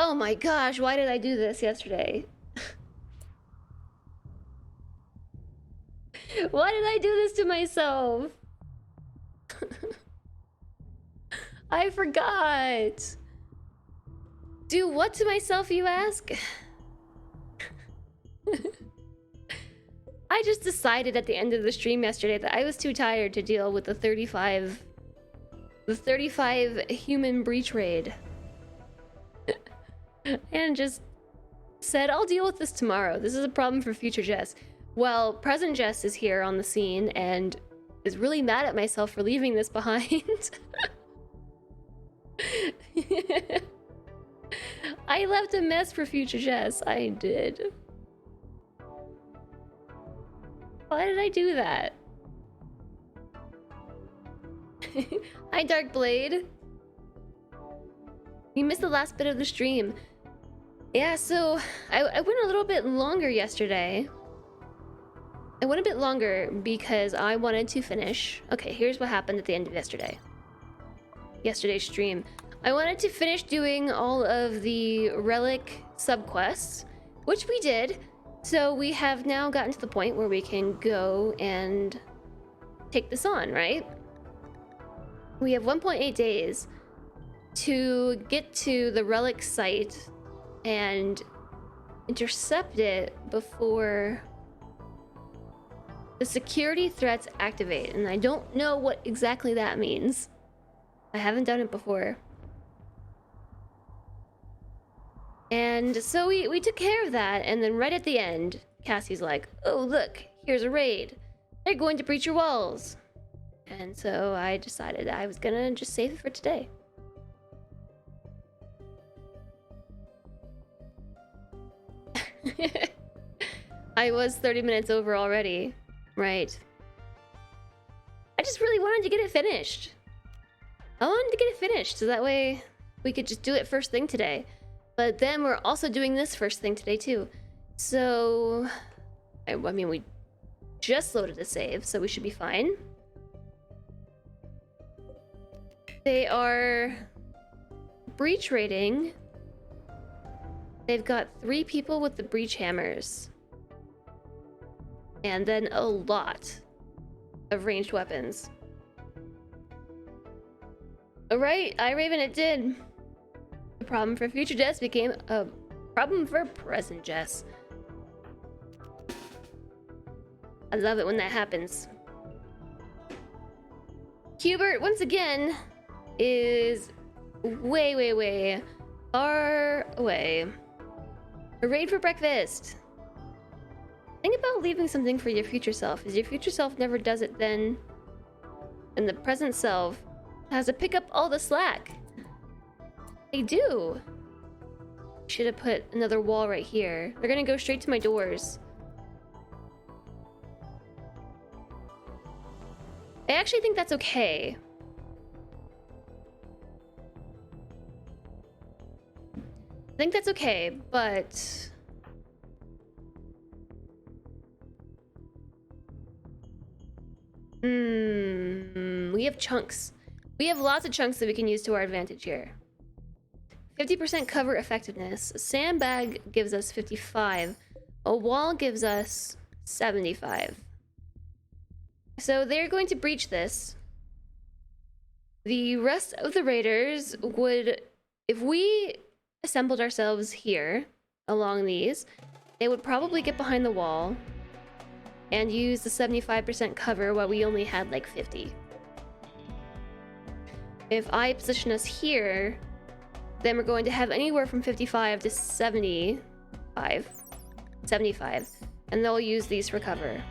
Oh my gosh, why did I do this yesterday? Why did I do this to myself? I forgot. Do what to myself, you ask? I just decided at the end of the stream yesterday that I was too tired to deal with the 35 human breach raid. And just said, I'll deal with this tomorrow. This is a problem for future Jess. Well, present Jess is here on the scene and is really mad at myself for leaving this behind. I left a mess for future Jess. I did. Why did I do that? Hi, Darkblade. You missed the last bit of the stream. Yeah, so I went a little bit longer yesterday. I went a bit longer because I wanted to finish. Okay, here's what happened at the end of yesterday's stream. I wanted to finish doing all of the Relic subquests, which we did. So we have now gotten to the point where we can go and take this on, right? We have 1.8 days to get to the Relic site and intercept it before the security threats activate. And I don't know what exactly that means. I haven't done it before. And so we took care of that, and then right at the end, Cassie's like, oh look, here's a raid. They're going to breach your walls. And so I decided I was gonna just save it for today. I was 30 minutes over already. Right. I just really wanted to get it finished. I wanted to get it finished so that way we could just do it first thing today. But then we're also doing this first thing today too. So, I mean, we just loaded a save, so we should be fine. They are breach raiding. They've got 3 people with the breach hammers. And then a lot of ranged weapons. Alright, Raven, it did. The problem for future Jess became a problem for present Jess. I love it when that happens. Hubert, once again, is way far away. A raid for breakfast. Think about leaving something for your future self. As your future self never does it then, and the present self has to pick up all the slack. They do. Should have put another wall right here. They're gonna go straight to my doors. I actually think that's okay. I think that's okay, but we have chunks. We have lots of chunks that we can use to our advantage here. 50% cover effectiveness. A sandbag gives us 55. A wall gives us 75. So they're going to breach this. The rest of the raiders would, if we assembled ourselves here along these, they would probably get behind the wall and use the 75% cover while we only had like 50. If I position us here, then we're going to have anywhere from 55 to 75, and they'll use these for cover.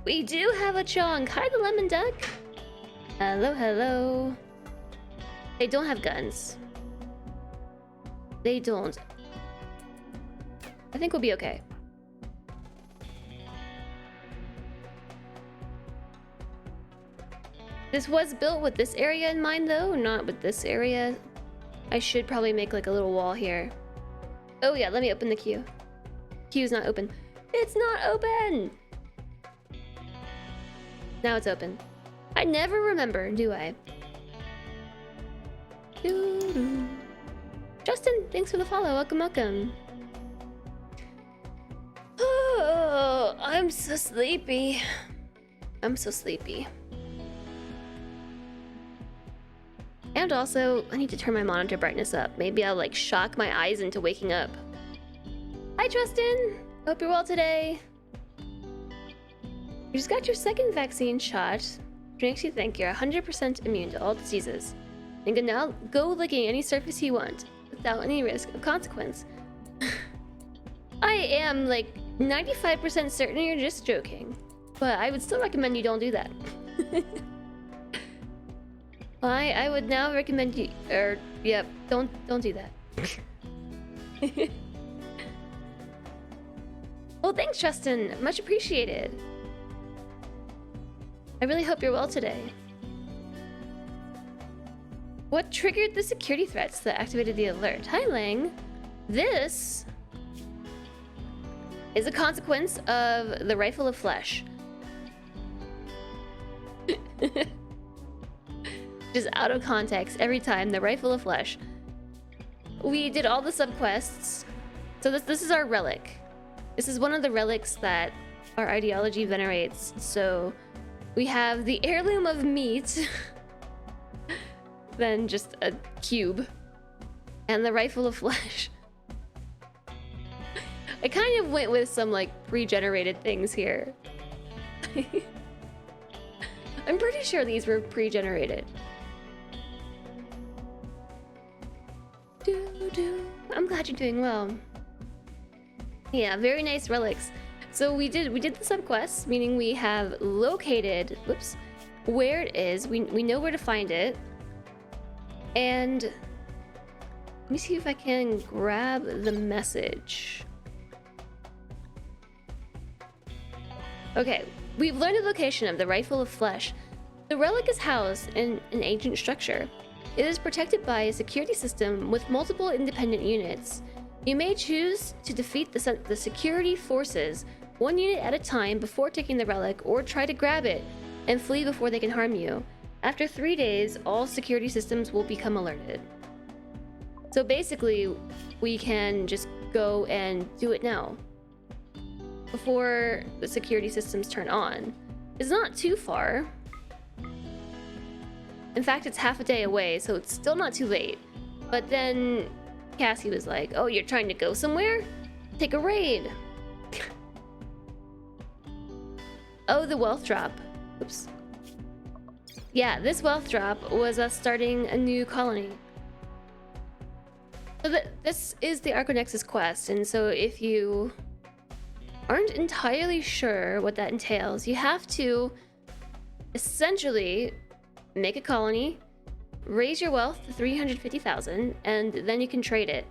We do have a chonk. Hi, the lemon duck. Hello, hello. They don't have guns. They don't. I think we'll be okay. This was built with this area in mind though, not with this area. I should probably make like a little wall here. Oh yeah, let me open the queue. Queue's not open. It's not open! Now it's open. I never remember, do I? Doo-doo. Justin, thanks for the follow. Welcome, welcome. Oh, I'm so sleepy. I'm so sleepy. And also, I need to turn my monitor brightness up. Maybe I'll like shock my eyes into waking up. Hi, Justin. Hope you're well today. You just got your second vaccine shot, which makes you think you're 100% immune to all diseases. And can now go licking any surface you want without any risk of consequence. I am like 95% certain you're just joking, but I would still recommend you don't do that. I would now recommend you, yep, don't do that. Well, thanks, Justin. Much appreciated. I really hope you're well today. What triggered the security threats that activated the alert? Hi, Lang. This is a consequence of the Rifle of Flesh. Just out of context every time. The Rifle of Flesh. We did all the subquests. So this is our relic. This is one of the relics that our ideology venerates. So we have the heirloom of meat, then just a cube, and the Rifle of Flesh. I kind of went with some like pre-generated things here. I'm pretty sure these were pre-generated. I'm glad you're doing well. Yeah, very nice relics. So we did the subquests, meaning we have located, whoops, where it is. We know where to find it. And let me see if I can grab the message. Okay, we've learned the location of the Rifle of Flesh. The relic is housed in an ancient structure. It is protected by a security system with multiple independent units. You may choose to defeat the security forces one unit at a time before taking the relic, or try to grab it and flee before they can harm you. After 3 days, all security systems will become alerted. So basically, we can just go and do it now, before the security systems turn on. It's not too far. In fact, it's half a day away, so it's still not too late. But then Cassie was like, oh, you're trying to go somewhere? Take a raid. Oh, the wealth drop. Oops. Yeah, this wealth drop was us starting a new colony. So this is the Arconexus quest, and so if you aren't entirely sure what that entails, you have to essentially make a colony, raise your wealth to 350,000, and then you can trade it.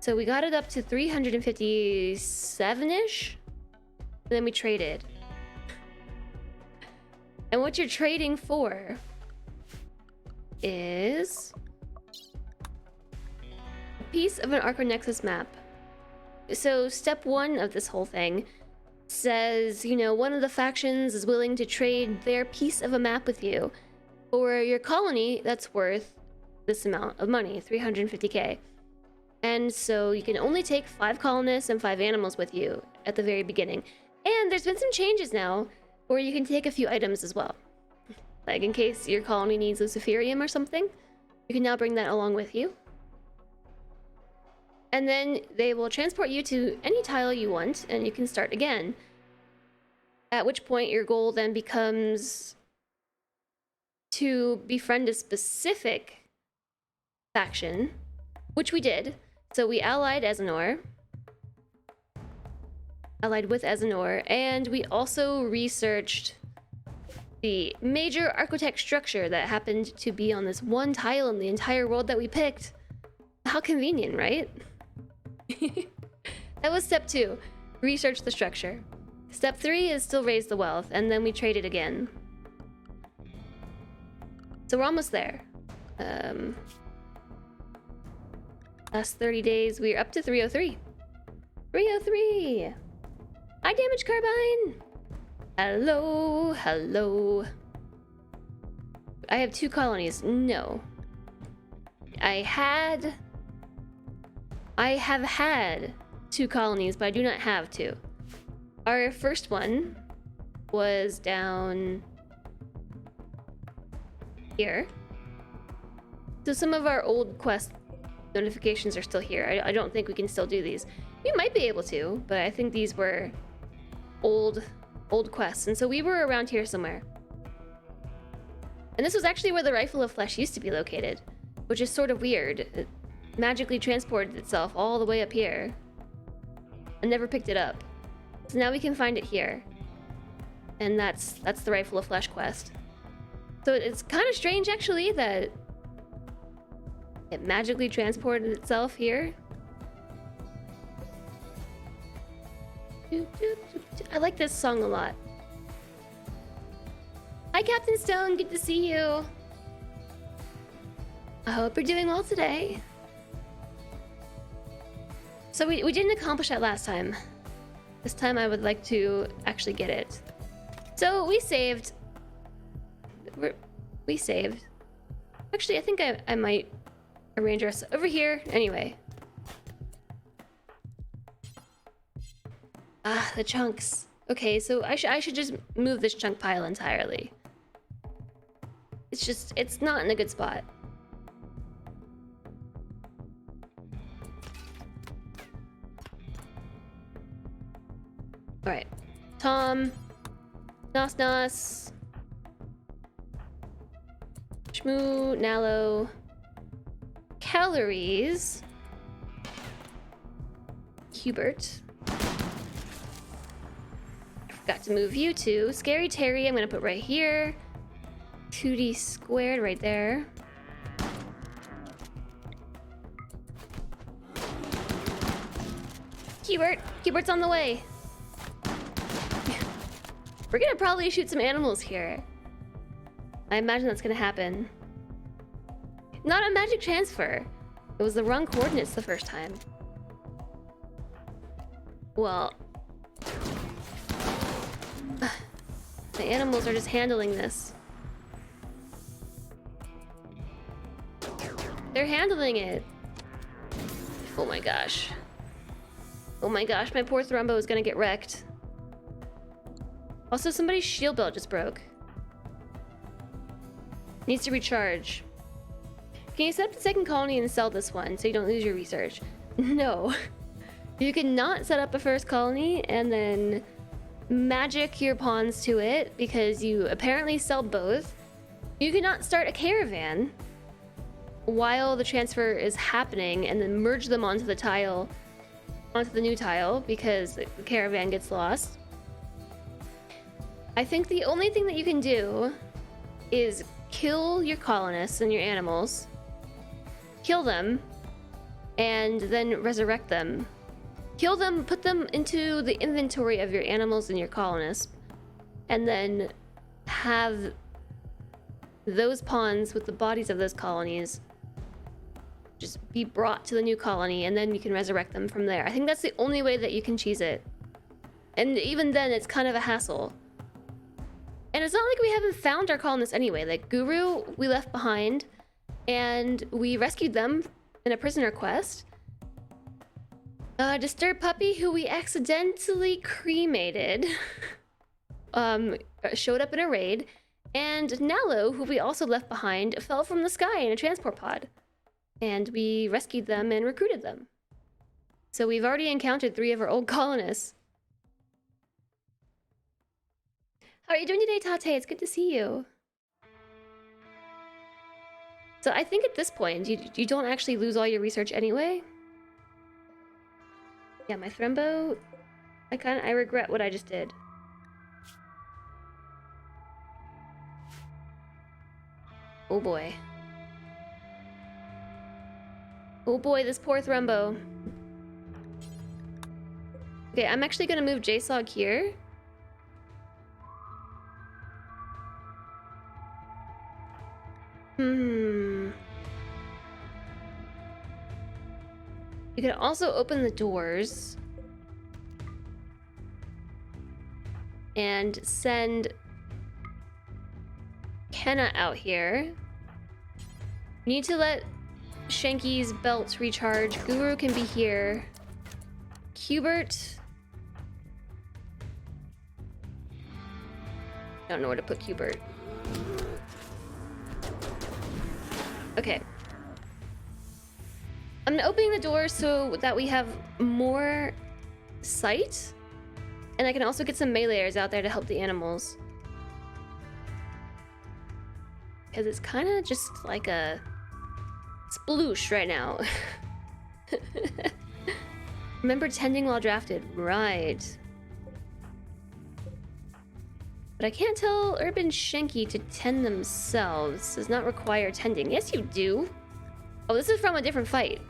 So we got it up to 357-ish, and then we traded. And what you're trading for is a piece of an Arconexus map. So step 1 of this whole thing says, you know, one of the factions is willing to trade their piece of a map with you for your colony that's worth this amount of money, 350k. And so you can only take 5 colonists and 5 animals with you at the very beginning. And there's been some changes now where you can take a few items as well. Like in case your colony needs luciferium or something, you can now bring that along with you. And then they will transport you to any tile you want, and you can start again. At which point your goal then becomes to befriend a specific faction, which we did. So we allied with Ezenor, and we also researched the major architect structure that happened to be on this one tile in the entire world that we picked. How convenient, right? That was step 2, research the structure. Step 3 is still raise the wealth, and then we trade it again. So we're almost there. Last 30 days, we're up to 303. 303! Hi, Damage Carbine! Hello, hello. I have 2 colonies. No. I had I have had 2 colonies, but I do not have 2. Our first one was down here. So some of our old quest notifications are still here. I don't think we can still do these. We might be able to, but I think these were old quests. And so we were around here somewhere. And this was actually where the Rifle of Flesh used to be located, which is sort of weird. It magically transported itself all the way up here. I never picked it up. So now we can find it here. And that's the Rifle of Flesh quest. So it's kind of strange actually that it magically transported itself here. I like this song a lot. Hi Captain Stone, good to see you. I hope you're doing well today. So we didn't accomplish that last time. This time I would like to actually get it. So we saved. We saved. Actually, I think I might arrange us over here. Anyway. Ah, the chunks. Okay, so I should just move this chunk pile entirely. It's not in a good spot. All right, Tom, Nos, Shmoo, Nalo, Calories, Hubert. Forgot to move you two. Scary Terry, I'm gonna put right here. 2D squared right there. Hubert's on the way. We're gonna probably shoot some animals here. I imagine that's gonna happen. Not a magic transfer. It was the wrong coordinates the first time. Well, the animals are just handling this. They're handling it. Oh my gosh. Oh my gosh, my poor Thrumbo is gonna get wrecked. Also, somebody's shield belt just broke. Needs to recharge. Can you set up the second colony and sell this one so you don't lose your research? No. You cannot set up a first colony and then magic your pawns to it because you apparently sell both. You cannot start a caravan while the transfer is happening and then merge them onto the tile, onto the new tile, because the caravan gets lost. I think the only thing that you can do is kill your colonists and your animals, kill them, and then resurrect them. Kill them, put them into the inventory of your animals and your colonists, and then have those pawns with the bodies of those colonies just be brought to the new colony, and then you can resurrect them from there. I think that's the only way that you can cheese it. And even then, it's kind of a hassle. And it's not like we haven't found our colonists anyway. Like, Guru, we left behind, and we rescued them in a prisoner quest. Disturbed Puppy, who we accidentally cremated, showed up in a raid. And Nalo, who we also left behind, fell from the sky in a transport pod. And we rescued them and recruited them. So we've already encountered 3 of our old colonists. How are you doing today, Tate? It's good to see you. So I think at this point, you don't actually lose all your research anyway. Yeah, my Thrumbo, I regret what I just did. Oh boy. Oh boy, this poor Thrumbo. Okay, I'm actually gonna move JSOG here. You can also open the doors and send Kenna out here. You need to let Shanky's belt recharge. Guru can be here. Cubert. Don't know where to put Cubert. Okay. I'm opening the door so that we have more sight. And I can also get some meleeers out there to help the animals. Because it's kind of just like a sploosh right now. Remember tending while drafted. Right. But I can't tell Urban Shanky to tend themselves. Does not require tending. Yes, you do. Oh, this is from a different fight.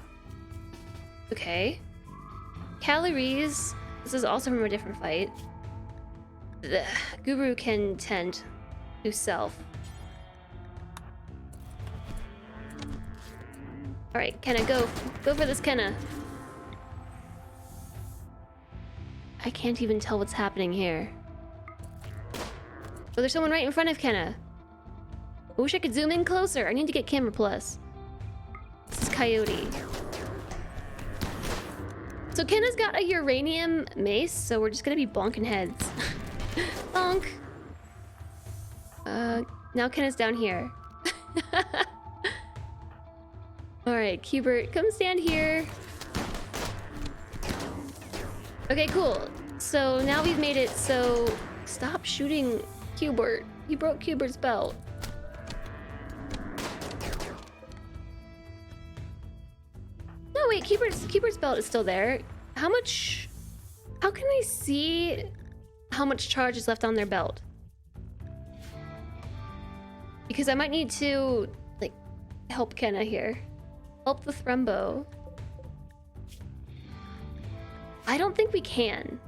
Okay. Calories. This is also from a different fight. The Guru can tend to self. Alright, Kenna, go. Go for this, Kenna. I can't even tell what's happening here. Oh, there's someone right in front of Kenna. I wish I could zoom in closer. I need to get camera plus. This is Coyote. So Kenna's got a uranium mace, so we're just gonna be bonking heads. Bonk. Now Kenna's down here. Alright, Cubert, come stand here. Okay, cool. So now we've made it so... Stop shooting Cubert. He broke Cubert's belt. No, wait, Cubert's belt is still there. How much... How can I see how much charge is left on their belt? Because I might need to, like, help Kenna here. Help the Thrumbo. I don't think we can.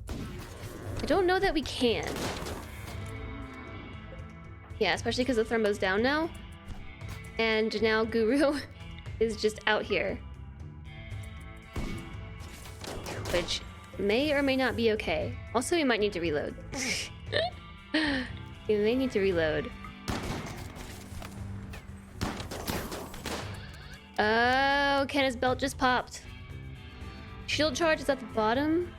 I don't know that we can. Yeah, especially because the Thrumbo's down now. And now Guru is just out here. Which may or may not be okay. Also, we might need to reload. We may need to reload. Oh, Kenna's belt just popped. Shield charge is at the bottom.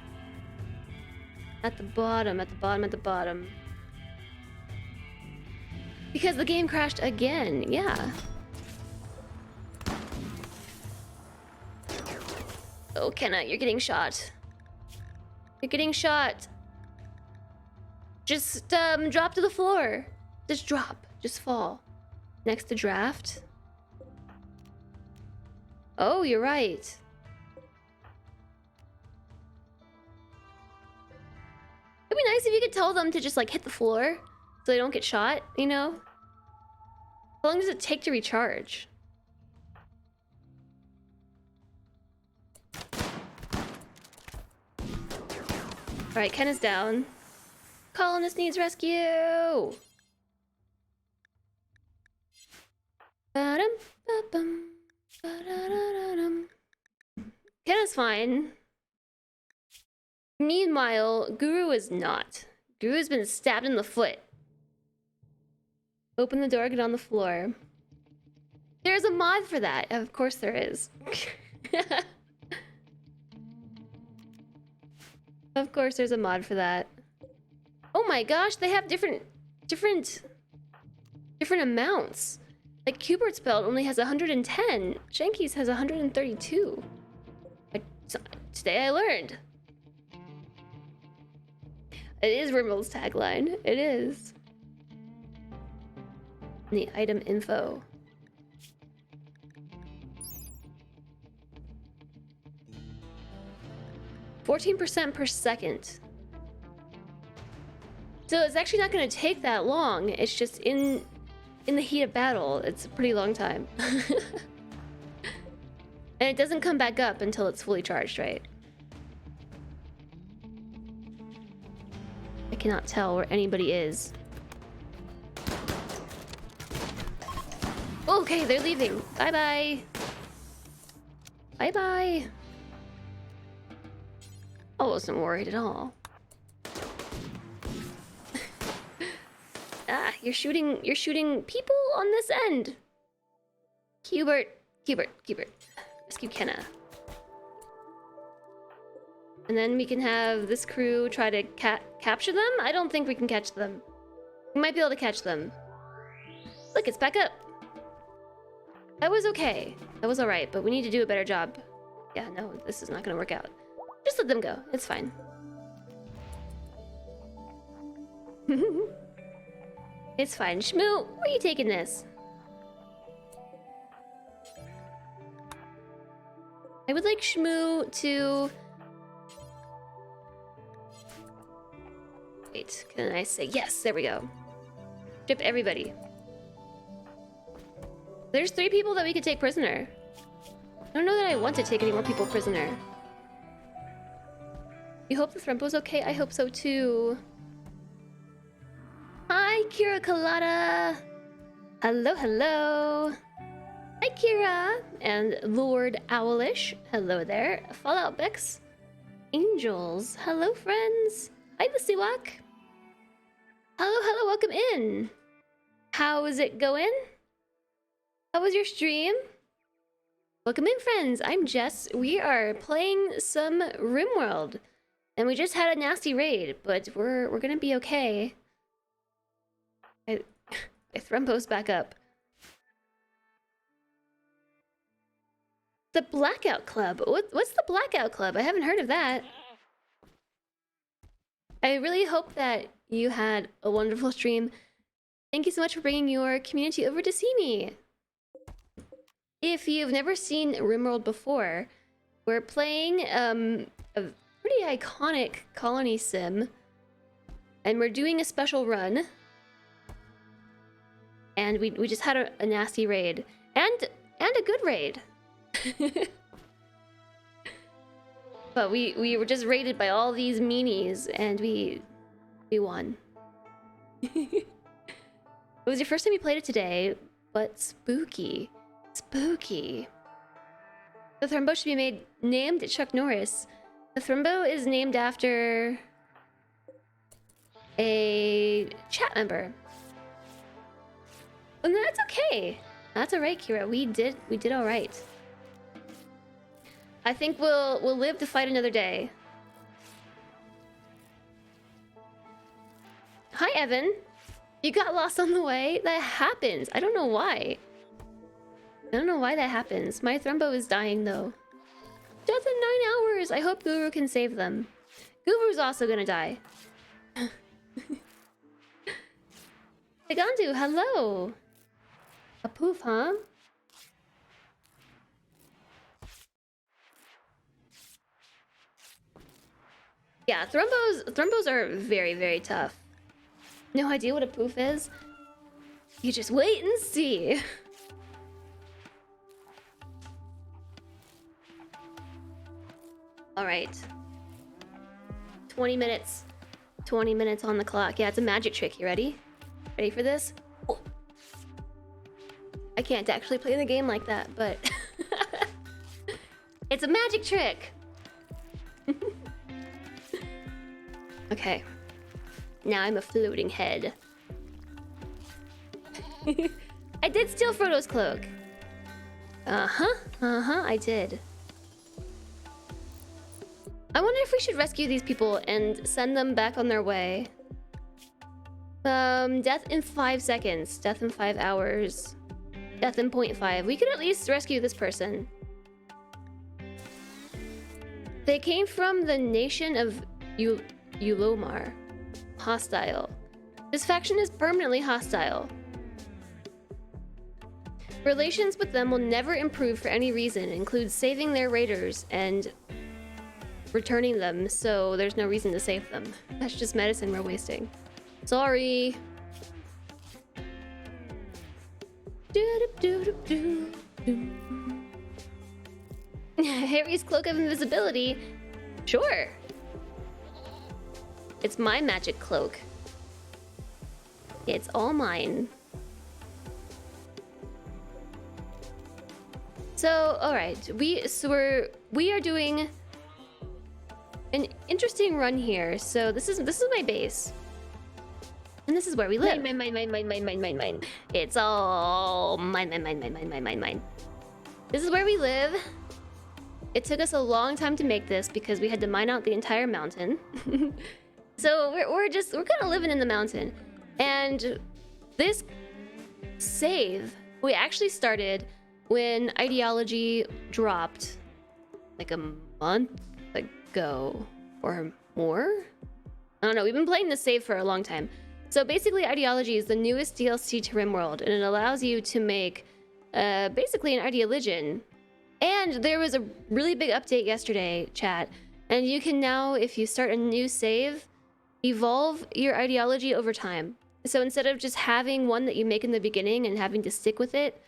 At the bottom, at the bottom, at the bottom. Because the game crashed again, yeah. Oh, Kenna, you're getting shot. You're getting shot. Just, drop to the floor. Just drop. Just fall. Next to draft. Oh, you're right. It'd be nice if you could tell them to just, like, hit the floor so they don't get shot, you know? How long does it take to recharge? Alright, Ken is down. Colonist needs rescue! Ba-dum-ba-bum. Ken is fine. Meanwhile, Guru is not. Guru has been stabbed in the foot. Open the door, get on the floor. There's a mod for that. Of course there is. Of course there's a mod for that. Oh my gosh, they have different amounts. Like Cubert's belt only has 110. Shanky's has 132. Today I learned. It is RimWorld's tagline. It is. The item info. 14% per second. So it's actually not going to take that long. It's just in the heat of battle. It's a pretty long time. And it doesn't come back up until it's fully charged, right? I cannot tell where anybody is. Okay, they're leaving. Bye-bye. Bye-bye. I wasn't worried at all. Ah, you're shooting people on this end. Cubert. Rescue Kenna. And then we can have this crew try to capture them. I don't think we can catch them. We might be able to catch them. Look, it's back up. That was okay. That was alright, but we need to do a better job. Yeah, no, this is not gonna work out. Just let them go. It's fine. It's fine. Shmoo, where are you taking this? I would like Shmoo to... Wait, can I say yes? There we go. Strip everybody. There's 3 people that we could take prisoner. I don't know that I want to take any more people prisoner. You hope the Thrumpo's okay? I hope so too. Hi, Kira Colada. Hello, hello. Hi, Kira. And Lord Owlish. Hello there. Fallout Bex. Angels. Hello, friends. Hi, the Siwak. Hello, welcome in. How is it going? How was your stream? Welcome in, friends. I'm Jess. We are playing some RimWorld. And we just had a nasty raid, but we're gonna be okay. I Thrumpo's back up. The Blackout Club. What's the Blackout Club? I haven't heard of that. I really hope that you had a wonderful stream. Thank you so much for bringing your community over to see me. If you've never seen RimWorld before, we're playing a pretty iconic colony sim. And we're doing a special run. And we just had a nasty raid. And a good raid. But we were just raided by all these meanies, and we won. It was your first time you played it today, but spooky. Spooky. The Thrumbo should be named Chuck Norris. The Thrumbo is named after a chat member. And that's okay. That's alright, Kira. We did alright. I think we'll live to fight another day. Hi, Evan. You got lost on the way? That happens. I don't know why. I don't know why that happens. My Thrumbo is dying, though. Death in 9 hours! I hope Guru can save them. Guru's also gonna die. Tagandu, hello! A poof, huh? Yeah, Thrumbos are very, very tough. No idea what a poof is? You just wait and see. Alright. 20 minutes. 20 minutes on the clock. Yeah, it's a magic trick. You ready? Ready for this? Oh. I can't actually play the game like that, but... It's a magic trick! Okay. Now I'm a floating head. I did steal Frodo's cloak. I did. I wonder if we should rescue these people and send them back on their way. Death in 5 seconds. Death in 5 hours. Death in 0.5. We could at least rescue this person. They came from the nation of Ulomar. Hostile. This faction is permanently hostile. Relations with them will never improve for any reason. Includes saving their raiders and returning them, so there's no reason to save them. That's just medicine we're wasting. Sorry. Harry's cloak of invisibility? Sure. It's my magic cloak. It's all mine. So, alright. We are doing an interesting run here. So this is my base. And this is where we live. Mine. It's all mine. This is where we live. It took us a long time to make this because we had to mine out the entire mountain. So we're kind of living in the mountain. And this save, we actually started when ideology dropped like a month ago or more. I don't know, we've been playing this save for a long time. So basically ideology is the newest DLC to RimWorld, and it allows you to make basically an ideologian. And there was a really big update yesterday, chat, and you can now, if you start a new save, evolve your ideology over time. So instead of just having one that you make in the beginning and having to stick with it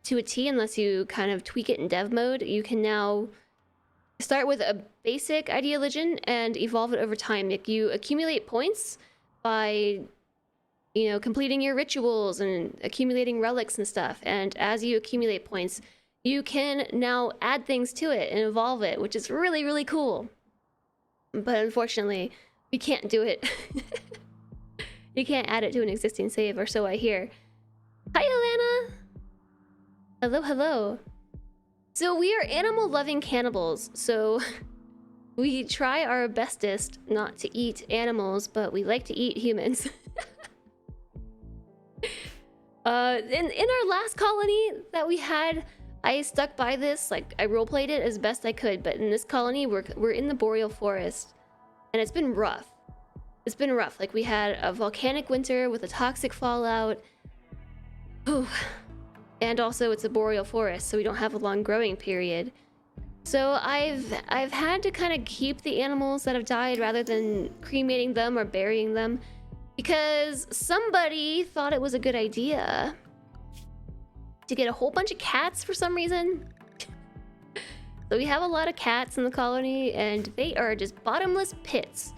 to a T unless you kind of tweak it in dev mode, you can now start with a basic ideologian and evolve it over time. Like, you accumulate points by, you know, completing your rituals and accumulating relics and stuff. And as you accumulate points, you can now add things to it and evolve it, which is really, really cool. But unfortunately, we can't do it. You can't add it to an existing save, or so I hear. Hi, Alana! Hello, hello. So we are animal-loving cannibals, so we try our bestest not to eat animals, but we like to eat humans. In our last colony that we had, I stuck by this, like I roleplayed it as best I could, but in this colony, we're in the boreal forest, and it's been rough. It's been rough. Like, we had a volcanic winter with a toxic fallout. Ooh. And also it's a boreal forest, so we don't have a long growing period. So I've had to kind of keep the animals that have died rather than cremating them or burying them, because somebody thought it was a good idea to get a whole bunch of cats for some reason. So we have a lot of cats in the colony, and they are just bottomless pits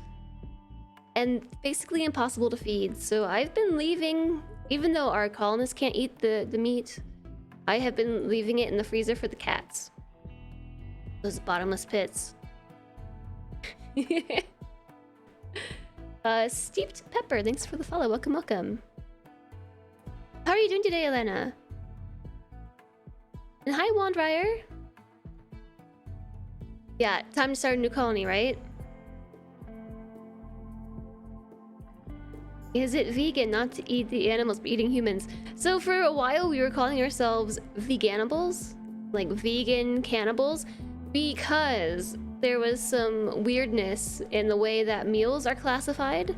and basically impossible to feed. So I've been leaving, even though our colonists can't eat the meat, I have been leaving it in the freezer for the cats. Those bottomless pits. Steeped Pepper, thanks for the follow. Welcome, welcome. How are you doing today, Elena? And hi, Wandryer. Yeah, time to start a new colony, right? Is it vegan not to eat the animals but eating humans? So for a while we were calling ourselves veganibals, like vegan cannibals, because there was some weirdness in the way that meals are classified.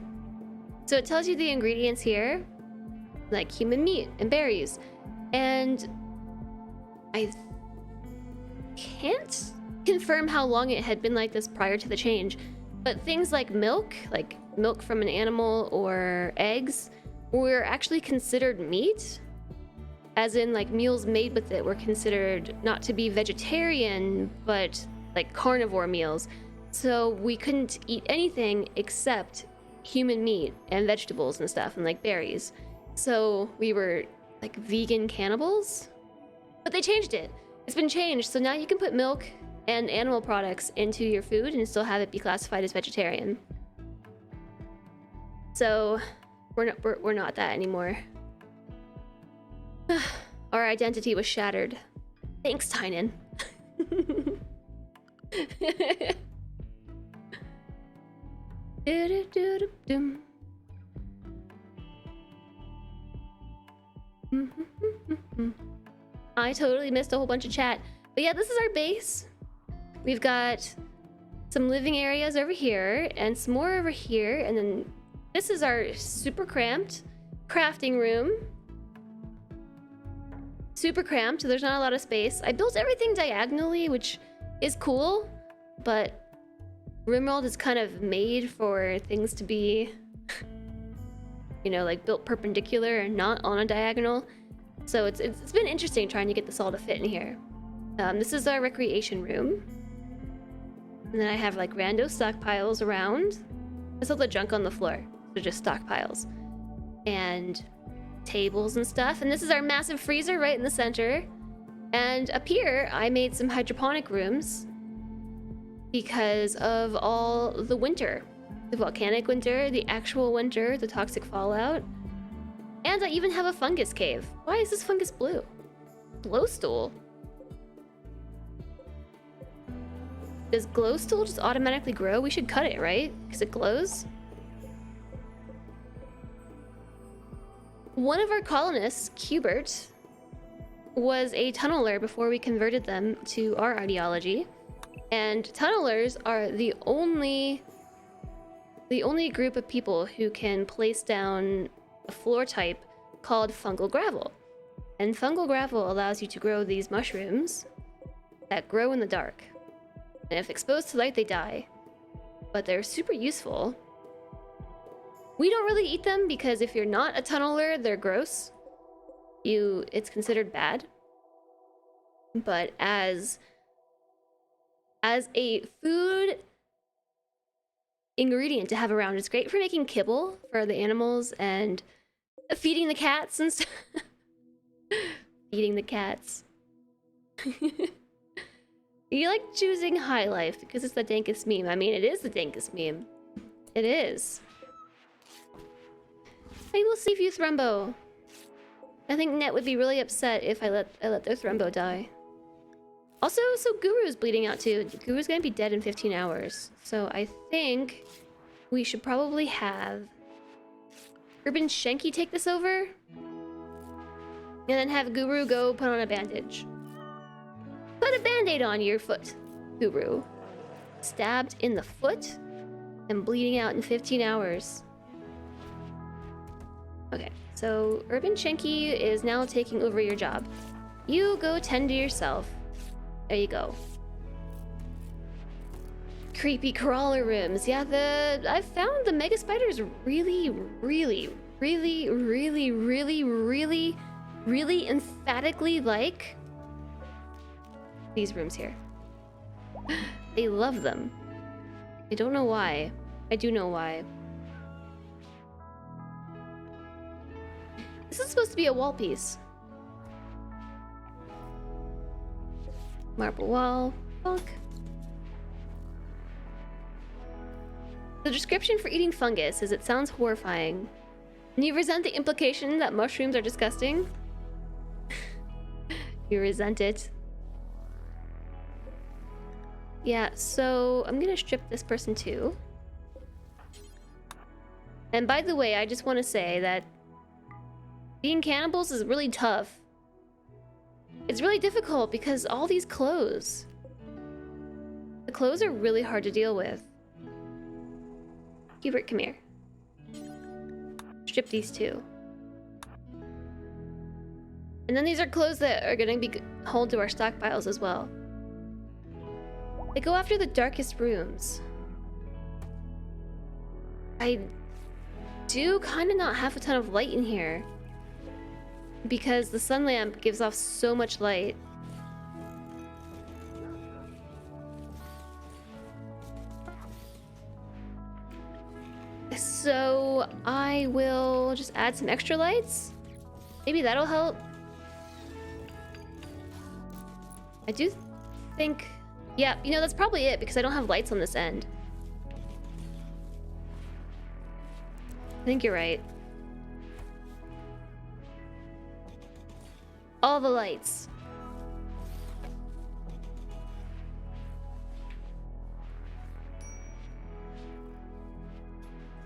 So it tells you the ingredients here, like human meat and berries. And I can't confirm how long it had been like this prior to the change, but things like milk from an animal or eggs were actually considered meat, as in like meals made with it were considered not to be vegetarian, but like carnivore meals. So we couldn't eat anything except human meat and vegetables and stuff, and like berries. So we were like vegan cannibals, but they changed it. It's been changed, so now you can put milk and animal products into your food and still have it be classified as vegetarian. So we're not that anymore. Our identity was shattered. Thanks, Tynan. I totally missed a whole bunch of chat. But yeah, this is our base. We've got some living areas over here and some more over here, and then this is our super cramped crafting room. Super cramped, so there's not a lot of space. I built everything diagonally, which is cool, but RimWorld is kind of made for things to be, you know, like built perpendicular and not on a diagonal. So it's been interesting trying to get this all to fit in here. This is our recreation room. And then I have like rando stockpiles around. There's all the junk on the floor. They're just stockpiles. And tables and stuff. And this is our massive freezer right in the center. And up here, I made some hydroponic rooms because of all the winter. the volcanic winter, the actual winter, the toxic fallout. And I even have a fungus cave. Why is this fungus blue? Glowstool. Does glowstool just automatically grow? We should cut it, right? Because it glows. One of our colonists, Cubert, was a tunneler before we converted them to our ideology. And tunnelers are the only group of people who can place down a floor type called fungal gravel. And fungal gravel allows you to grow these mushrooms that grow in the dark. And if exposed to light, they die. But they're super useful. We don't really eat them because if you're not a tunneler, they're gross. It's considered bad. But as a food ingredient to have around, it's great for making kibble for the animals and feeding the cats and stuff. Feeding the cats. You like choosing high life because it's the dankest meme. I mean, it is the dankest meme. It is. I will save you, Thrumbo. I think Net would be really upset if I let their Thrumbo die. Also, so Guru's bleeding out too. Guru's gonna be dead in 15 hours. So I think we should probably have Urban Shanky take this over. And then have Guru go put on a bandage. Put a band-aid on your foot, Guru. Stabbed in the foot and bleeding out in 15 hours. Okay, so Urban Shanky is now taking over your job. You go tend to yourself. There you go. Creepy crawler rooms. Yeah, I found the megaspiders really emphatically like these rooms here. They love them. I don't know why. I do know why. This is supposed to be a wall piece. Marble wall. Bonk. The description for eating fungus is it sounds horrifying. And you resent the implication that mushrooms are disgusting? You resent it. Yeah, so I'm gonna strip this person too. And by the way, I just want to say that being cannibals is really tough. It's really difficult because all these clothes. The clothes are really hard to deal with. Hubert, come here. Strip these two. And then these are clothes that are gonna be hauled to our stockpiles as well. They go after the darkest rooms. I do kind of not have a ton of light in here because the sun lamp gives off so much light. So I will just add some extra lights. Maybe that'll help. I do think... Yeah, you know, that's probably it because I don't have lights on this end. I think you're right. All the lights.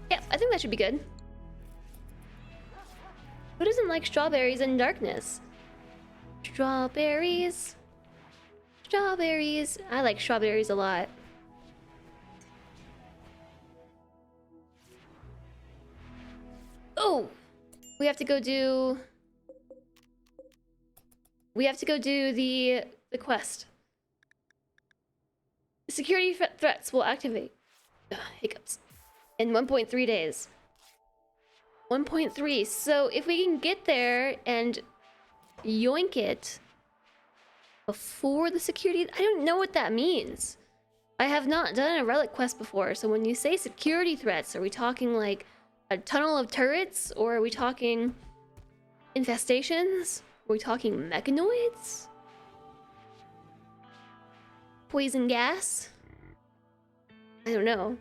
Yeah, I think that should be good. Who doesn't like strawberries and darkness? Strawberries. Strawberries. I like strawberries a lot. Oh! We have to go do the quest. The security threats will activate. Ugh, hiccups. In 1.3 days. 1.3. So if we can get there and yoink it before the security... I don't know what that means. I have not done a relic quest before, so when you say security threats, are we talking like a tunnel of turrets? Or are we talking infestations? Are we talking mechanoids? Poison gas? I don't know.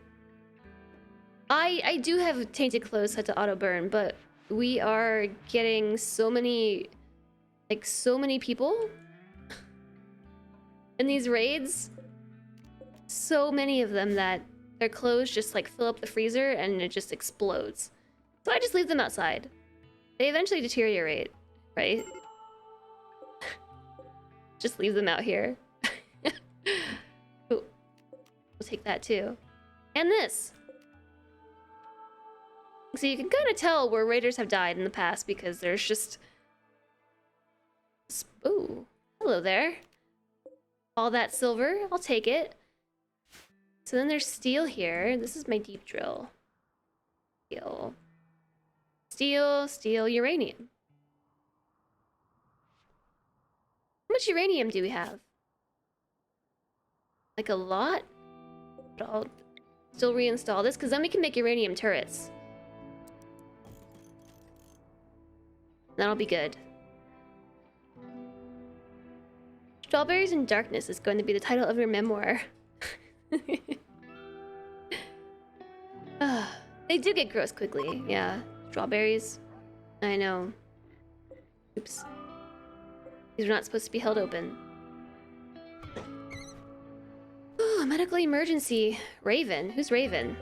I do have tainted clothes set to auto burn, but we are getting so many, like so many people in these raids. So many of them that their clothes just like fill up the freezer and it just explodes. So I just leave them outside. They eventually deteriorate, right? Just leave them out here. Ooh, we'll take that too. And this. So you can kind of tell where raiders have died in the past because there's just... Ooh, hello there. All that silver, I'll take it. So then there's steel here. This is my deep drill. Steel. Steel, steel, uranium. How much uranium do we have? Like a lot? But I'll still reinstall this because then we can make uranium turrets. That'll be good. Strawberries in Darkness is going to be the title of your memoir. They do get gross quickly, yeah. Strawberries. I know. Oops. These are not supposed to be held open. Oh, medical emergency. Raven. Who's Raven?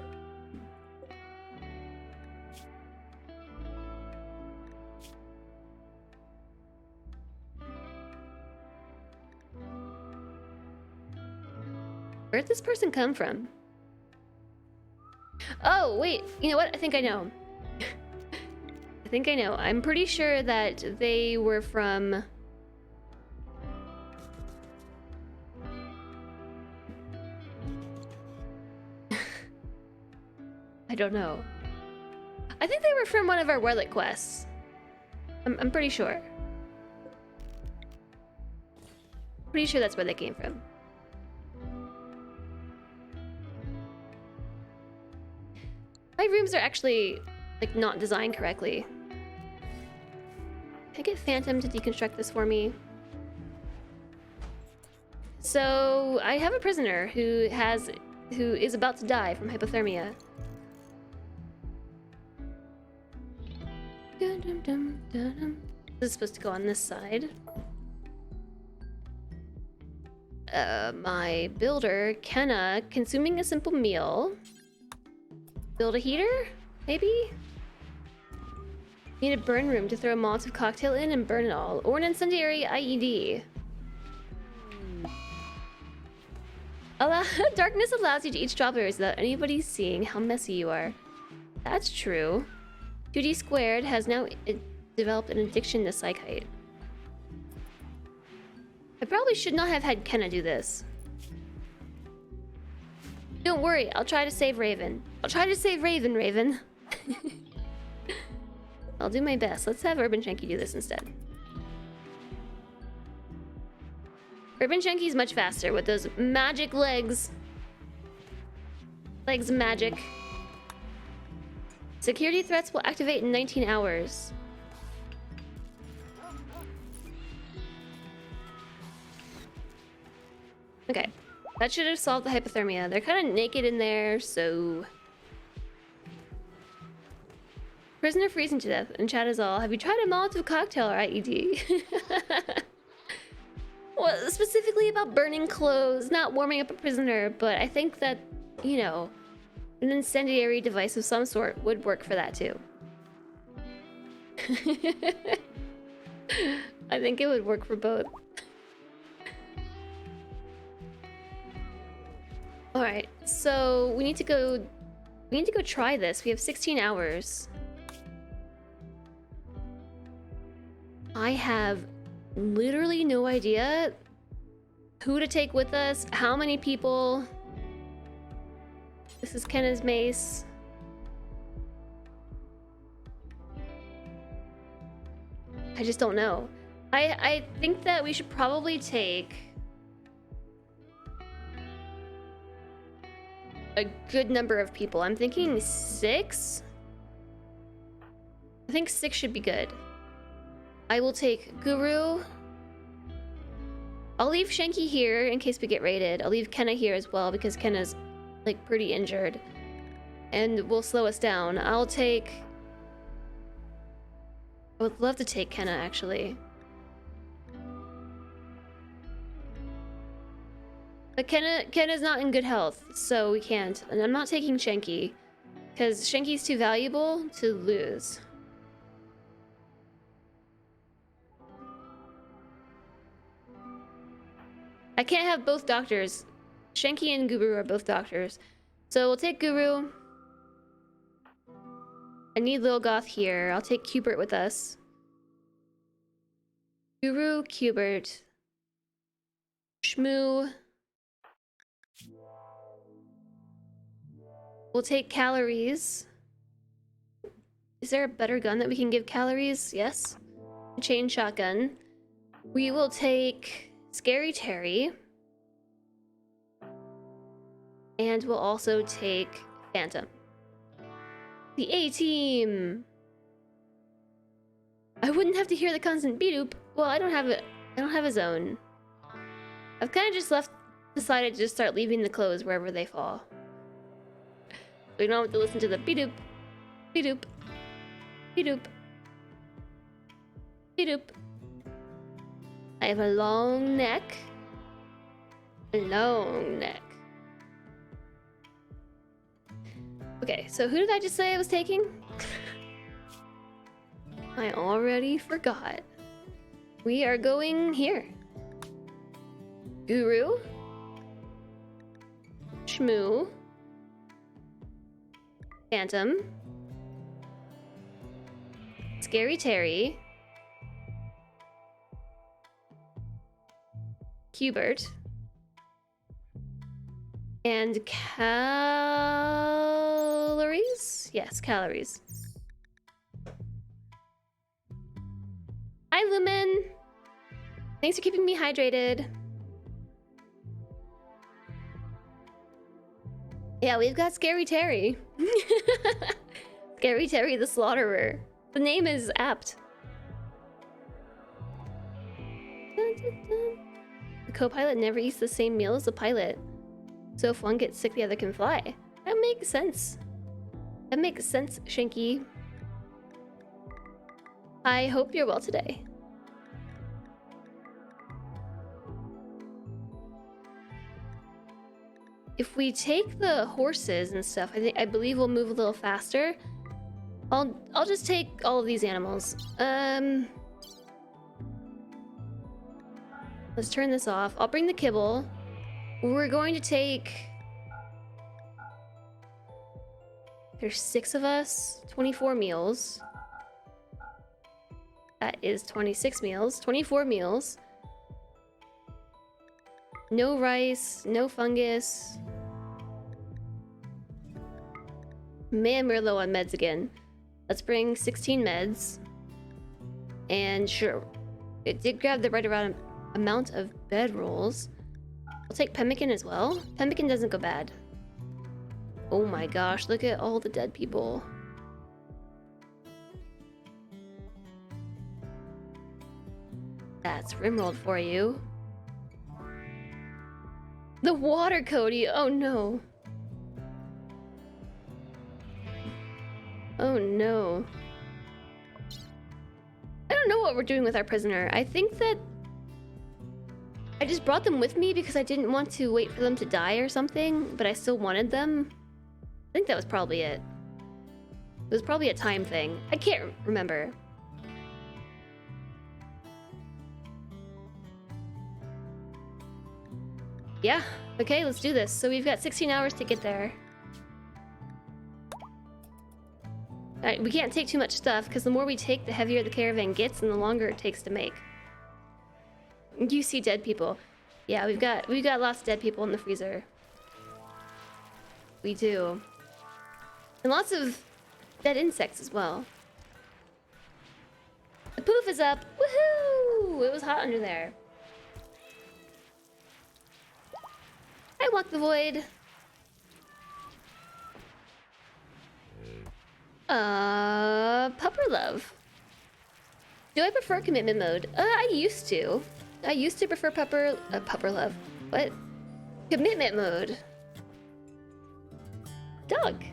Where'd this person come from? Oh, wait. You know what? I think I know. I think I know. I'm pretty sure that they were from... I don't know. I think they were from one of our Relic quests. I'm pretty sure. Pretty sure that's where they came from. My rooms are actually, like, not designed correctly. Can I get Phantom to deconstruct this for me? So, I have a prisoner who is about to die from hypothermia. Dun, dun, dun, dun, dun. This is supposed to go on this side. My builder, Kenna, consuming a simple meal. Build a heater? Maybe? Need a burn room to throw a Molotov cocktail in and burn it all. Or an incendiary IED. Darkness allows you to eat strawberries without anybody seeing how messy you are. That's true. 2D Squared has now developed an addiction to psychite. I probably should not have had Kenna do this. Don't worry, I'll try to save Raven. I'll try to save Raven, Raven. I'll do my best. Let's have Urban Shanky do this instead. Urban Shanky's much faster with those magic legs. Legs magic. Security threats will activate in 19 hours. Okay. That should have solved the hypothermia. They're kind of naked in there, so... Prisoner freezing to death, and chat is all. Have you tried a Molotov cocktail or IED? Well, specifically about burning clothes, not warming up a prisoner, but I think that, you know, an incendiary device of some sort would work for that too. I think it would work for both. Alright, so we need to go try this. We have 16 hours. I have literally no idea who to take with us, how many people. This is Kenna's mace. I just don't know. I think that we should probably take a good number of people. I'm thinking 6. I think 6 should be good. I will take Guru. I'll leave Shanky here in case we get raided. I'll leave Kenna here as well because Kenna's like pretty injured. and will slow us down. I would love to take Kenna, actually. But Kenna's not in good health, so we can't. And I'm not taking Shanky, because Shanky's too valuable to lose. I can't have both doctors. Shanky and Guru are both doctors. So we'll take Guru. I need Lil Goth here. I'll take Cubert with us. Guru, Cubert. Shmoo. We'll take calories. Is there a better gun that we can give calories? Yes. Chain shotgun. We will take Scary Terry. And we'll also take Phantom. The A-team! I wouldn't have to hear the constant beat-oop. Well, I don't have a zone. I've kind of just decided to just start leaving the clothes wherever they fall. So we don't have to listen to the beat-oop, beat-oop, beat-oop, beat-oop. I have a long neck. A long neck. Okay, so who did I just say I was taking? I already forgot. We are going here. Guru. Shmoo. Phantom. Scary Terry. Cubert. And calories? Yes, calories. Hi, Lumen. Thanks for keeping me hydrated. Yeah, we've got Scary Terry. Scary Terry the Slaughterer. The name is apt. Dun, dun, dun. The co-pilot never eats the same meal as the pilot. So if one gets sick, the other can fly. That makes sense. That makes sense, Shanky. I hope you're well today. If we take the horses and stuff, I believe we'll move a little faster. I'll just take all of these animals. Let's turn this off. I'll bring the kibble. We're going to take... There's 6 of us. 24 meals. That is 26 meals. 24 meals. No rice. No fungus. Man, we're low on meds again. Let's bring 16 meds. And sure, it did grab the right amount of bedrolls. I'll take pemmican as well. Pemmican doesn't go bad. Oh my gosh, look at all the dead people. That's RimWorld for you. The water Cody, oh no. Oh no. I don't know what we're doing with our prisoner. I think that I just brought them with me because I didn't want to wait for them to die or something, but I still wanted them. I think that was probably it. It was probably a time thing. I can't remember. Yeah, okay, let's do this. So we've got 16 hours to get there. Alright, we can't take too much stuff because the more we take, the heavier the caravan gets and the longer it takes to make. You see dead people. Yeah, we've got lots of dead people in the freezer. We do. And lots of dead insects as well. The poof is up. Woohoo! It was hot under there. I walk the void. Pupper love. Do I prefer commitment mode? I used to. I used to prefer pupper love. What? Commitment mode. Dog.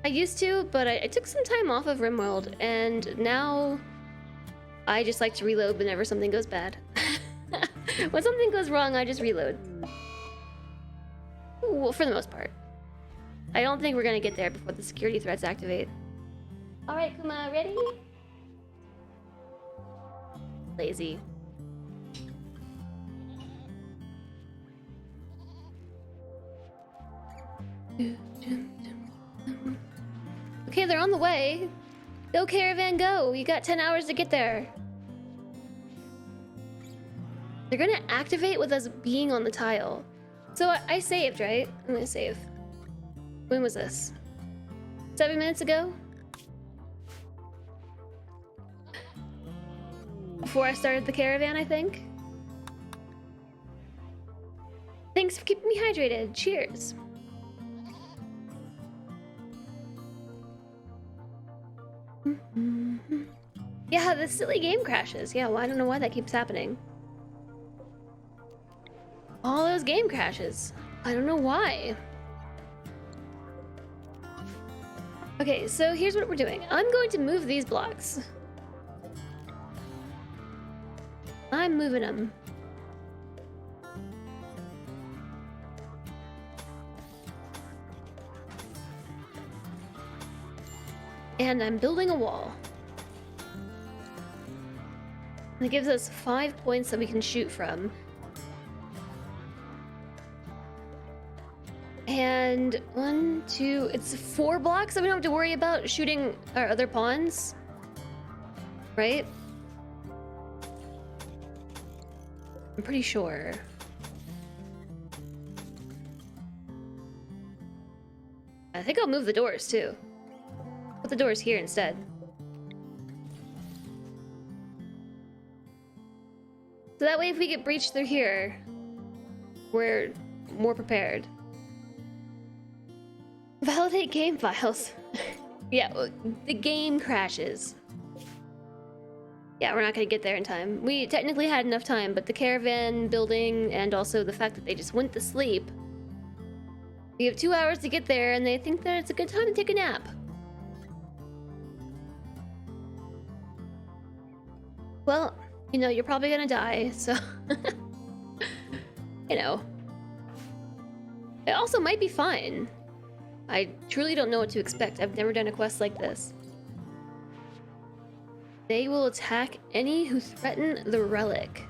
I used to, but I took some time off of RimWorld, and now I just like to reload whenever something goes bad. When something goes wrong, I just reload. Well, for the most part. I don't think we're gonna get there before the security threats activate. Alright, Kuma, ready? Lazy. Okay, they're on the way. Go, caravan, go! You got 10 hours to get there. They're gonna activate with us being on the tile. So I saved, right? I'm gonna save. When was this? 7 minutes ago? Before I started the caravan, I think. Thanks for keeping me hydrated. Cheers. Yeah, the silly game crashes. Yeah, well, I don't know why that keeps happening. All those game crashes. I don't know why. Okay, so here's what we're doing. I'm going to move these blocks. I'm moving them. And I'm building a wall. That gives us 5 points that we can shoot from. And 1, 2, it's 4 blocks that we don't have to worry about shooting our other pawns. Right? I'm pretty sure. I think I'll move the doors too. Put the doors here instead. So that way if we get breached through here, we're more prepared. Validate game files. Yeah, the game crashes. Yeah, we're not gonna get there in time. We technically had enough time, but the caravan building and also the fact that they just went to sleep. We have 2 hours to get there and they think that it's a good time to take a nap. Well, you know, you're probably gonna die, so... you know. It also might be fine. I truly don't know what to expect. I've never done a quest like this. They will attack any who threaten the relic.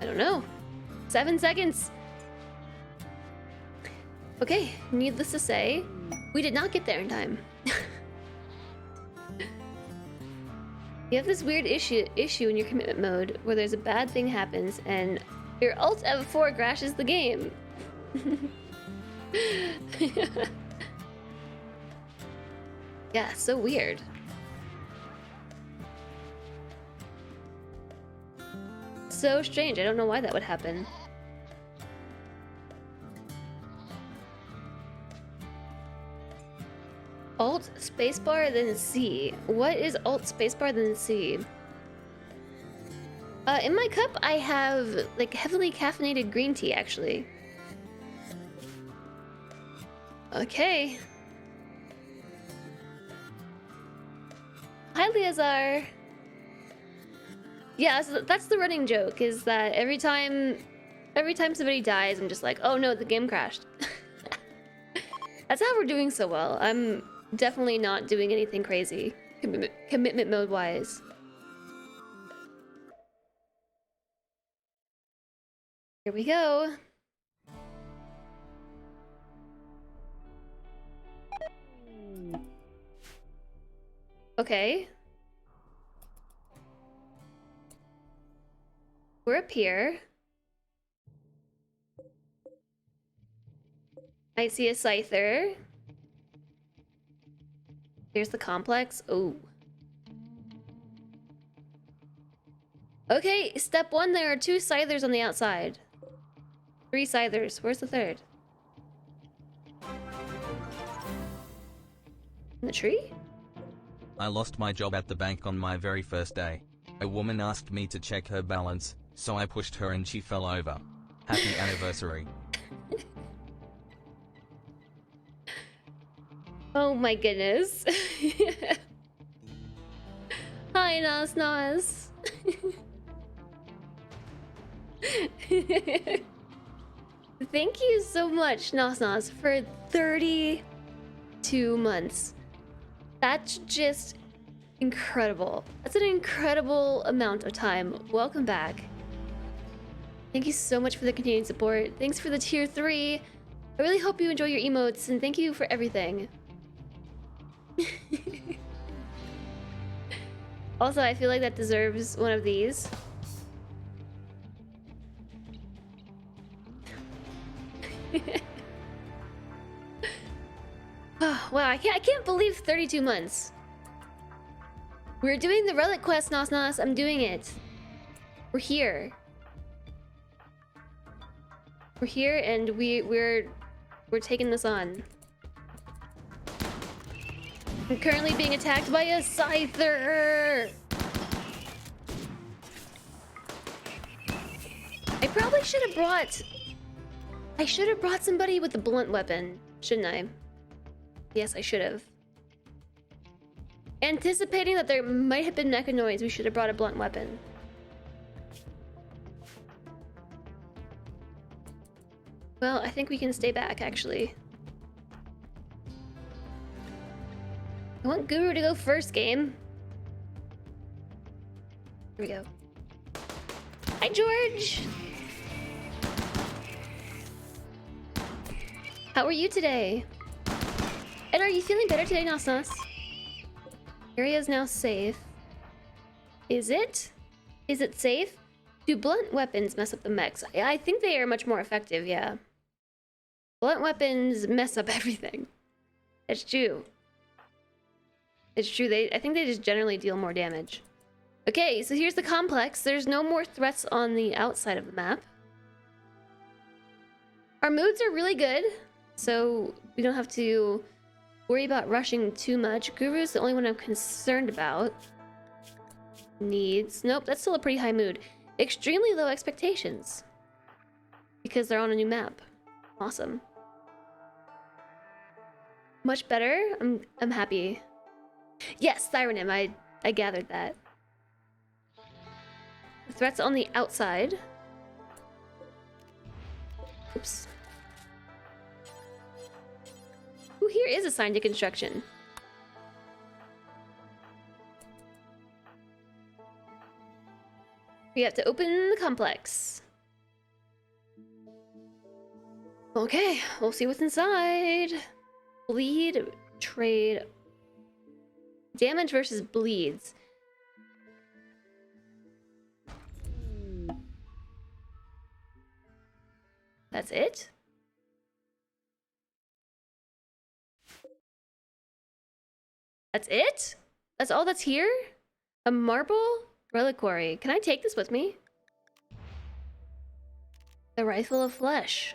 I don't know. 7 seconds. Okay, needless to say, we did not get there in time. You have this weird issue in your commitment mode where there's a bad thing happens and your Alt F4 crashes the game. Yeah, so weird. So strange. I don't know why that would happen. Alt spacebar then C. What is Alt spacebar then C? In my cup I have like heavily caffeinated green tea actually. Okay. Hi Leazar. Yeah, so that's the running joke, is that every time somebody dies, I'm just like, oh no, the game crashed. That's how we're doing so well. I'm definitely not doing anything crazy, commitment mode wise. Here we go. Okay. We're up here. I see a scyther. Here's the complex. Oh. Okay, step 1, there are 2 scythers on the outside. 3 scythers. Where's the third? In the tree? I lost my job at the bank on my very first day. A woman asked me to check her balance, so I pushed her and she fell over. Happy anniversary. Oh my goodness. Hi, Nas Nas. Thank you so much, Nos Nos, for 32 months. That's just incredible. That's an incredible amount of time. Welcome back. Thank you so much for the continued support. Thanks for the tier 3. I really hope you enjoy your emotes, and thank you for everything. Also, I feel like that deserves one of these. Oh, wow, I can't believe 32 months. We're doing the relic quest, Nos Nos. I'm doing it. We're here. We're here, and we're taking this on. I'm currently being attacked by a scyther. I probably should have brought. I should have brought somebody with a blunt weapon, shouldn't I? Yes, I should have. Anticipating that there might have been mechanoids, we should have brought a blunt weapon. Well, I think we can stay back, actually. I want Guru to go first, game. Here we go. Hi, George! How are you today? And are you feeling better today, Nos Nos? Area is now safe. Is it? Is it safe? Do blunt weapons mess up the mechs? I think they are much more effective, yeah. Blunt weapons mess up everything. It's true. It's true. I think they just generally deal more damage. Okay, so here's the complex. There's no more threats on the outside of the map. Our moods are really good, so we don't have to worry about rushing too much. Guru's the only one I'm concerned about. Needs. Nope, that's still a pretty high mood. Extremely low expectations. Because they're on a new map. Awesome. Much better. I'm happy. Yes, Sirenim, I gathered that. The threats on the outside. Oops. Ooh, here is a sign to construction. We have to open the complex. Okay, we'll see what's inside. Bleed, trade. Damage versus bleeds. That's it? That's it? That's all that's here? A marble reliquary. Can I take this with me? The rifle of flesh.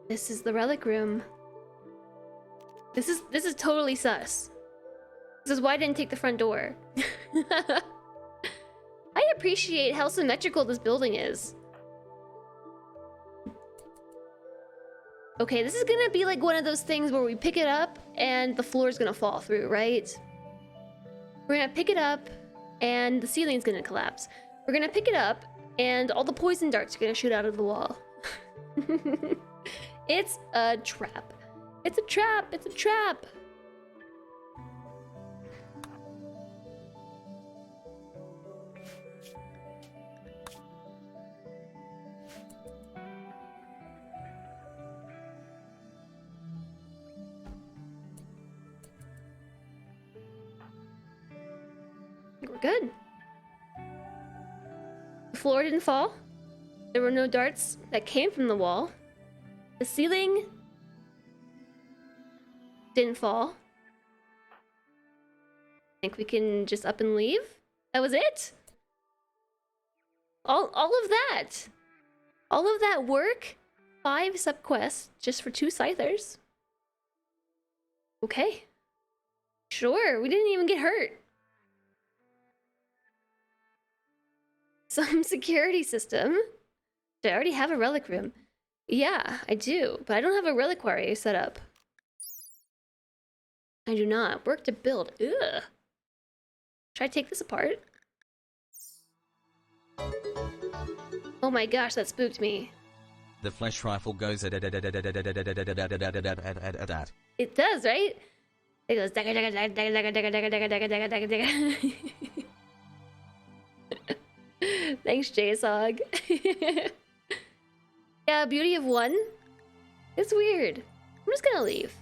This is the relic room. This is totally sus. This is why I didn't take the front door. I appreciate how symmetrical this building is. Okay, this is gonna be like one of those things where we pick it up and the floor is gonna fall through, right? We're gonna pick it up and the ceiling's gonna collapse. We're gonna pick it up and all the poison darts are gonna shoot out of the wall. It's a trap. It's a trap. It's a trap. We're good. The floor didn't fall. There were no darts that came from the wall. The ceiling didn't fall. Think we can just up and leave? That was it? All of that. All of that work? 5 subquests just for 2 scythers? Okay. Sure, we didn't even get hurt. Some security system. I already have a relic room. Yeah, I do, but I don't have a reliquary set up. I do not. Work to build. Ugh. Should I take this apart? Oh my gosh, that spooked me. The flesh rifle goes at. It does, right? It goes dagga dagga dagga dagga dagga dagga dagga dagga dagga dagga dagga. Thanks, JSOG. Yeah, beauty of one. It's weird. I'm just gonna leave.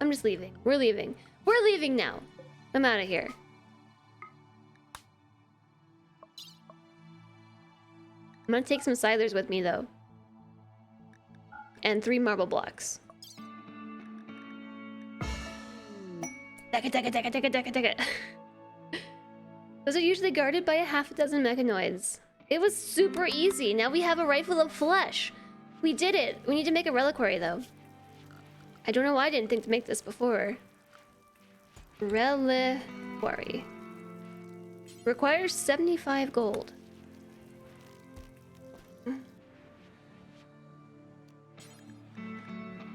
I'm just leaving. We're leaving. We're leaving now. I'm out of here. I'm gonna take some silers with me though. And 3 marble blocks. Those are usually guarded by a half a dozen mechanoids. It was super easy. Now we have a rifle of flesh. We did it. We need to make a reliquary though. I don't know why I didn't think to make this before. Reliquary. Requires 75 gold.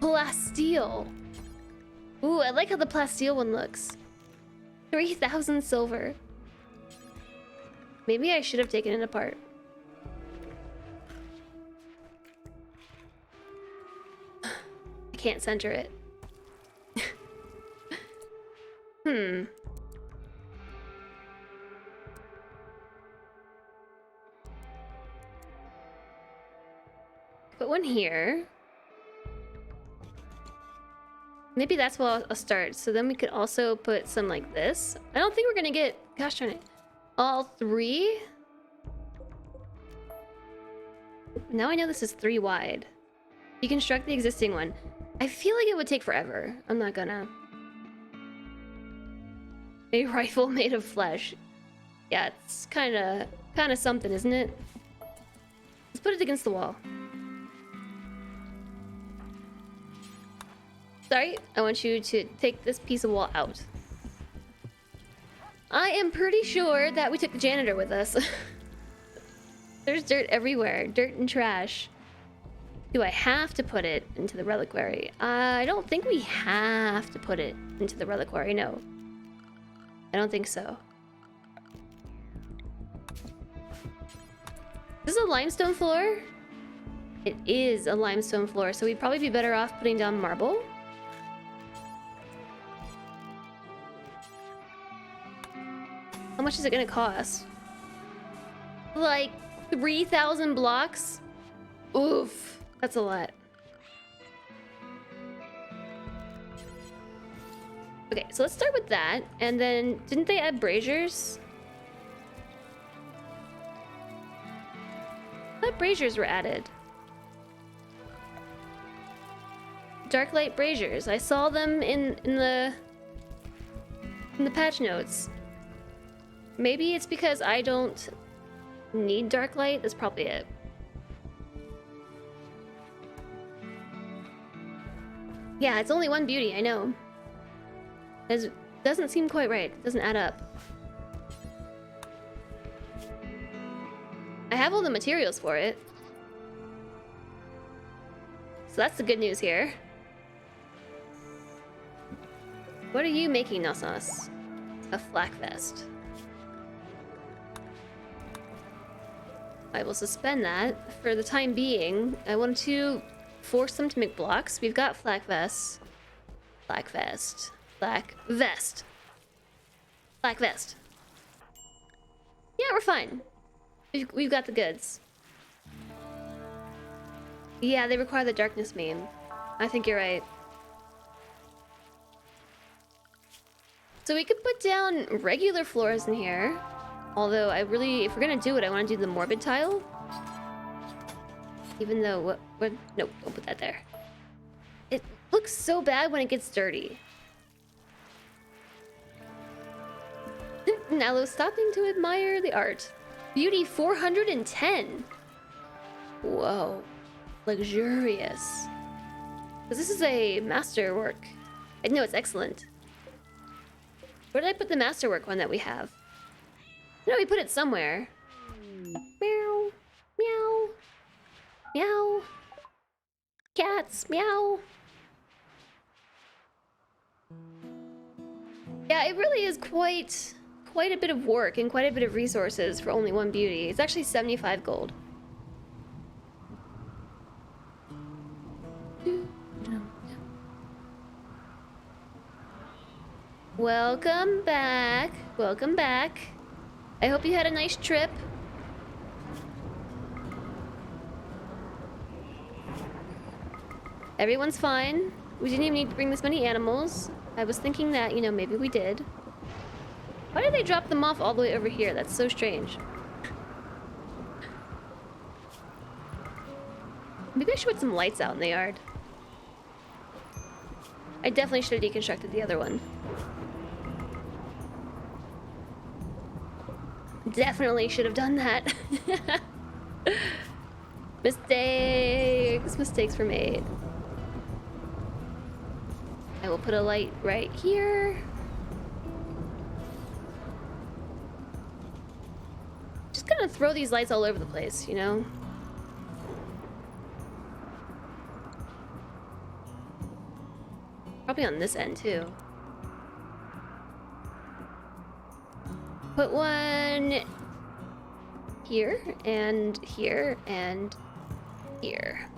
Plasteel. Ooh, I like how the plasteel one looks. 3,000 silver. Maybe I should have taken it apart. I can't center it. Put one here. Maybe that's where I'll start. So then we could also put some like this. I don't think we're gonna get, gosh darn it, all 3. Now I know this is 3 wide. Deconstruct the existing one. I feel like it would take forever. I'm not gonna. A rifle made of flesh. Yeah, it's kind of something, isn't it? Let's put it against the wall. Sorry, I want you to take this piece of wall out. I am pretty sure that we took the janitor with us. There's dirt everywhere, dirt and trash. Do I have to put it into the reliquary? I don't think we have to put it into the reliquary, no. I don't think so. Is this a limestone floor? It is a limestone floor, so we'd probably be better off putting down marble. How much is it gonna cost? Like 3,000 blocks? Oof, that's a lot. Okay, so let's start with that. And then, didn't they add braziers? I thought braziers were added. Dark light braziers. I saw them in the patch notes. Maybe it's because I don't need dark light. That's probably it. Yeah, it's only 1 beauty, I know. It doesn't seem quite right. It doesn't add up. I have all the materials for it. So that's the good news here. What are you making, Nossos? A flak vest. I will suspend that for the time being. I want to force them to make blocks. We've got flak vests. Black vest. Black vest. Black vest. Yeah, we're fine. We've got the goods. Yeah, they require the darkness meme. I think you're right. So we could put down regular floors in here. Although I really, if we're gonna do it, I want to do the morbid tile. Even though, what, nope, don't put that there. It looks so bad when it gets dirty. Now stopping to admire the art. Beauty 410. Whoa, luxurious. Because this is a masterwork. I know it's excellent. Where did I put the masterwork one that we have? No, we put it somewhere. Meow, meow, meow. Cats, meow. Yeah, it really is quite a bit of work and quite a bit of resources for only one beauty. It's actually 75 gold. Welcome back. Welcome back. I hope you had a nice trip. Everyone's fine. We didn't even need to bring this many animals. I was thinking that, you know, maybe we did. Why did they drop them off all the way over here? That's so strange. Maybe I should put some lights out in the yard. I definitely should have deconstructed the other one. Definitely should have done that. Mistakes were made. I will put a light right here. Just gonna throw these lights all over the place, you know? Probably on this end too. Put one here and here and here.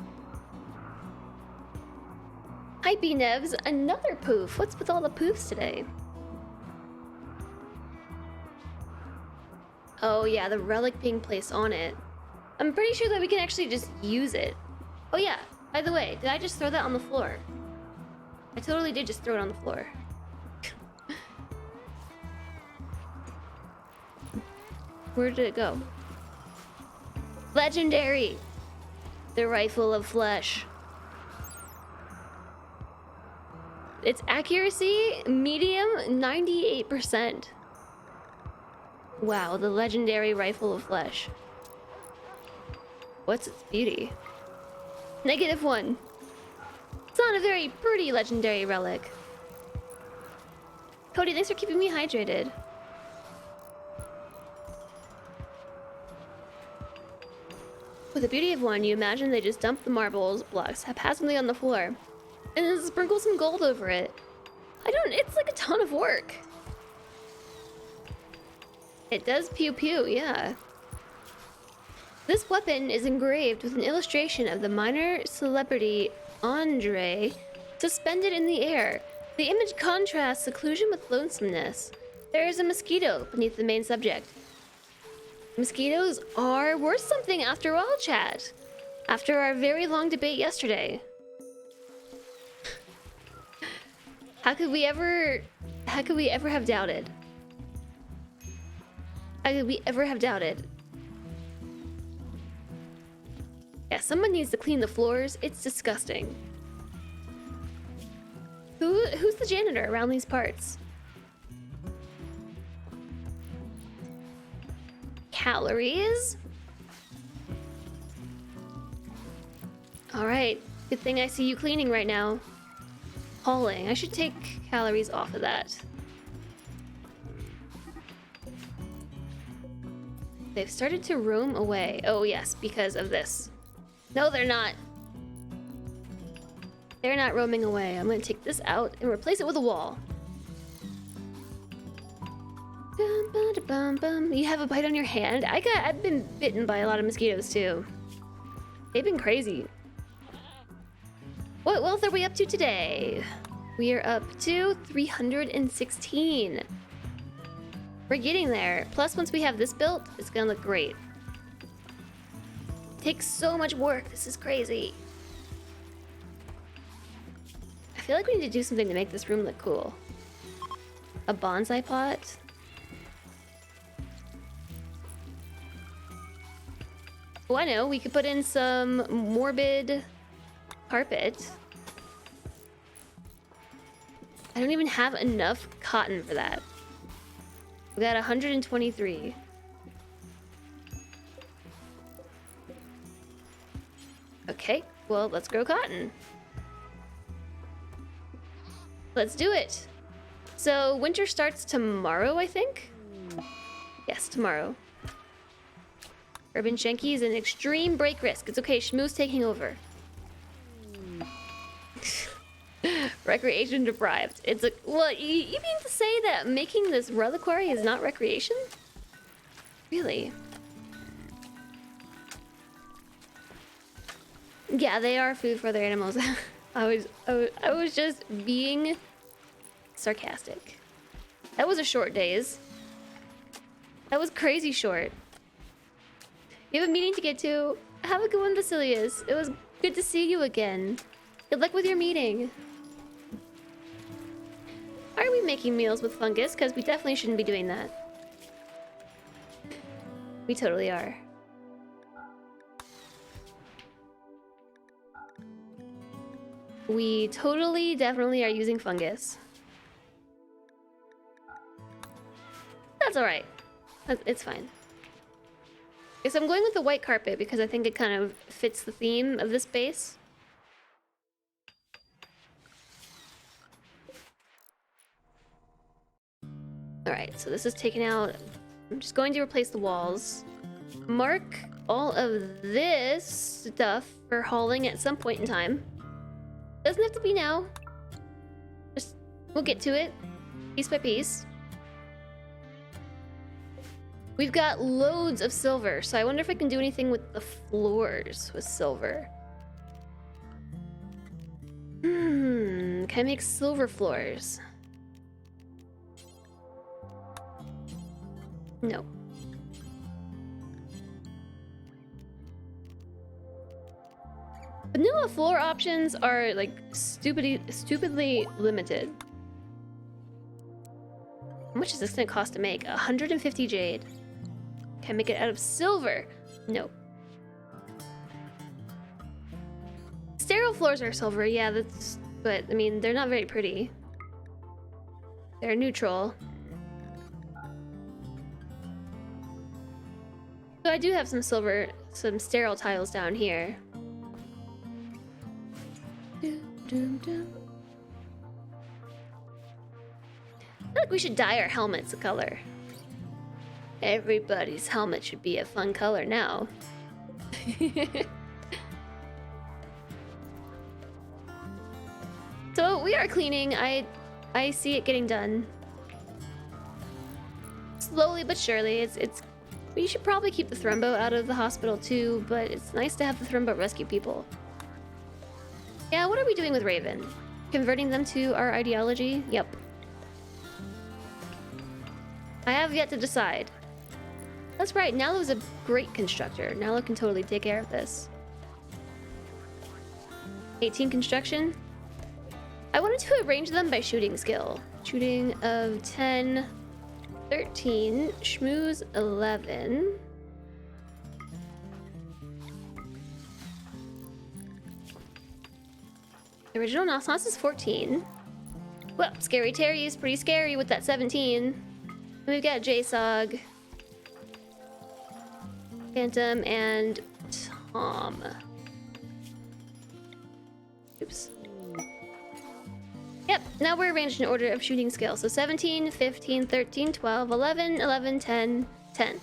Hi B-Nevs, another poof. What's with all the poofs today? Oh yeah, the relic being placed on it. I'm pretty sure that we can actually just use it. Oh yeah, by the way, did I just throw that on the floor? I totally did just throw it on the floor. Where did it go? Legendary! The rifle of flesh. Its accuracy, medium, 98%. Wow, the legendary rifle of flesh. What's its beauty? -1. It's not a very pretty legendary relic. Cody, thanks for keeping me hydrated. With the beauty of one, you imagine they just dump the marbles blocks haphazardly on the floor and then sprinkle some gold over it. It's like a ton of work. It does pew pew, yeah. This weapon is engraved with an illustration of the minor celebrity Andre suspended in the air. The image contrasts seclusion with lonesomeness. There is a mosquito beneath the main subject. Mosquitoes are worth something after all, chat. After our very long debate yesterday. How could we ever have doubted? How could we ever have doubted? Yeah, someone needs to clean the floors. It's disgusting. Who's the janitor around these parts? Calories. All right, good thing I see you cleaning right now. Hauling. I should take calories off of that. They've started to roam away. Oh yes, because of this. No, they're not. They're not roaming away. I'm gonna take this out and replace it with a wall. You have a bite on your hand? I've been bitten by a lot of mosquitoes too. They've been crazy. What wealth are we up to today? We are up to 316. We're getting there. Plus, once we have this built, it's gonna look great. It takes so much work. This is crazy. I feel like we need to do something to make this room look cool. A bonsai pot. Oh, I know. We could put in some morbid carpet. I don't even have enough cotton for that. We got 123. Okay, well, let's grow cotton. Let's do it. So winter starts tomorrow, I think? Yes, tomorrow. Urban Shanky is an extreme break risk. It's okay, Shmoo's taking over. Recreation deprived. It's a what? You mean to say that making this reliquary is not recreation? Really? Yeah, they are food for other animals. I was just being sarcastic. That was a short days. That was crazy short. You have a meeting to get to. Have a good one, Basilius. It was good to see you again. Good luck with your meeting. Why are we making meals with fungus? Because we definitely shouldn't be doing that. We totally are. We totally, definitely are using fungus. That's alright. It's fine. Okay, so I'm going with the white carpet because I think it kind of fits the theme of this base. Alright, so this is taken out. I'm just going to replace the walls. Mark all of this stuff for hauling at some point in time. Doesn't have to be now. Just, we'll get to it. Piece by piece. We've got loads of silver, so I wonder if I can do anything with the floors with silver. Can I make silver floors? No. Vanilla floor options are like stupidly limited. How much is this gonna cost to make? 150 jade. Can I make it out of silver? No. Sterile floors are silver, yeah, that's, but I mean, they're not very pretty. They're neutral. So I do have some silver, some sterile tiles down here. I feel like we should dye our helmets a color. Everybody's helmet should be a fun color now. So we are cleaning. I see it getting done. Slowly but surely. It's we should probably keep the Thrumbo out of the hospital too, but it's nice to have the Thrumbo rescue people. Yeah, what are we doing with Raven? Converting them to our ideology? Yep. I have yet to decide. That's right, Nalo's a great constructor. Nalo can totally take care of this. 18 construction. I wanted to arrange them by shooting skill. Shooting of 10, 13, schmooze 11. The original Nosnos is 14. Well, Scary Terry is pretty scary with that 17. And we've got JSOG, Phantom, and Tom. Oops. Yep, now we're arranged in order of shooting skill. So 17, 15, 13, 12, 11, 11, 10, 10.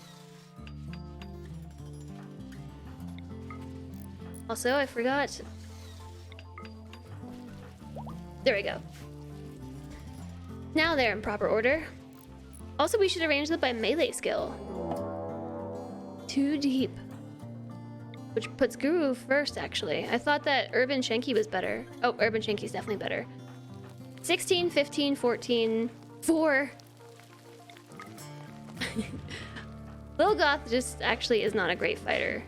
Also, I forgot. There we go. Now they're in proper order. Also, we should arrange them by melee skill. Too deep. Which puts Guru first, actually. I thought that Urban Shanky was better. Oh, Urban Shanky's definitely better. 16, 15, 14, 4. Lil Goth just actually is not a great fighter.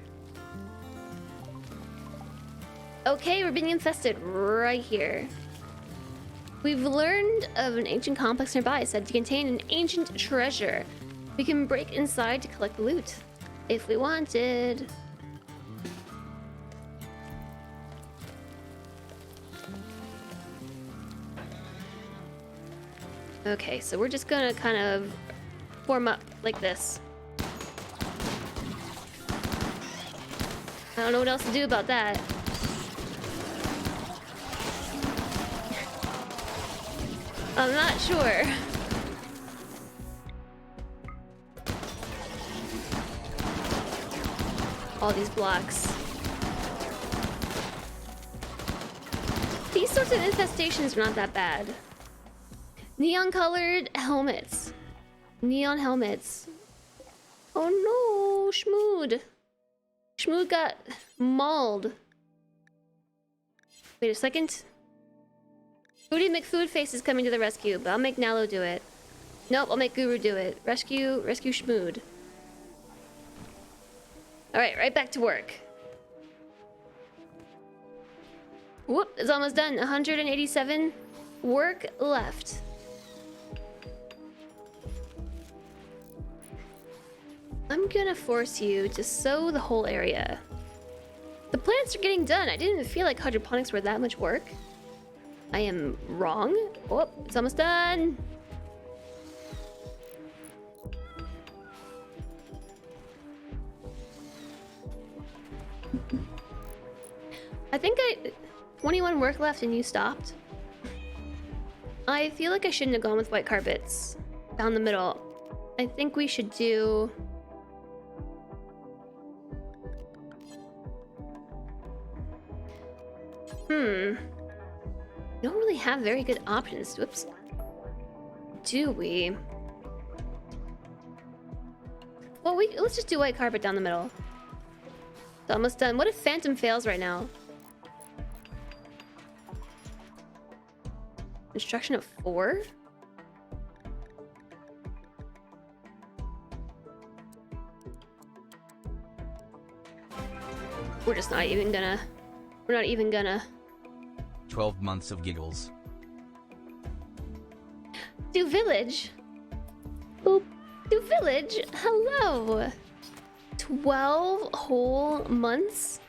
Okay, we're being infested right here. We've learned of an ancient complex nearby said to contain an ancient treasure. We can break inside to collect the loot, if we wanted. Okay, so we're just gonna kind of form up like this. I don't know what else to do about that. I'm not sure. All these blocks. These sorts of infestations are not that bad. Neon colored helmets. Neon helmets. Oh no, Schmood. Schmood got mauled. Wait a second. Foodie McFoodface is coming to the rescue, but I'll make Nalo do it. Nope, I'll make Guru do it. Rescue Schmood. Alright, right back to work. Whoop, it's almost done. 187 work left. I'm gonna force you to sow the whole area. The plants are getting done. I didn't feel like hydroponics were that much work. I am wrong. Oh, it's almost done. I think 21 work left and you stopped. I feel like I shouldn't have gone with white carpets down the middle. I think we should do... We don't really have very good options. Whoops. Do we? Well, let's just do white carpet down the middle. It's almost done. What if Phantom fails right now? Construction of 4? We're just not even gonna... We're not even gonna... 12 months of giggles. Do village? Boop. Do village? Hello! 12 whole months?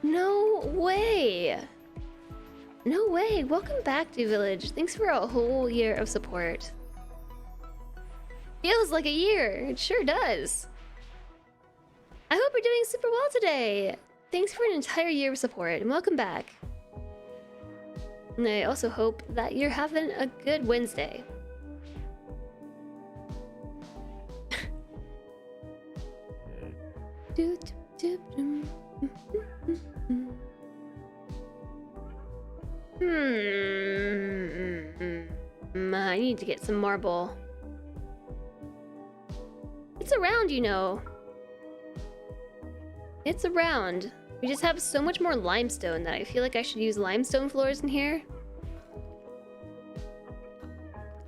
No way! No way! Welcome back to village. Thanks for a whole year of support. Feels like a year. It sure does. I hope you're doing super well today. Thanks for an entire year of support and welcome back. And I also hope that you're having a good Wednesday. I need to get some marble. It's around, you know. It's around. We just have so much more limestone that I feel like I should use limestone floors in here.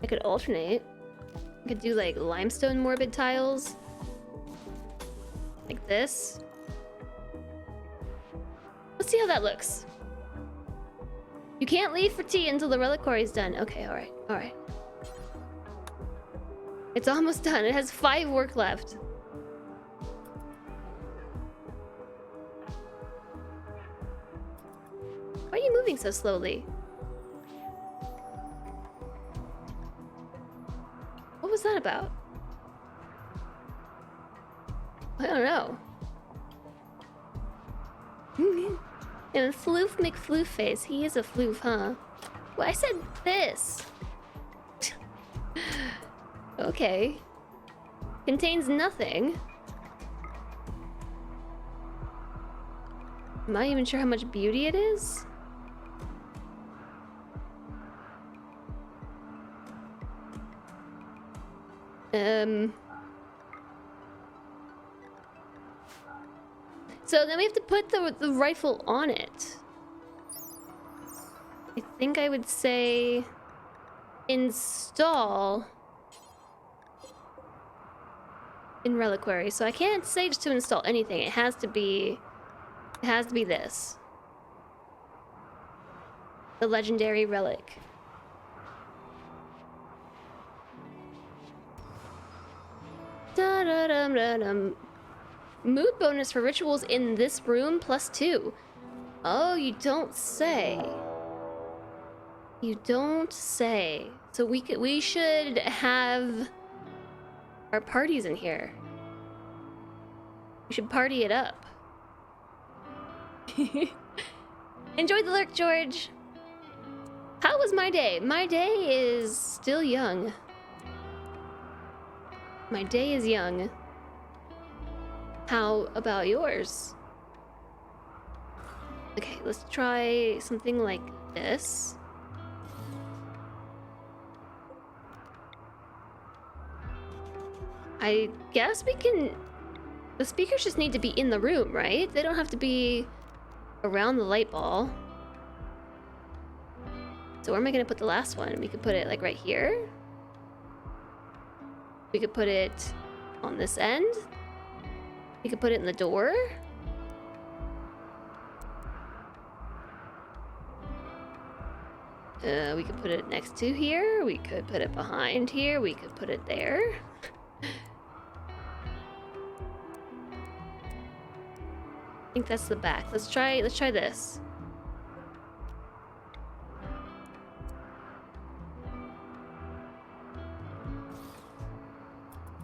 I could alternate. I could do like limestone morbid tiles. Like this. Let's see how that looks. You can't leave for tea until the reliquary is done. Okay, alright, alright. It's almost done. It has 5 work left. Why are you moving so slowly? What was that about? I don't know. And Floof McFloof face. He is a floof, huh? Well, I said this. Okay. Contains nothing. I'm not even sure how much beauty it is. So then we have to put the rifle on it. I think I would say install in Reliquary. So I can't say just to install anything. It has to be this. The legendary relic. Da-da-dum-da-dum. Mood bonus for rituals in this room +2. Oh, you don't say. You don't say. So we should have our parties in here. We should party it up. Enjoy the lurk, George. How was my day? My day is still young. My day is young. How about yours? Okay, let's try something like this. I guess we can... The speakers just need to be in the room, right? They don't have to be around the light ball. So where am I gonna put the last one? We could put it like right here. We could put it on this end. We could put it in the door. We could put it next to here. We could put it behind here. We could put it there. I think that's the back. Let's try this.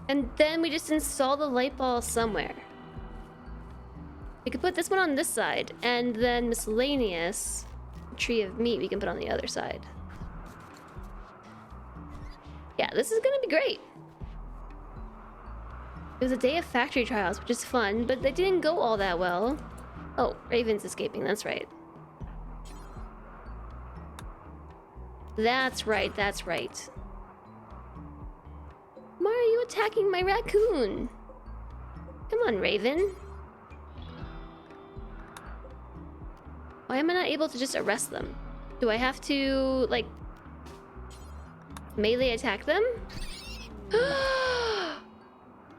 And then we just install the light ball somewhere. We could put this one on this side, and then miscellaneous tree of meat we can put on the other side. Yeah, this is gonna be great. It was a day of factory trials, which is fun, but they didn't go all that well. Oh, Raven's escaping, that's right. That's right, that's right. Why are you attacking my raccoon? Come on, Raven. Why am I not able to just arrest them? Do I have to, like, melee attack them?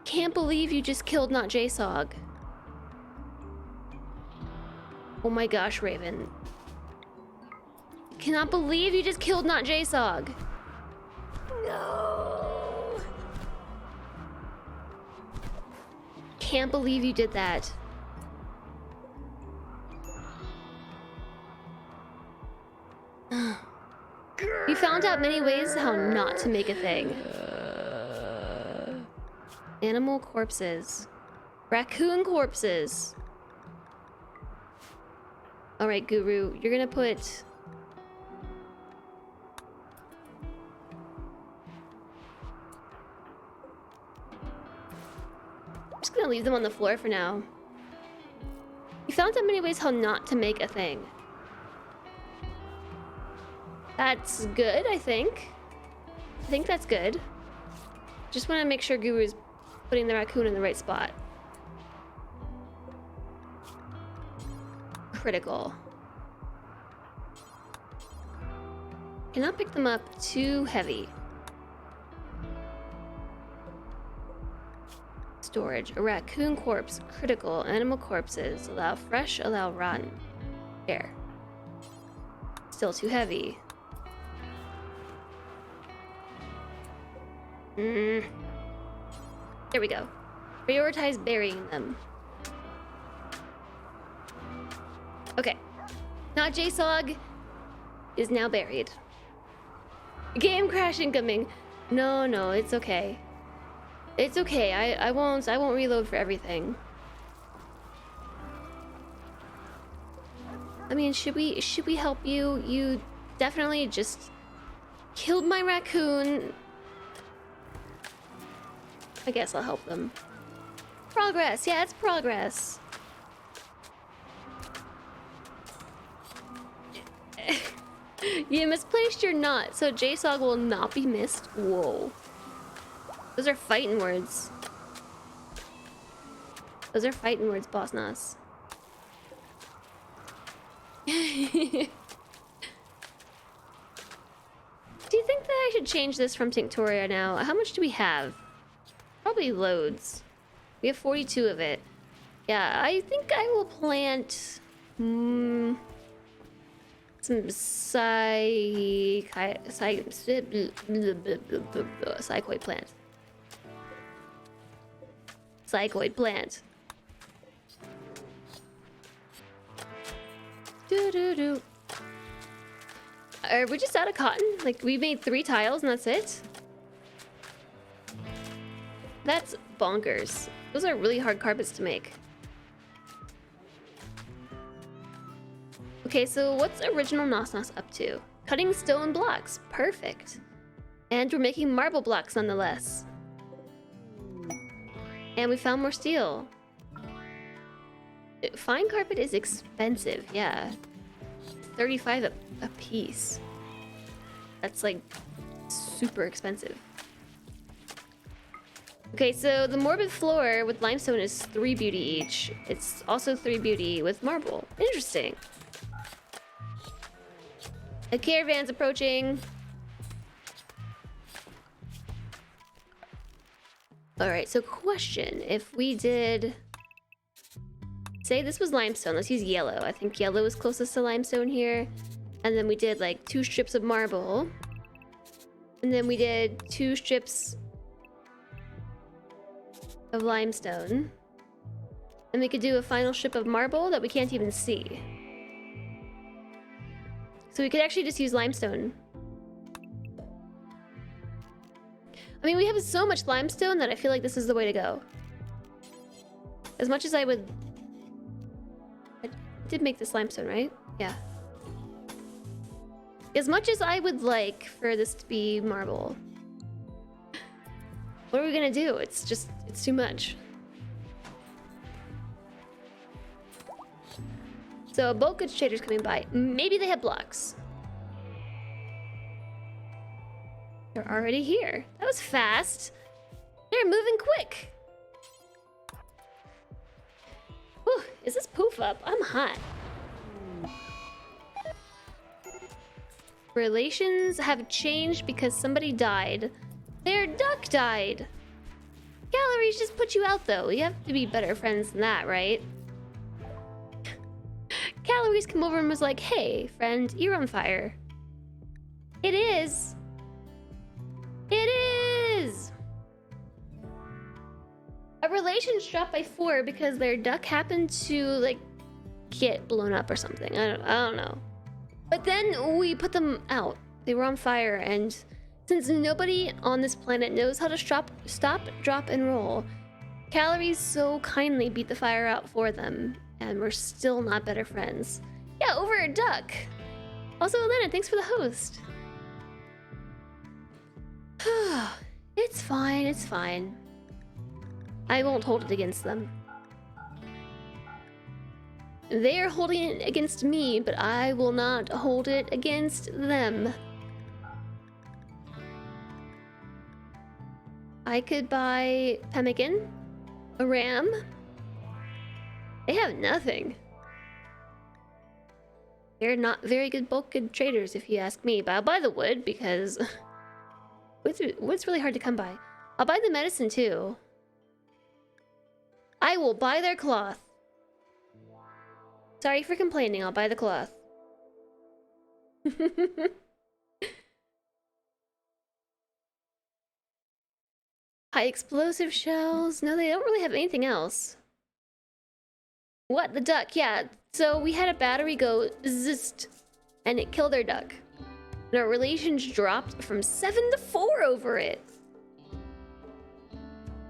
Can't believe you just killed Not JSOG. Oh my gosh, Raven. Cannot believe you just killed Not JSOG. No. Can't believe you did that. You found out many ways how not to make a thing. Animal corpses. Raccoon corpses. Alright, Guru, you're gonna put... I'm just gonna leave them on the floor for now. You found out many ways how not to make a thing. That's good, I think. I think that's good. Just want to make sure Guru's putting the raccoon in the right spot. Critical. Cannot pick them up too heavy. Storage. A raccoon corpse. Critical. Animal corpses. Allow fresh, allow rotten. There. Still too heavy. There we go. Prioritize burying them. Okay. Not JSOG is now buried. Game crash incoming. No, it's okay. It's okay. I won't reload for everything. I mean, should we help you? You definitely just killed my raccoon. I guess I'll help them. Progress, yeah, it's progress. You misplaced your knot, so JSOG will not be missed. Whoa. Those are fighting words. Those are fighting words, Boss Nas. Do you think that I should change this from Tinctoria now? How much do we have? Probably loads. We have 42 of it. Yeah, I think I will plant some psychoid plant. Psychoid plant. Do. Are we just out of cotton? Like, we made 3 tiles and that's it? That's bonkers. Those are really hard carpets to make. Okay, so what's original Nos up to? Cutting stone blocks. Perfect. And we're making marble blocks nonetheless. And we found more steel. Fine carpet is expensive, yeah. 35 a piece. That's like super expensive. Okay, so the morbid floor with limestone is 3 beauty each. It's also 3 beauty with marble. Interesting. A caravan's approaching. Alright, so question. If we did... Say this was limestone. Let's use yellow. I think yellow is closest to limestone here. And then we did like 2 strips of marble. And then we did 2 strips of limestone. And we could do a final strip of marble that we can't even see. So we could actually just use limestone. I mean, we have so much limestone that I feel like this is the way to go. As much as I would... I did make this limestone, right? Yeah. As much as I would like for this to be marble. What are we gonna do? It's just, it's too much. So, bulk goods traders coming by. Maybe they have blocks. They're already here. That was fast. They're moving quick. Whew, is this poof up? I'm hot. Relations have changed because somebody died. Their duck died. Galleries just put you out though. You have to be better friends than that, right? Calories come over and was like, hey, friend, you're on fire. It is. It is. A relation's dropped by 4 because their duck happened to, like, get blown up or something. I don't know. But then we put them out. They were on fire, and since nobody on this planet knows how to stop, drop, and roll, Calories so kindly beat the fire out for them. And we're still not better friends. Yeah, over a duck. Also, Elena, thanks for the host. It's fine, it's fine. I won't hold it against them. They are holding it against me, but I will not hold it against them. I could buy pemmican, a ram. They have nothing. They're not very good bulk good traders, if you ask me. But I'll buy the wood because wood's really hard to come by. I'll buy the medicine too. I will buy their cloth. Sorry for complaining. I'll buy the cloth. High explosive shells. No, they don't really have anything else. What? The duck? Yeah. So we had a battery go zzt, and it killed our duck. And our relations dropped from 7 to 4 over it.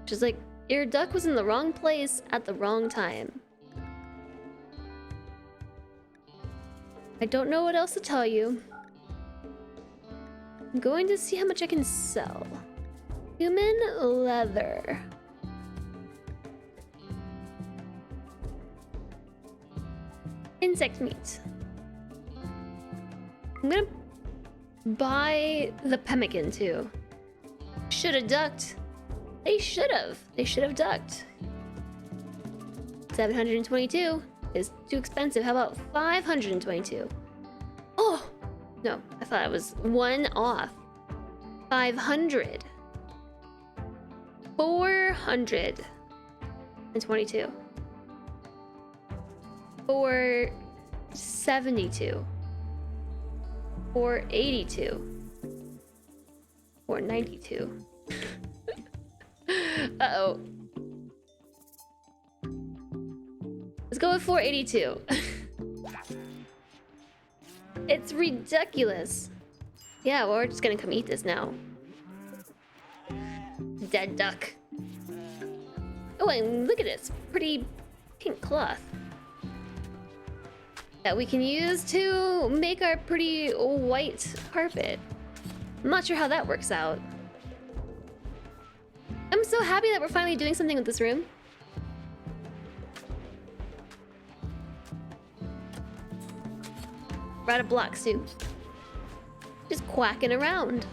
Which is like, your duck was in the wrong place at the wrong time. I don't know what else to tell you. I'm going to see how much I can sell. Human leather. Insect meat. I'm gonna buy the pemmican too. Should have ducked. They should have. They should have ducked. 722 is too expensive. How about 522? Oh! No, I thought I was 1 off. 500. 422. 472. 482. 492. Uh-oh. Let's go with 482. It's ridiculous. Yeah, well, we're just gonna come eat this now. Dead duck. Oh, and look at this pretty pink cloth that we can use to make our pretty white carpet. I'm not sure how that works out. I'm so happy that we're finally doing something with this room. We're out of block soup. Just quacking around.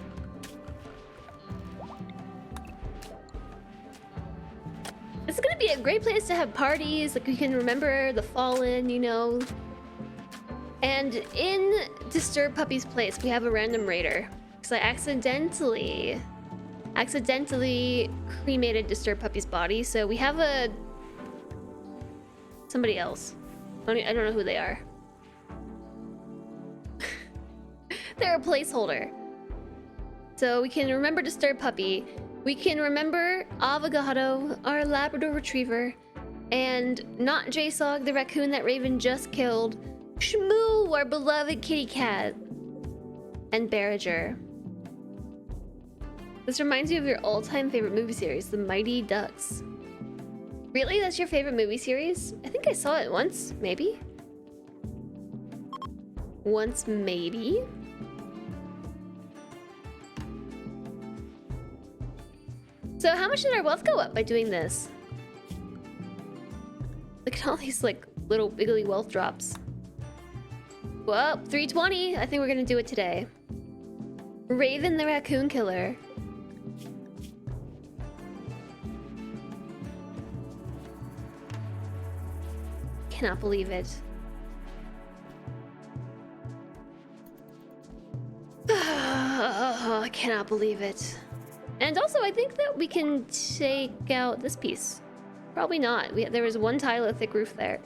This is gonna be a great place to have parties. Like, we can remember the fallen, you know. And in Disturb Puppy's place, we have a random raider. Because I accidentally cremated Disturb Puppy's body. So we have somebody else. I don't know who they are. They're a placeholder. So we can remember Disturb Puppy. We can remember Avogado, our Labrador Retriever, and not J-Sog, the raccoon that Raven just killed, Shmoo, our beloved kitty cat, and Barriger. This reminds me of your all-time favorite movie series, The Mighty Ducks. Really? That's your favorite movie series? I think I saw it once, maybe? Once, maybe? So how much did our wealth go up by doing this? Look at all these like little wiggly wealth drops. Well, 320. I think we're gonna do it today. Raven the raccoon killer. Cannot believe it. I cannot believe it. And also, I think that we can take out this piece. Probably not. There was one tile of thick roof there.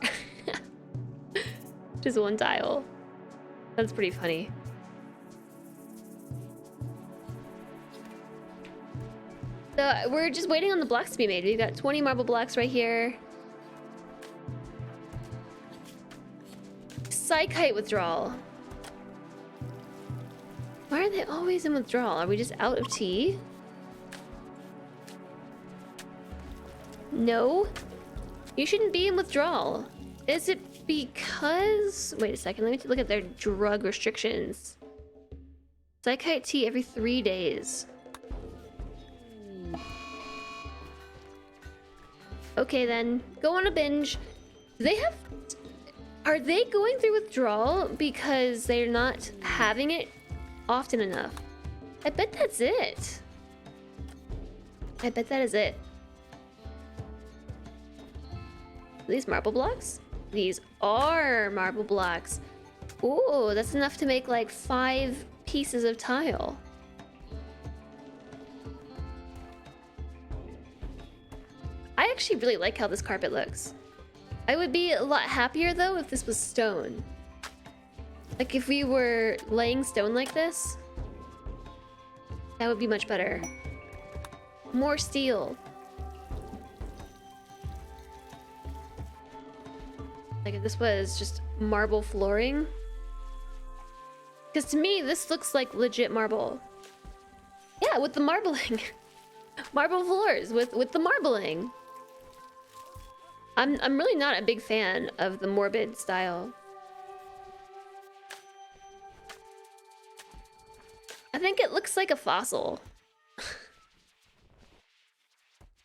Just one tile. That's pretty funny. So we're just waiting on the blocks to be made. We've got 20 marble blocks right here. Psychite withdrawal. Why are they always in withdrawal? Are we just out of tea? No, you shouldn't be in withdrawal. Is it because... Wait a second, let me look at their drug restrictions. Psychite tea every 3 days. Okay then, go on a binge. They have... Are they going through withdrawal because they're not having it often enough? I bet that's it. I bet that is it. These marble blocks? These are marble blocks. Ooh, that's enough to make like 5 pieces of tile. I actually really like how this carpet looks. I would be a lot happier though if this was stone. Like if we were laying stone like this, that would be much better. More steel. Like if this was just marble flooring. Because to me, this looks like legit marble. Yeah, with the marbling. Marble floors with the marbling. I'm really not a big fan of the morbid style. I think it looks like a fossil.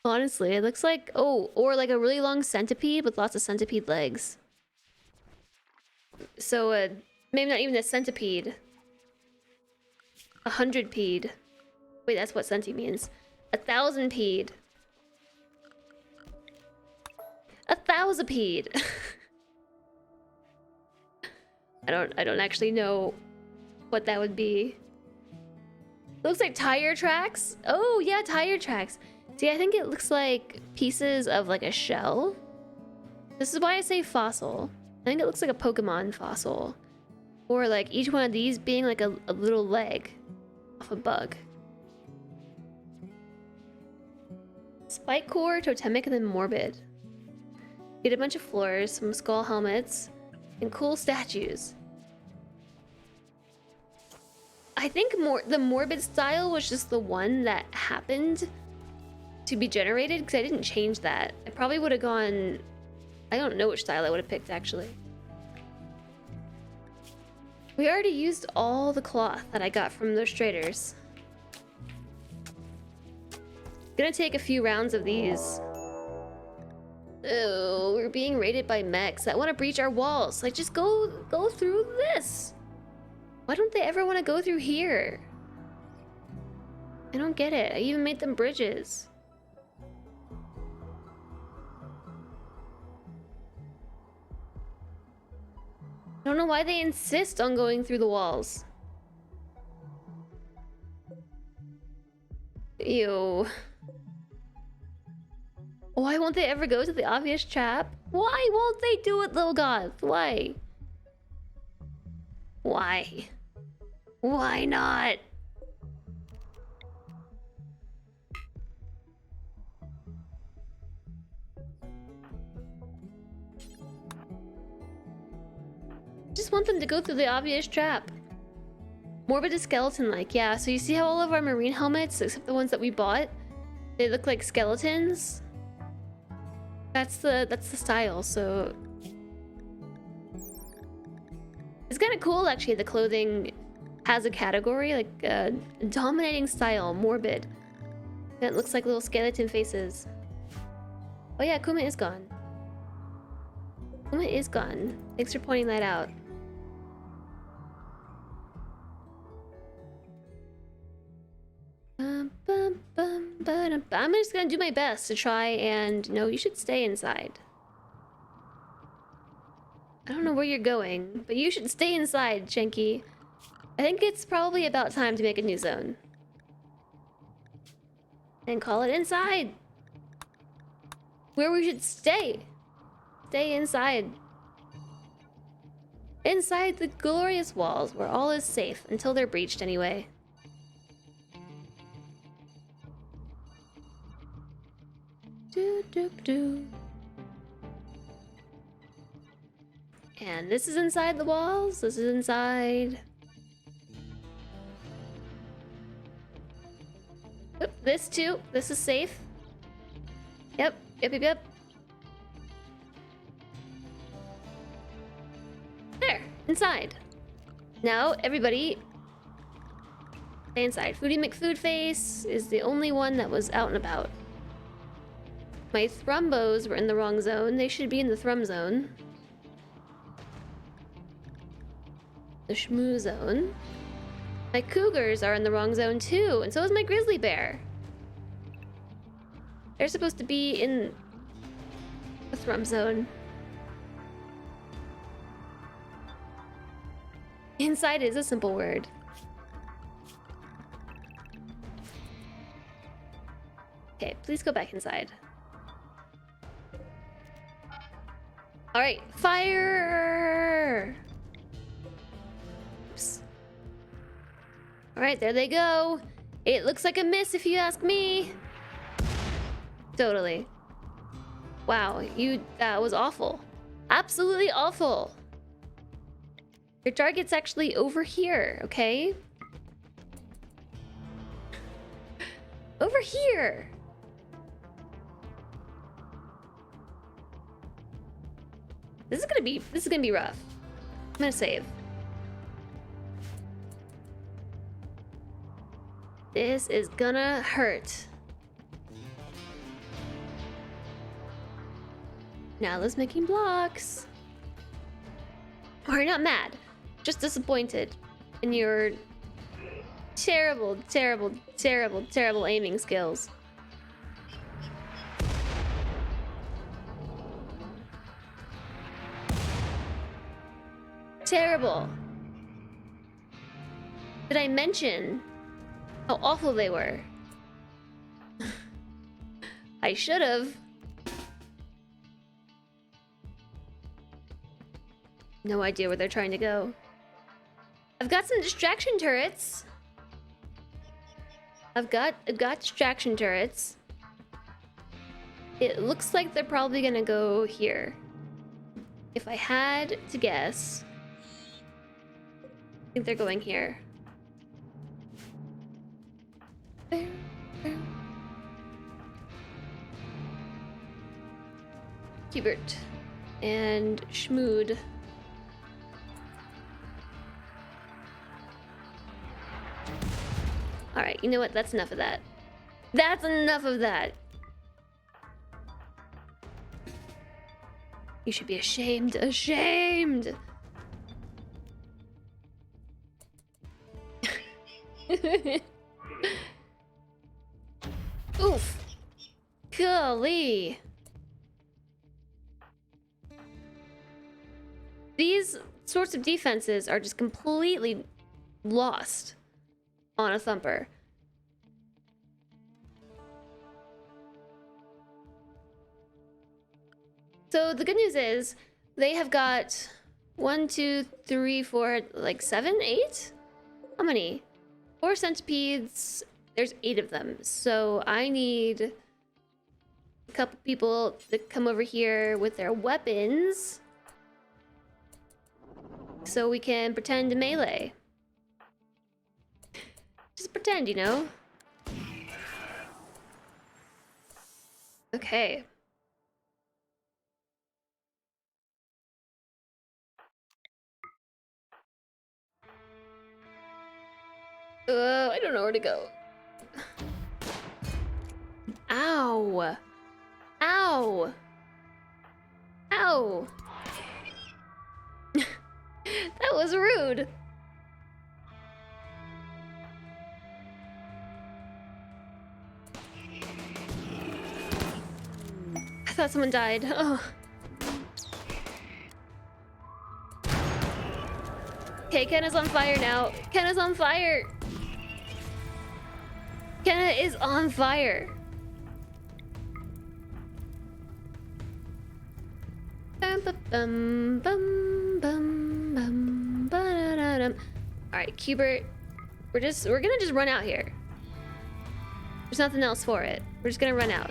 Honestly, it looks like, oh, or like a really long centipede with lots of centipede legs. So maybe not even a centipede. 100-pede. Wait, that's what centi means. 1,000-pede. 1,000-pede. I don't actually know what that would be. It looks like tire tracks. Oh yeah, tire tracks. See, I think it looks like pieces of like a shell. This is why I say fossil. I think it looks like a Pokemon fossil. Or like each one of these being like a little leg off a bug. Spike core, totemic, and then morbid. Get a bunch of floors, some skull helmets, and cool statues. I think the morbid style was just the one that happened to be generated because I didn't change that. I probably would have gone... I don't know which style I would have picked actually. We already used all the cloth that I got from those traders. Gonna take a few rounds of these. Oh, we're being raided by mechs that want to breach our walls. Like, just go through this. Why don't they ever want to go through here? I don't get it. I even made them bridges. I don't know why they insist on going through the walls. Ew. Why won't they ever go to the obvious trap? Why won't they do it, little goth? Why? Why? Why not? Just want them to go through the obvious trap. Morbid is skeleton-like, yeah. So you see how all of our marine helmets, except the ones that we bought, they look like skeletons? That's the style, so... It's kind of cool, actually. The clothing has a category, like dominating style, morbid. And it looks like little skeleton faces. Oh yeah, Kuma is gone. Kuma is gone. Thanks for pointing that out. I'm just gonna do my best to try and... No, you should stay inside. I don't know where you're going, but you should stay inside, Chenky. I think it's probably about time to make a new zone. And call it inside. Where we should stay. Stay inside. Inside the glorious walls, where all is safe, until they're breached anyway. Do. And this is inside the walls. This is inside. Yep, this too. This is safe. Yep. There, inside. Now, everybody, stay inside. Foodie McFoodface is the only one that was out and about. My Thrumbos were in the wrong zone. They should be in the Thrum zone. The Shmoo zone. My Cougars are in the wrong zone too, and so is my Grizzly Bear. They're supposed to be in the Thrum zone. Inside is a simple word. Okay, please go back inside. All right, fire! Oops. All right, there they go. It looks like a miss if you ask me. Totally. Wow, that was awful. Absolutely awful. Your target's actually over here, okay? Over here. This is gonna be rough. I'm gonna save. This is gonna hurt. Now let's making blocks. We're not mad, just disappointed in your terrible aiming skills. Terrible. Did I mention how awful they were? I should have. No idea where they're trying to go. I've got some distraction turrets. I've got distraction turrets. It looks like they're probably gonna go here. If I had to guess, I think they're going here. Hubert and Schmood. Alright, you know what? That's enough of that. That's enough of that! You should be ashamed. Ashamed! These sorts of defenses are just completely lost on a thumper. So the good news is they have got 1, 2, 3, 4, like 7, 8? How many? 4 centipedes. There's 8 of them. So I need a couple people to come over here with their weapons so we can pretend to melee. Just pretend, you know? Okay. I don't know where to go. Ow! Ow! Ow! That was rude. I thought someone died. Oh. Okay, Kenna's on fire now. Kenna's on fire. Kenna is on fire. Bum, bum, bum, bum, ba-da-da-dum. All right, Cubert, we're gonna just run out here. There's nothing else for it. We're just gonna run out.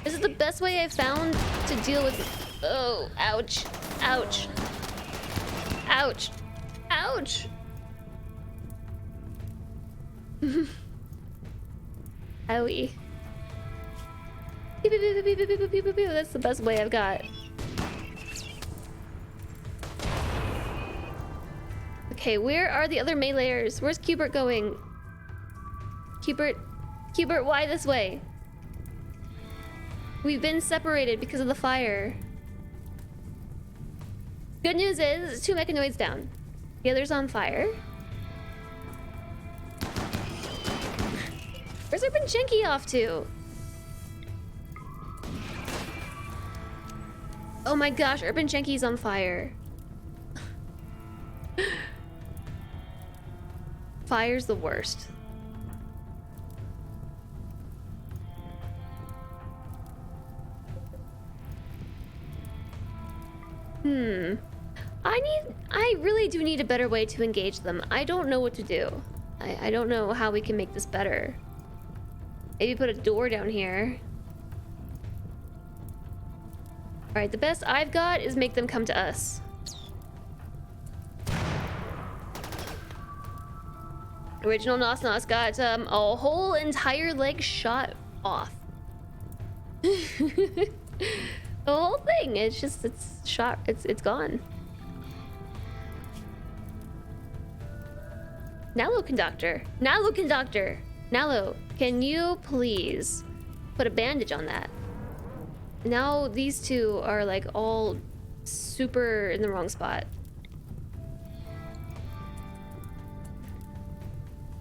This is the best way I've found to deal with. Oh, ouch, ouch, ouch, ouch. Owie. Pew, pew, pew, pew, pew, pew, pew, pew, pew. That's the best way I've got. Okay, where are the other meleeers? Where's Cubert going? Cubert, why this way? We've been separated because of the fire. Good news is, 2 mechanoids down. The other's on fire. Where's our Pinchenki off to? Oh my gosh, Urban Chenki's on fire. Fire's the worst. I really do need a better way to engage them. I don't know what to do. I don't know how we can make this better. Maybe put a door down here. All right, the best I've got is make them come to us. Original Nos Nos got a whole entire leg shot off. The whole thing, it's shot, it's gone. Nalo conductor, Nalo, can you please put a bandage on that? Now these two are like all super in the wrong spot.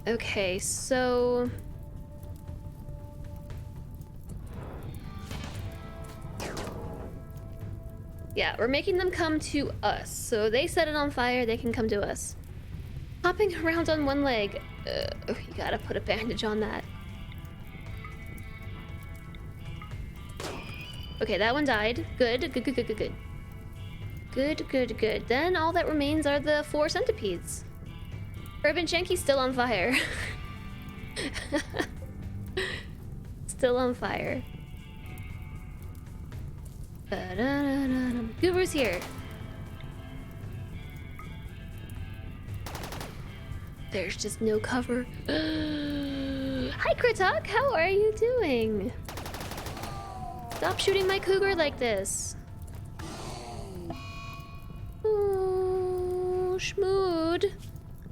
Okay, so yeah, we're making them come to us. So they set it on fire, they can come to us. Hopping around on one leg. You gotta put a bandage on that. Okay, that one died. Good. Good. Then all that remains are the 4 centipedes. Urban Chenki's still on fire. Still on fire. Guru's here. There's just no cover. Hi, Kritok. How are you doing? Stop shooting my cougar like this. Oh, Schmood.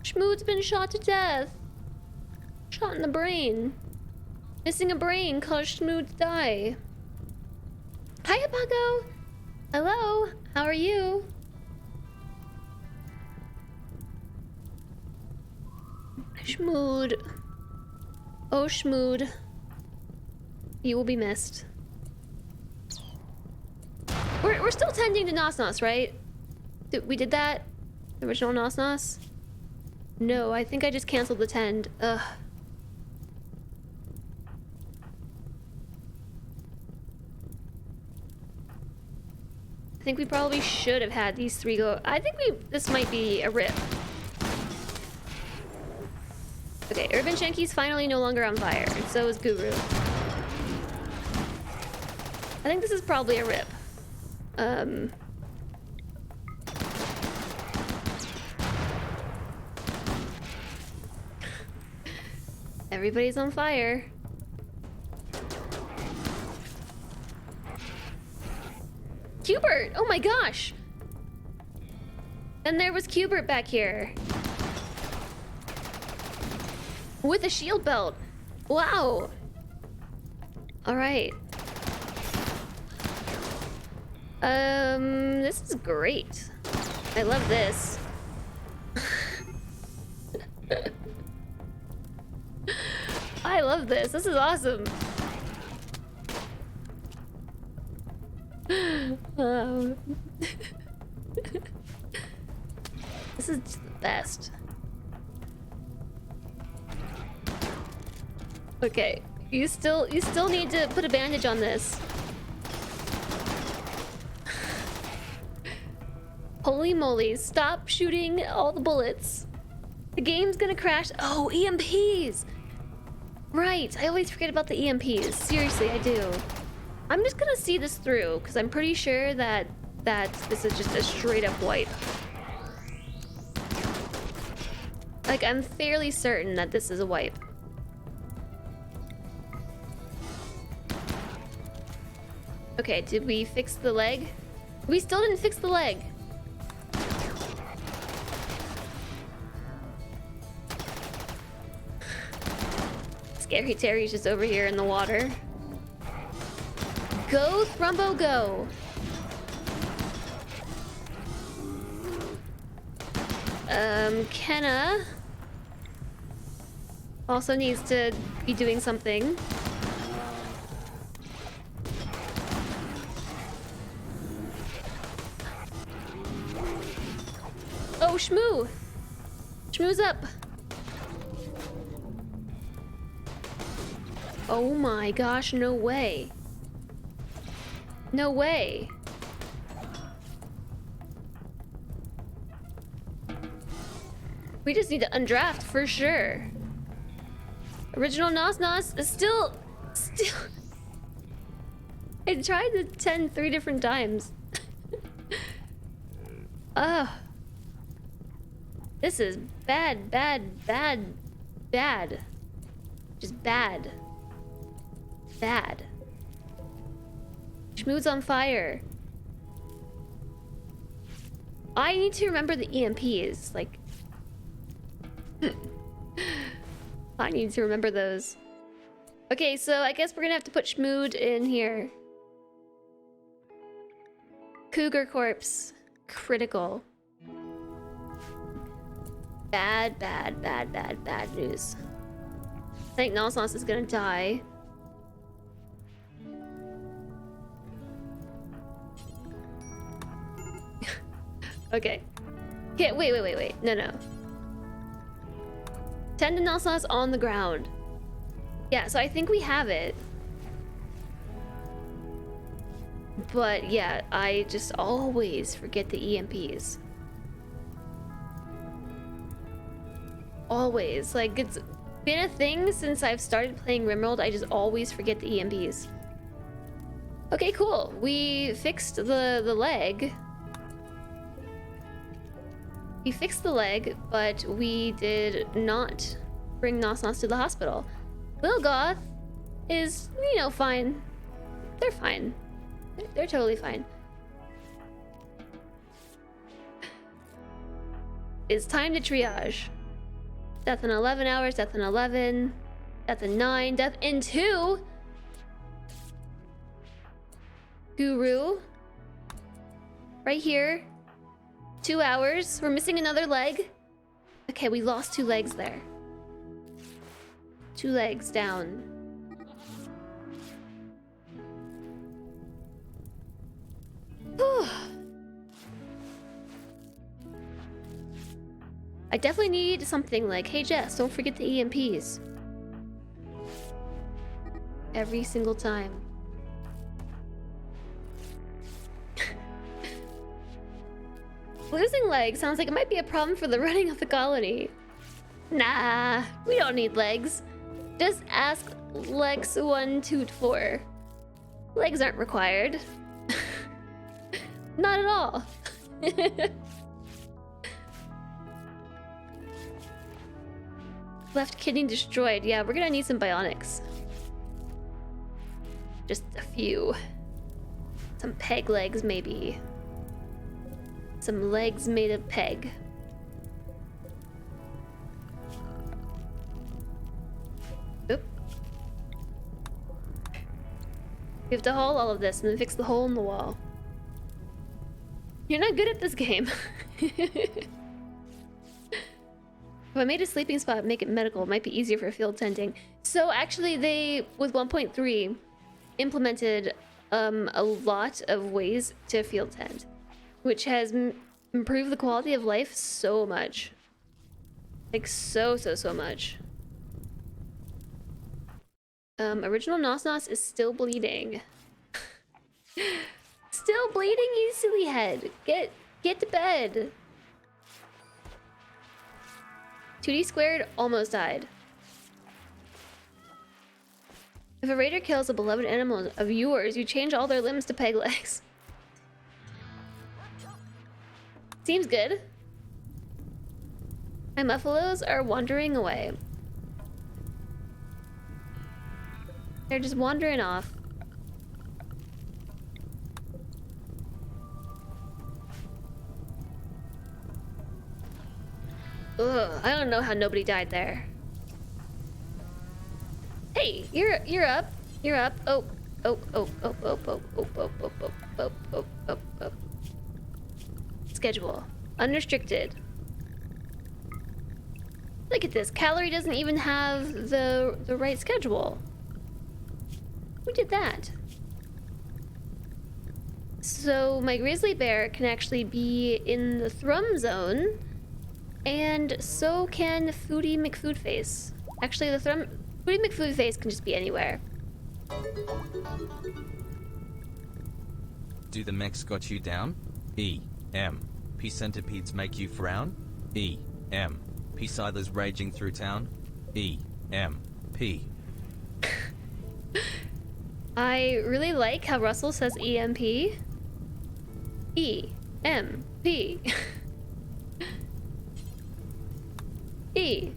Schmood's been shot to death. Shot in the brain. Missing a brain caused Schmood to die. Hiya, Paco. Hello. How are you? Schmood. Oh, Schmood. You will be missed. We're still tending to Nos Nos, right? We did that? The original Nos Nos? No, I think I just canceled the tend. Ugh. I think we probably should have had these 3 go. I think this might be a rip. Okay, Urban Shanky's finally no longer on fire, and so is Guru. I think this is probably a rip. Everybody's on fire. Cubert! Oh my gosh! And there was Cubert back here. With a shield belt. Wow! Alright. This is great. I love this. I love this. This is awesome. This is just the best. Okay, you still need to put a bandage on this. Holy moly, stop shooting all the bullets. The game's gonna crash. Oh, EMPs! Right, I always forget about the EMPs. Seriously, I do. I'm just gonna see this through, because I'm pretty sure that this is just a straight up wipe. Like, I'm fairly certain that this is a wipe. Okay, did we fix the leg? We still didn't fix the leg. Scary Terry's just over here in the water. Go, Thrumbo, go! Kenna also needs to be doing something. Oh, Shmoo! Shmoo's up! Oh my gosh, no way. No way. We just need to undraft for sure. Original Nos Nos is still. I tried the 10 3 different times. Ugh. This is bad. Just bad. Bad. Shmoo's on fire. I need to remember the EMPs, like... I need to remember those. Okay, so I guess we're gonna have to put Shmood in here. Cougar corpse. Critical. Bad news. I think Nonsense is gonna die. Okay. Okay, wait. No. Tendon Nonsense on the ground. Yeah, so I think we have it. But yeah, I just always forget the EMPs. Always. Like, it's been a thing since I've started playing RimWorld. I just always forget the EMPs. Okay, cool. We fixed the leg. We fixed the leg, but we did not bring Nos to the hospital. Wilgoth is, you know, fine. They're fine. They're totally fine. It's time to triage. Death in 11 hours, death in 11, death in 9, death in 2. Guru. Right here. 2 hours. We're missing another leg. Okay, we lost 2 legs there. 2 legs down. Whew. I definitely need something like, hey Jess, don't forget the EMPs. Every single time. Losing legs sounds like it might be a problem for the running of the colony. Nah, we don't need legs. Just ask Lex124. Legs aren't required. Not at all. Left kidney destroyed. Yeah, we're gonna need some bionics. Just a few. Some peg legs, maybe. Some legs made of peg. Oop. We have to haul all of this and then fix the hole in the wall. You're not good at this game. If I made a sleeping spot, make it medical, it might be easier for field tending. So actually they, with 1.3, implemented a lot of ways to field tend, which has improved the quality of life so much. Like so much. Original Nos Nos is still bleeding. Still bleeding, you silly head. Get to bed. 2D squared almost died. If a raider kills a beloved animal of yours, you change all their limbs to peg legs. Seems good. My muffalos are wandering away. They're just wandering off. Ugh, I don't know how nobody died there. Hey, you're up. You're up. Oh. Schedule. Unrestricted. Look at this. Calorie doesn't even have the right schedule. Who did that? So my grizzly bear can actually be in the thrum zone, and so can Foodie McFoodface. Actually, the Foodie McFoodface can just be anywhere. Do the mechs got you down? P centipedes make you frown? P scythers raging through town? P. I really like how Russell says EMP. EMP. EMP.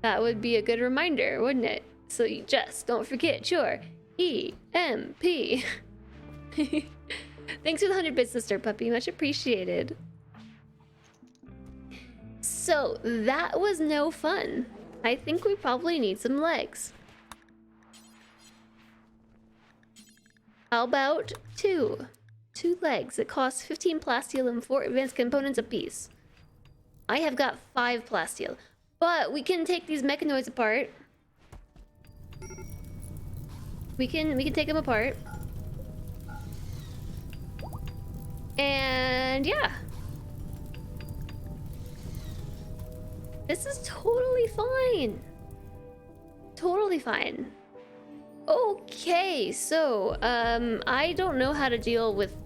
That would be a good reminder, wouldn't it? So you just don't forget your EMP. Thanks for the 100 bits, sister puppy. Much appreciated. So that was no fun. I think we probably need some legs. How about two legs that cost 15 plasteel and 4 advanced components apiece? I have got 5 plasteel, but we can take these mechanoids apart. We can take them apart. And yeah. This is totally fine. Totally fine. Okay, so I don't know how to deal with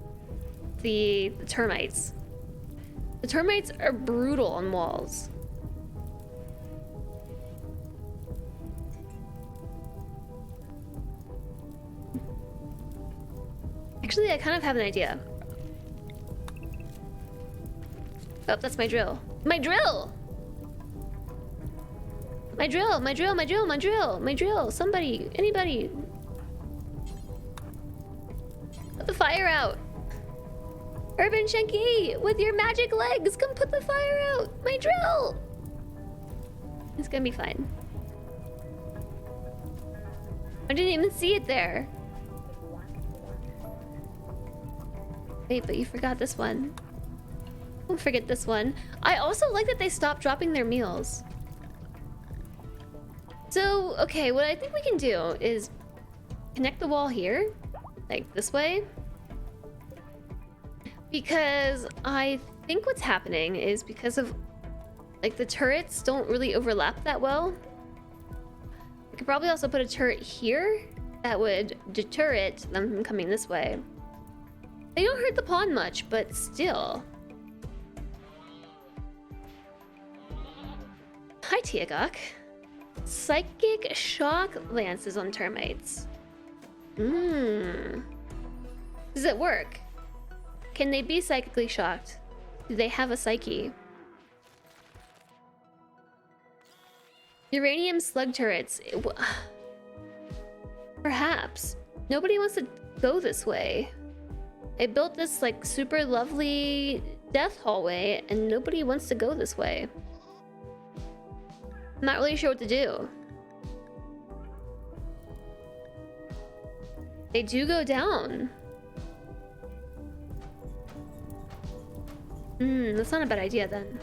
the termites. The termites are brutal on walls. Actually, I kind of have an idea. Oh, that's my drill. My drill! My drill, my drill, my drill, my drill, my drill. Somebody, anybody. Put the fire out. Urban Shanky, with your magic legs, come put the fire out. My drill. It's gonna be fine. I didn't even see it there. Wait, but you forgot this one. Don't forget this one. I also like that they stopped dropping their meals. So, okay, what I think we can do is connect the wall here, like this way. Because I think what's happening is because of, like, the turrets don't really overlap that well. I could probably also put a turret here that would deter them from coming this way. They don't hurt the pond much, but still. Hi, Tiagok. Psychic shock lances on termites. Does it work? Can they be psychically shocked? Do they have a psyche? Uranium slug turrets. Perhaps. Nobody wants to go this way. I built this like super lovely death hallway and nobody wants to go this way. I'm not really sure what to do. They do go down. That's not a bad idea then.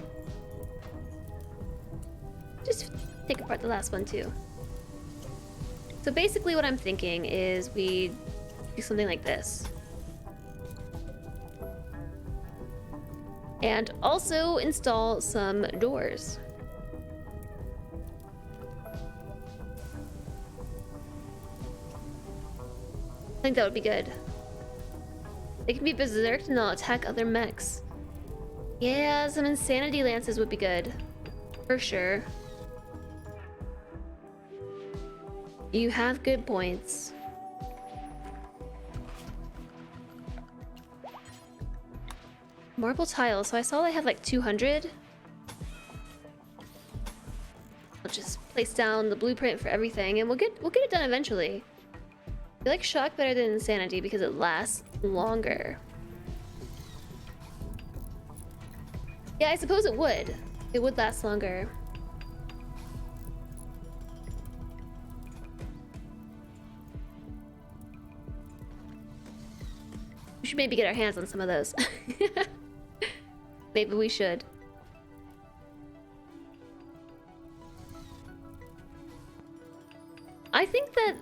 Just take apart the last one too. So basically what I'm thinking is we do something like this. And also install some doors. I think that would be good. They can be berserked and they'll attack other mechs. Yeah, some insanity lances would be good. For sure. You have good points. Marble tiles, so I saw they have like 200. I'll just place down the blueprint for everything and we'll get it done eventually. I like shock better than insanity because it lasts longer. Yeah, I suppose it would. It would last longer. We should maybe get our hands on some of those. Maybe we should. I think that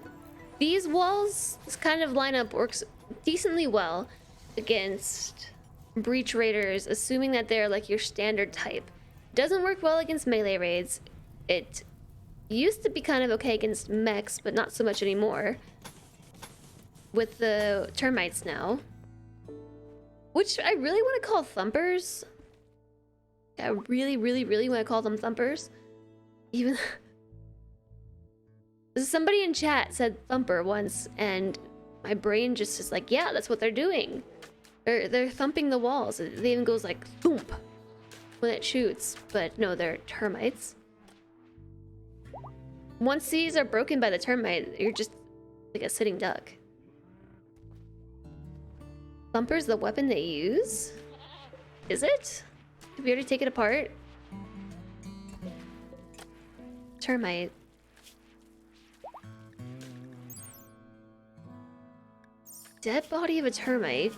these walls, this kind of lineup works decently well against breach raiders, assuming that they're like your standard type. Doesn't work well against melee raids. It used to be kind of okay against mechs, but not so much anymore. With the termites now. Which I really want to call thumpers. I really want to call them thumpers. Even somebody in chat said thumper once, and my brain just is like, yeah, that's what they're doing. They're thumping the walls. It even goes like thump when it shoots, but no, they're termites. Once these are broken by the termite, you're just like a sitting duck. Thumper's the weapon they use? Is it? Did we already take it apart? Termite. Dead body of a termite.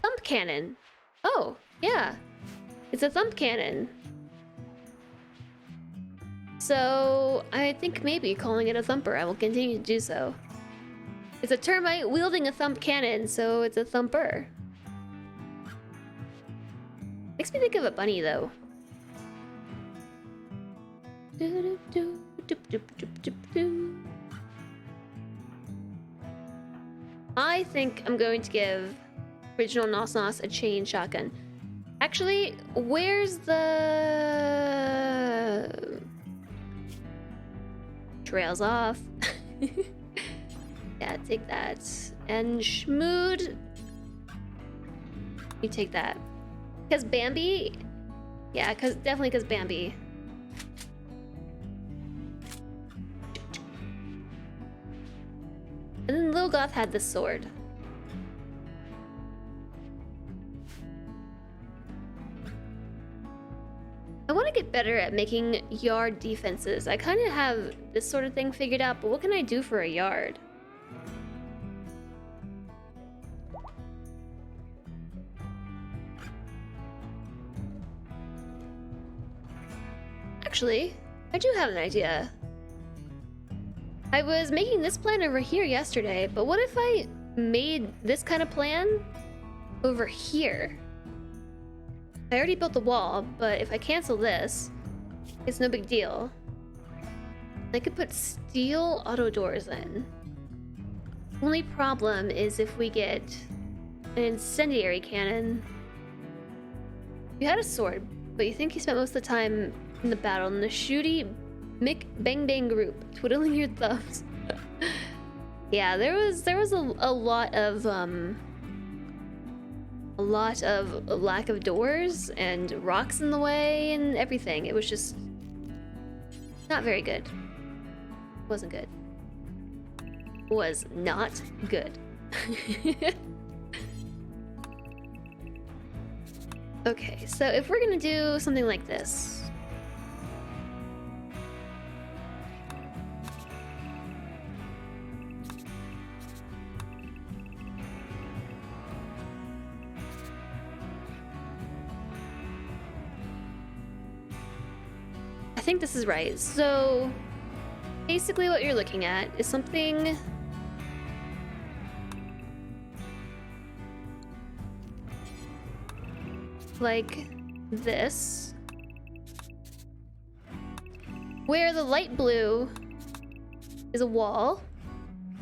Thump cannon. Oh, yeah. It's a thump cannon. So, I think maybe calling it a thumper. I will continue to do so. It's a termite wielding a thump cannon, so it's a thumper. Makes me think of a bunny, though. I think I'm going to give original Nos Nos a chain shotgun. Actually, where's the... Trails off. Yeah, take that. And Schmood, you take that. Because Bambi? Yeah, definitely because Bambi. And then Lil Goth had this sword. I want to get better at making yard defenses. I kind of have this sort of thing figured out, but what can I do for a yard? Actually, I do have an idea. I was making this plan over here yesterday, but what if I made this kind of plan over here. I already built the wall, but if I cancel this, it's no big deal. I could put steel auto doors in. Only problem is if we get an incendiary cannon. You had a sword, but you think you spent most of the time in the battle in the shooty Mick Bang Bang group, twiddling your thumbs. Yeah, there was a lot of lack of doors and rocks in the way and everything. It was just not very good. Wasn't good. Was not good. Okay, so if we're gonna do something like this. I think this is right. So basically what you're looking at is something like this, where the light blue is a wall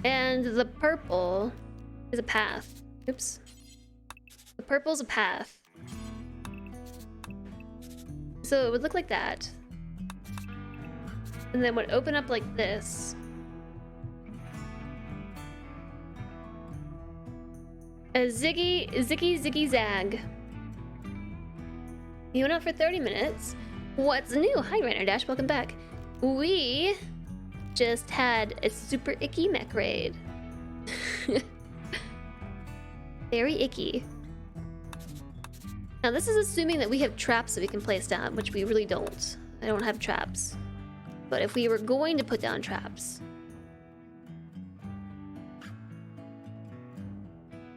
and the purple is a path. Oops. The purple's a path. So it would look like that. And then would open up like this. A ziggy zag. You went out for 30 minutes. What's new? Hi, Rainer Dash. Welcome back. We just had a super icky mech raid. Very icky. Now, this is assuming that we have traps that we can place down, which we really don't. I don't have traps. But if we were going to put down traps,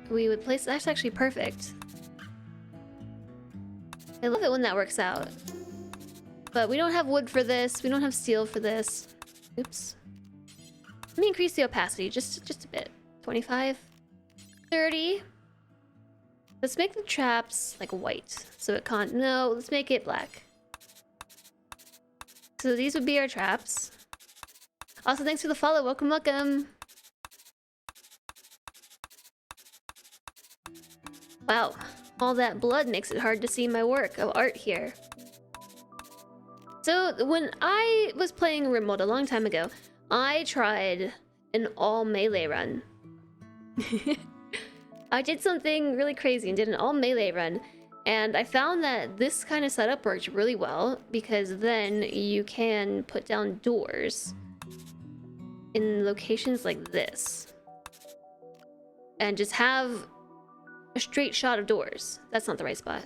we would place... That's actually perfect. I love it when that works out. But we don't have wood for this. We don't have steel for this. Oops. Let me increase the opacity just a bit. 25. 30. Let's make the traps like white. So it can't... No, let's make it black. So these would be our traps. Also, thanks for the follow. Welcome, welcome. Wow. All that blood makes it hard to see my work of art here. So when I was playing RimWorld a long time ago, I tried an all melee run. I did something really crazy and did an all melee run, and I found that this kind of setup worked really well because then you can put down doors in locations like this and just have a straight shot of doors. That's not the right spot.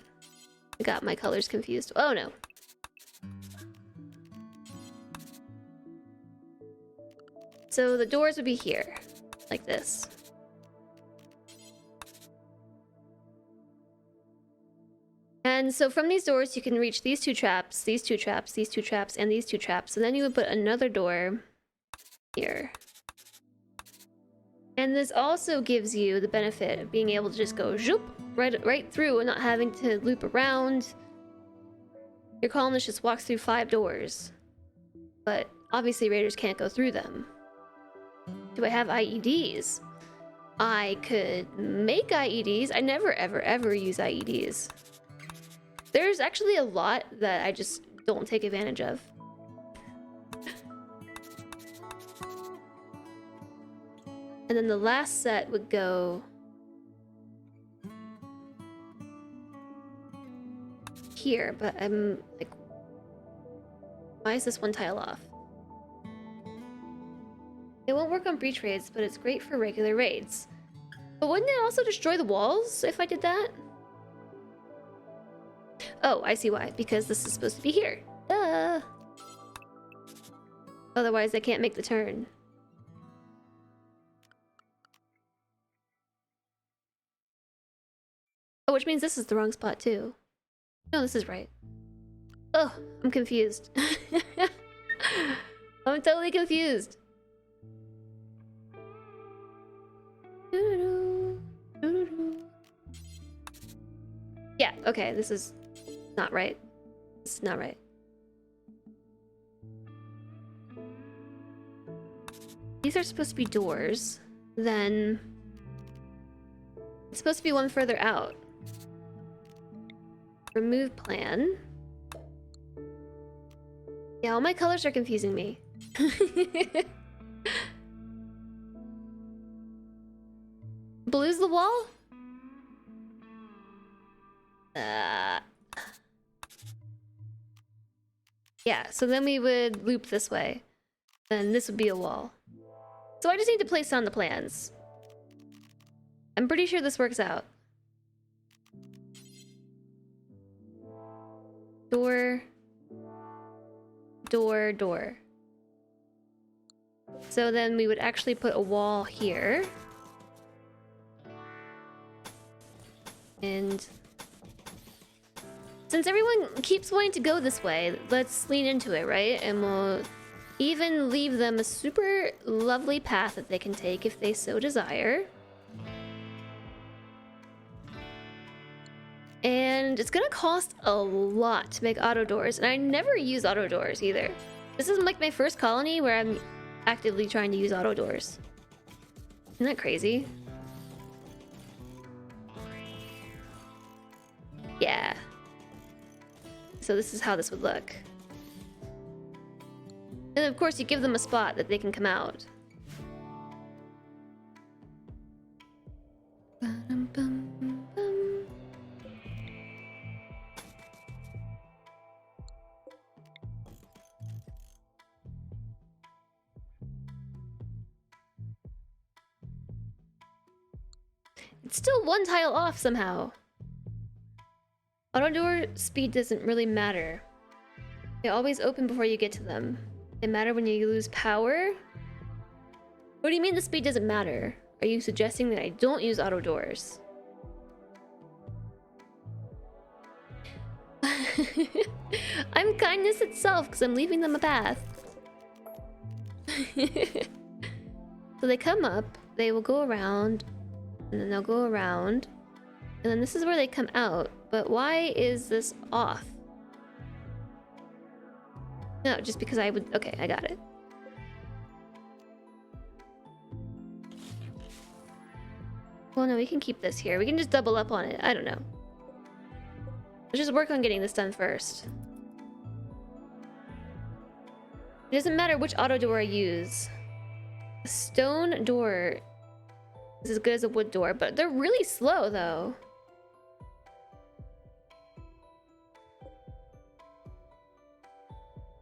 I got my colors confused. Oh no. So the doors would be here, like this. And so from these doors, you can reach these two traps, these two traps, these two traps, and these two traps. And then you would put another door here. And this also gives you the benefit of being able to just go zoop right through and not having to loop around. Your colonist just walks through 5 doors. But obviously raiders can't go through them. Do I have IEDs? I could make IEDs. I never ever use IEDs. There's actually a lot that I just don't take advantage of. And then the last set would go here, but I'm like, why is this one tile off? It won't work on breach raids, but it's great for regular raids. But wouldn't it also destroy the walls if I did that? Oh, I see why. Because this is supposed to be here. Duh. Otherwise, I can't make the turn. Oh, which means this is the wrong spot too. No, this is right. Oh, I'm confused. I'm totally confused. Okay, this is not right. This is not right. These are supposed to be doors. Then it's supposed to be one further out. Remove plan. Yeah, all my colors are confusing me. Blue's the wall? Yeah, so then we would loop this way. Then this would be a wall. So I just need to place down the plans. I'm pretty sure this works out. Door. Door, door. So then we would actually put a wall here. And since everyone keeps wanting to go this way, let's lean into it, right? And we'll even leave them a super lovely path that they can take if they so desire. And it's gonna cost a lot to make auto doors, and I never use auto doors either. This is like my first colony where I'm actively trying to use auto doors. Isn't that crazy? Yeah. So this is how this would look. And of course you give them a spot that they can come out. It's still one tile off somehow. Auto door speed doesn't really matter. They always open before you get to them. They matter when you lose power? What do you mean the speed doesn't matter? Are you suggesting that I don't use auto doors? I'm kindness itself because I'm leaving them a path. So they come up, they will go around, and then they'll go around, and then this is where they come out. But why is this off? No, just because I would... Okay, I got it. Well, no, we can keep this here. We can just double up on it. I don't know. Let's just work on getting this done first. It doesn't matter which auto door I use. A stone door is as good as a wood door, but they're really slow, though.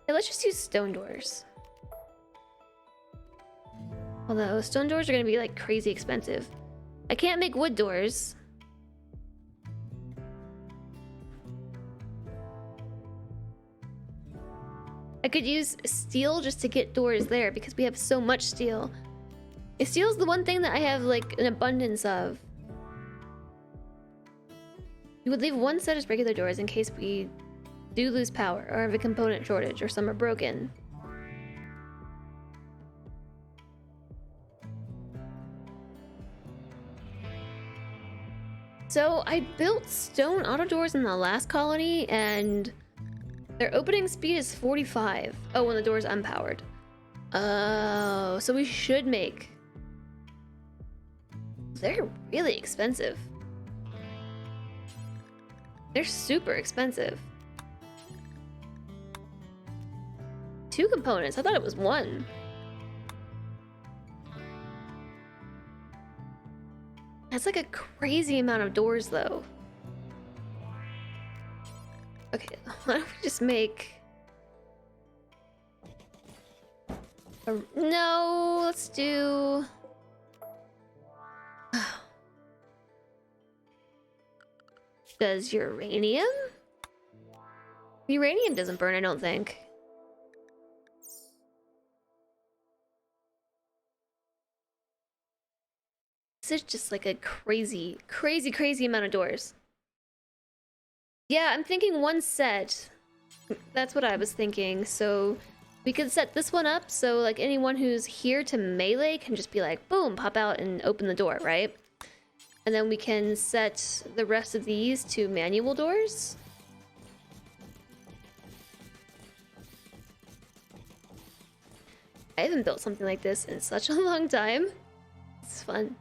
Okay, let's just use stone doors. Although stone doors are gonna be like crazy expensive. I can't make wood doors. I could use steel just to get doors there because we have so much steel. Steel's the one thing that I have like an abundance of. We would leave one set as regular doors in case we do lose power or have a component shortage or some are broken. So I built stone auto doors in the last colony and their opening speed is 45. Oh, when the door is unpowered. Oh, so we should make... They're really expensive. They're super expensive. 2 components. I thought it was 1. That's like a crazy amount of doors, though. Okay, why don't we just make... No, let's do... Does uranium? Uranium doesn't burn, I don't think. This is just like a crazy amount of doors. Yeah, I'm thinking 1 set. That's what I was thinking. So we could set this one up so like anyone who's here to melee can just be like, boom, pop out and open the door, right? And then we can set the rest of these to manual doors. I haven't built something like this in such a long time. It's fun.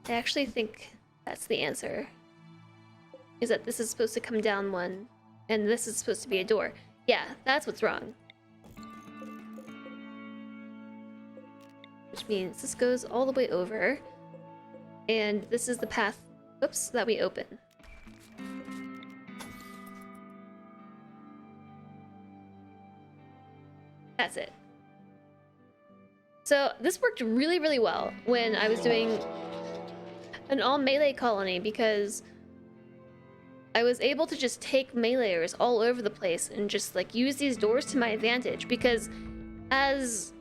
I actually think that's the answer. Is that this is supposed to come down one, and this is supposed to be a door. Yeah, that's what's wrong. Which means this goes all the way over, and this is the path, oops, that we open. That's it. So this worked really, really well when I was doing an all melee colony, because I was able to just take meleeers all over the place and just like use these doors to my advantage, because as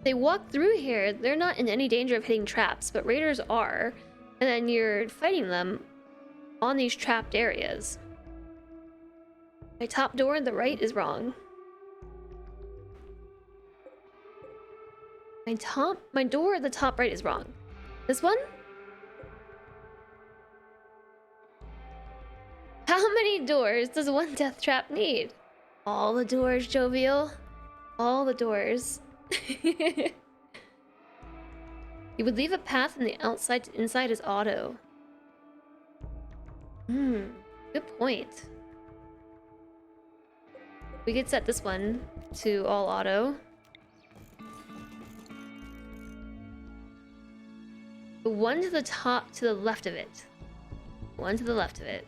they walk through here, they're not in any danger of hitting traps, but raiders are, and then you're fighting them on these trapped areas. My top door on the right is wrong. My door at the top right is wrong. This one? How many doors does one death trap need? All the doors, Jovial. All the doors. You would leave a path from the outside to inside as auto. Good point. We could set this one to all auto. The one to the top, to the left of it. One to the left of it.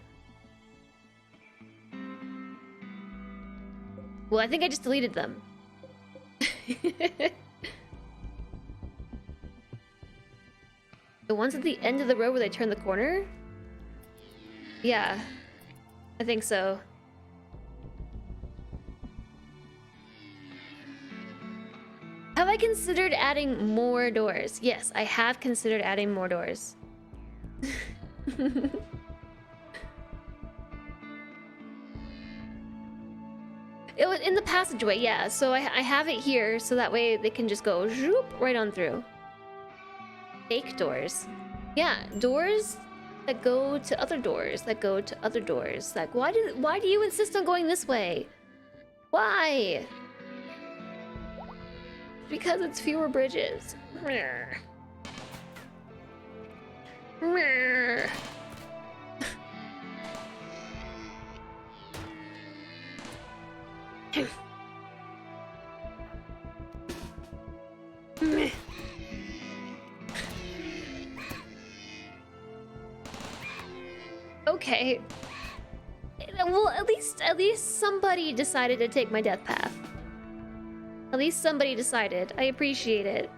Well, I think I just deleted them. The ones at the end of the road where they turn the corner? Yeah, I think so. Have I considered adding more doors? Yes, I have considered adding more doors. It was in the passageway, yeah. So I have it here, so that way they can just go zoop right on through. Fake doors. Yeah, doors that go to other doors, that go to other doors. Like, why do you insist on going this way? Why? Because it's fewer bridges. Okay. Well, at least somebody decided to take my death path. At least somebody decided. I appreciate it.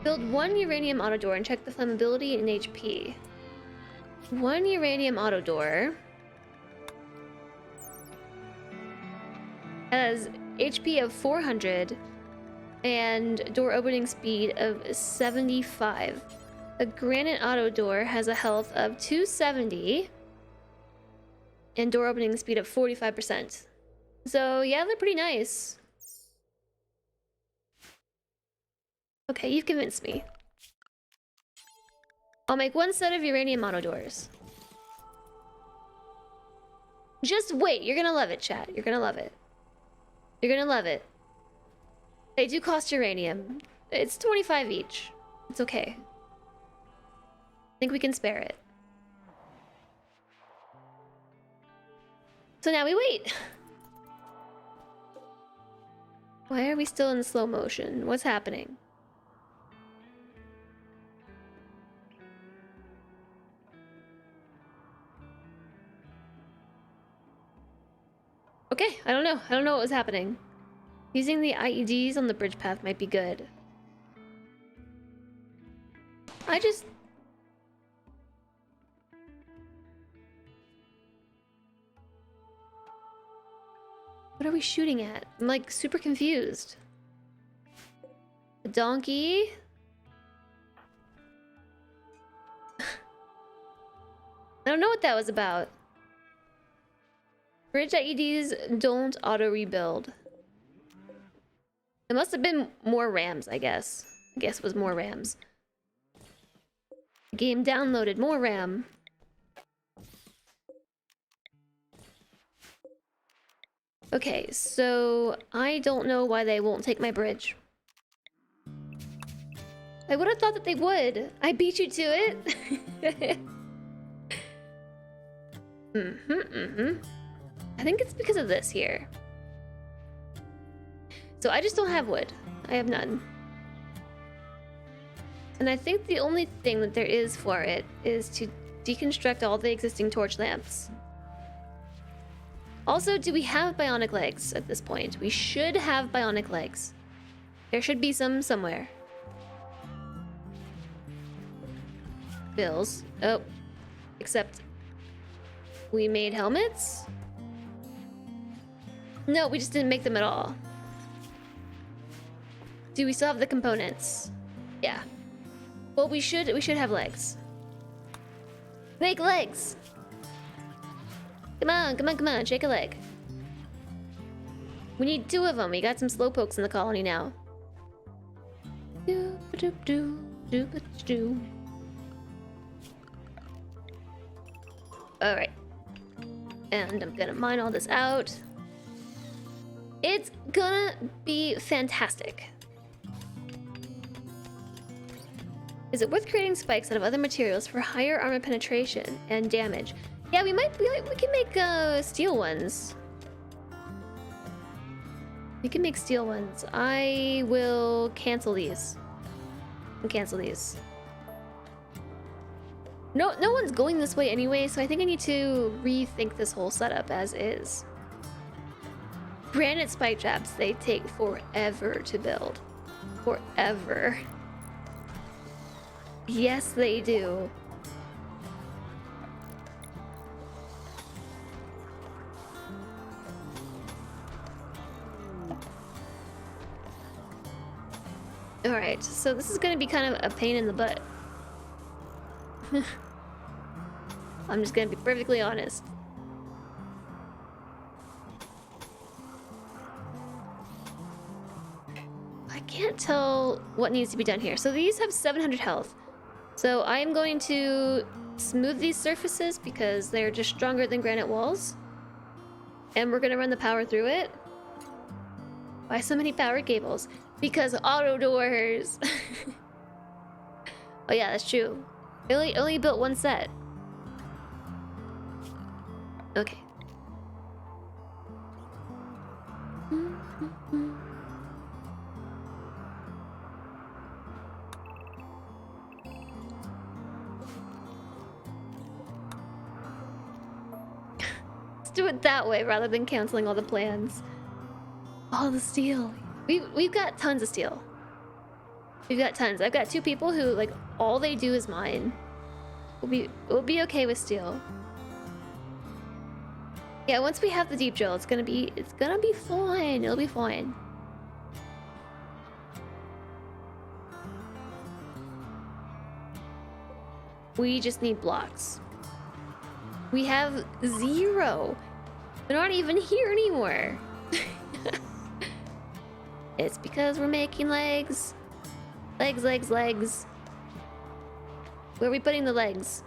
Build one uranium auto door and check the flammability and HP. One uranium auto door has HP of 400 and door opening speed of 75. A granite auto door has a health of 270 and door opening speed of 45%. So yeah, they're pretty nice. Okay, you've convinced me. I'll make one set of uranium auto doors. Just wait, you're gonna love it, chat. You're gonna love it. You're gonna love it. They do cost uranium. It's 25 each. It's okay. I think we can spare it. So now we wait. Why are we still in slow motion? What's happening? Okay, I don't know. I don't know what was happening. Using the IEDs on the bridge path might be good. What are we shooting at? I'm like super confused. A donkey? I don't know what that was about. Bridge IEDs don't auto-rebuild. It must have been more RAMs, I guess. I guess it was more RAMs. Game downloaded more RAM. Okay, so I don't know why they won't take my bridge. I would have thought that they would. I beat you to it. I think it's because of this here. So I just don't have wood. I have none. And I think the only thing that there is for it is to deconstruct all the existing torch lamps. Also, do we have bionic legs at this point? We should have bionic legs. There should be some somewhere. Bills. Oh. Except we made helmets? No, we just didn't make them at all. Do we still have the components? Yeah. Well, we should have legs. Make legs! Come on, come on, come on, shake a leg. We need 2 of them. We got some slowpokes in the colony now. Alright. And I'm gonna mine all this out. It's gonna be fantastic. Is it worth creating spikes out of other materials for higher armor penetration and damage? Yeah, we can make steel ones. We can make steel ones. I will cancel these. And cancel these. No one's going this way anyway, so I think I need to rethink this whole setup as is. Granite spike traps, they take forever to build. Forever. Yes, they do. Alright, so this is gonna be kind of a pain in the butt. I'm just gonna be perfectly honest. I can't tell what needs to be done here. So these have 700 health. So I'm going to smooth these surfaces because they're just stronger than granite walls. And we're gonna run the power through it. Why so many power cables? Because auto doors. Oh yeah, that's true. I only built 1 set. Okay. Let's do it that way rather than canceling all the plans. All the steel. We've got tons of steel. We've got tons. I've got 2 people who like all they do is mine. We'll be okay with steel. Yeah, once we have the deep drill, it's gonna be fine. It'll be fine. We just need blocks. We have 0. They're not even here anymore. It's because we're making legs. Legs, legs, legs. Where are we putting the legs?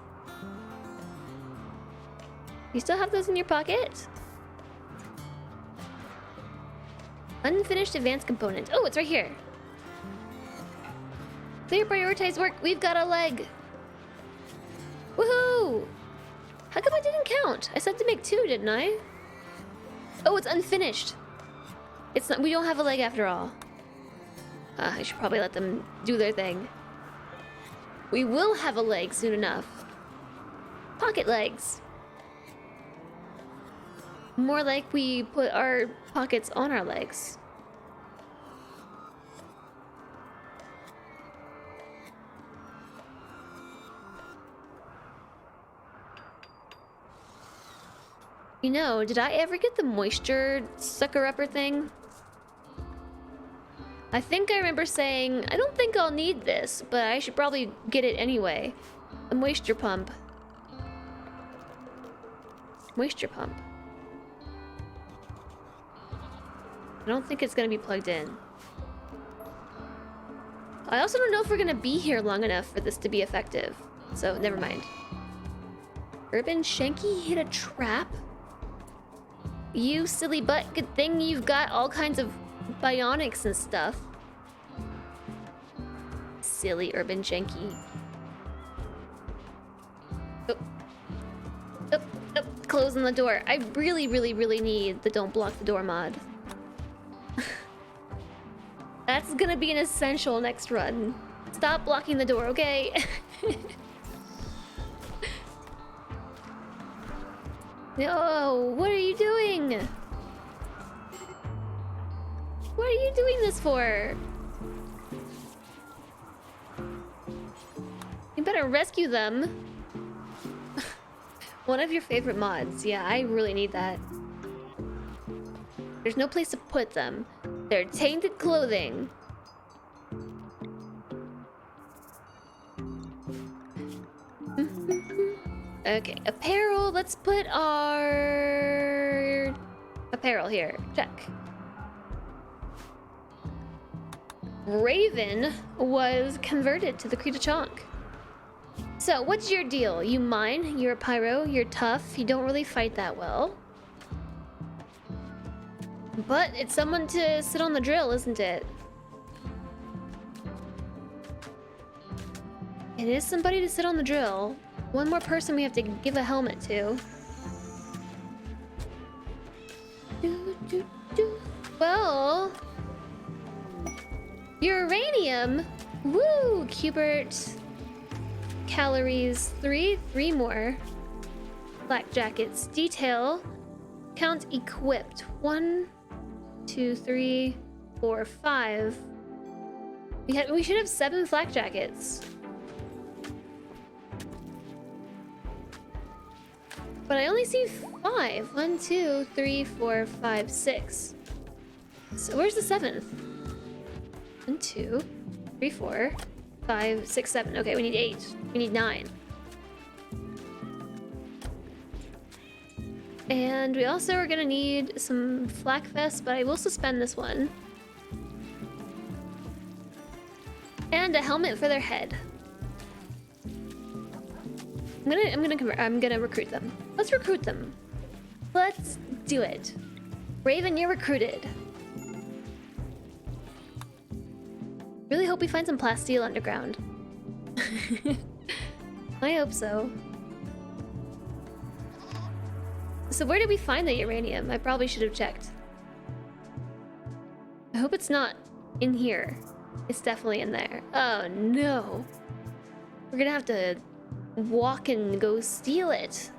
You still have those in your pocket? Unfinished advanced component. Oh, it's right here. Clear prioritized work. We've got a leg. Woohoo! How come I didn't count? I said to make 2, didn't I? Oh, it's unfinished. It's not. We don't have a leg after all. I should probably let them do their thing. We will have a leg soon enough. Pocket legs. More like we put our pockets on our legs. You know, did I ever get the moisture sucker-upper thing? I think I remember saying, I don't think I'll need this, but I should probably get it anyway. A moisture pump. Moisture pump. I don't think it's gonna be plugged in. I also don't know if we're gonna be here long enough for this to be effective. So, never mind. Urban Shanky hit a trap? You silly butt, good thing you've got all kinds of bionics and stuff. Silly Urban Shanky. Oh. Oh, oh, closing the door. I really, really, really need the don't block the door mod. That's gonna be an essential next run. Stop blocking the door, okay? No, what are you doing? What are you doing this for? You better rescue them. One of your favorite mods. Yeah, I really need that. There's no place to put them. They're tainted clothing. Okay, apparel. Let's put our apparel here. Check. Raven was converted to the Creed of Chonk. So, what's your deal? You mine, you're a pyro, you're tough, you don't really fight that well. But it's someone to sit on the drill, isn't it? It is somebody to sit on the drill. One more person we have to give a helmet to. Well... uranium! Woo! Cubert... calories 3 more. Black jackets. Detail. Count equipped. 1, 2, 3, 4, 5. We should have 7 flak jackets. But I only see 5. 1, 2, 3, 4, 5, 6. So where's the 7th? 1, 2, 3, 4, 5, 6, 7. Okay, we need 8. We need 9. And we also are gonna need some flak vests, but I will suspend this one. And a helmet for their head. I'm gonna recruit them. Let's recruit them. Let's do it. Raven, you're recruited. Really hope we find some plasteel underground. I hope so. So where did we find the uranium? I probably should have checked. I hope it's not in here. It's definitely in there. Oh no. We're gonna have to walk and go steal it.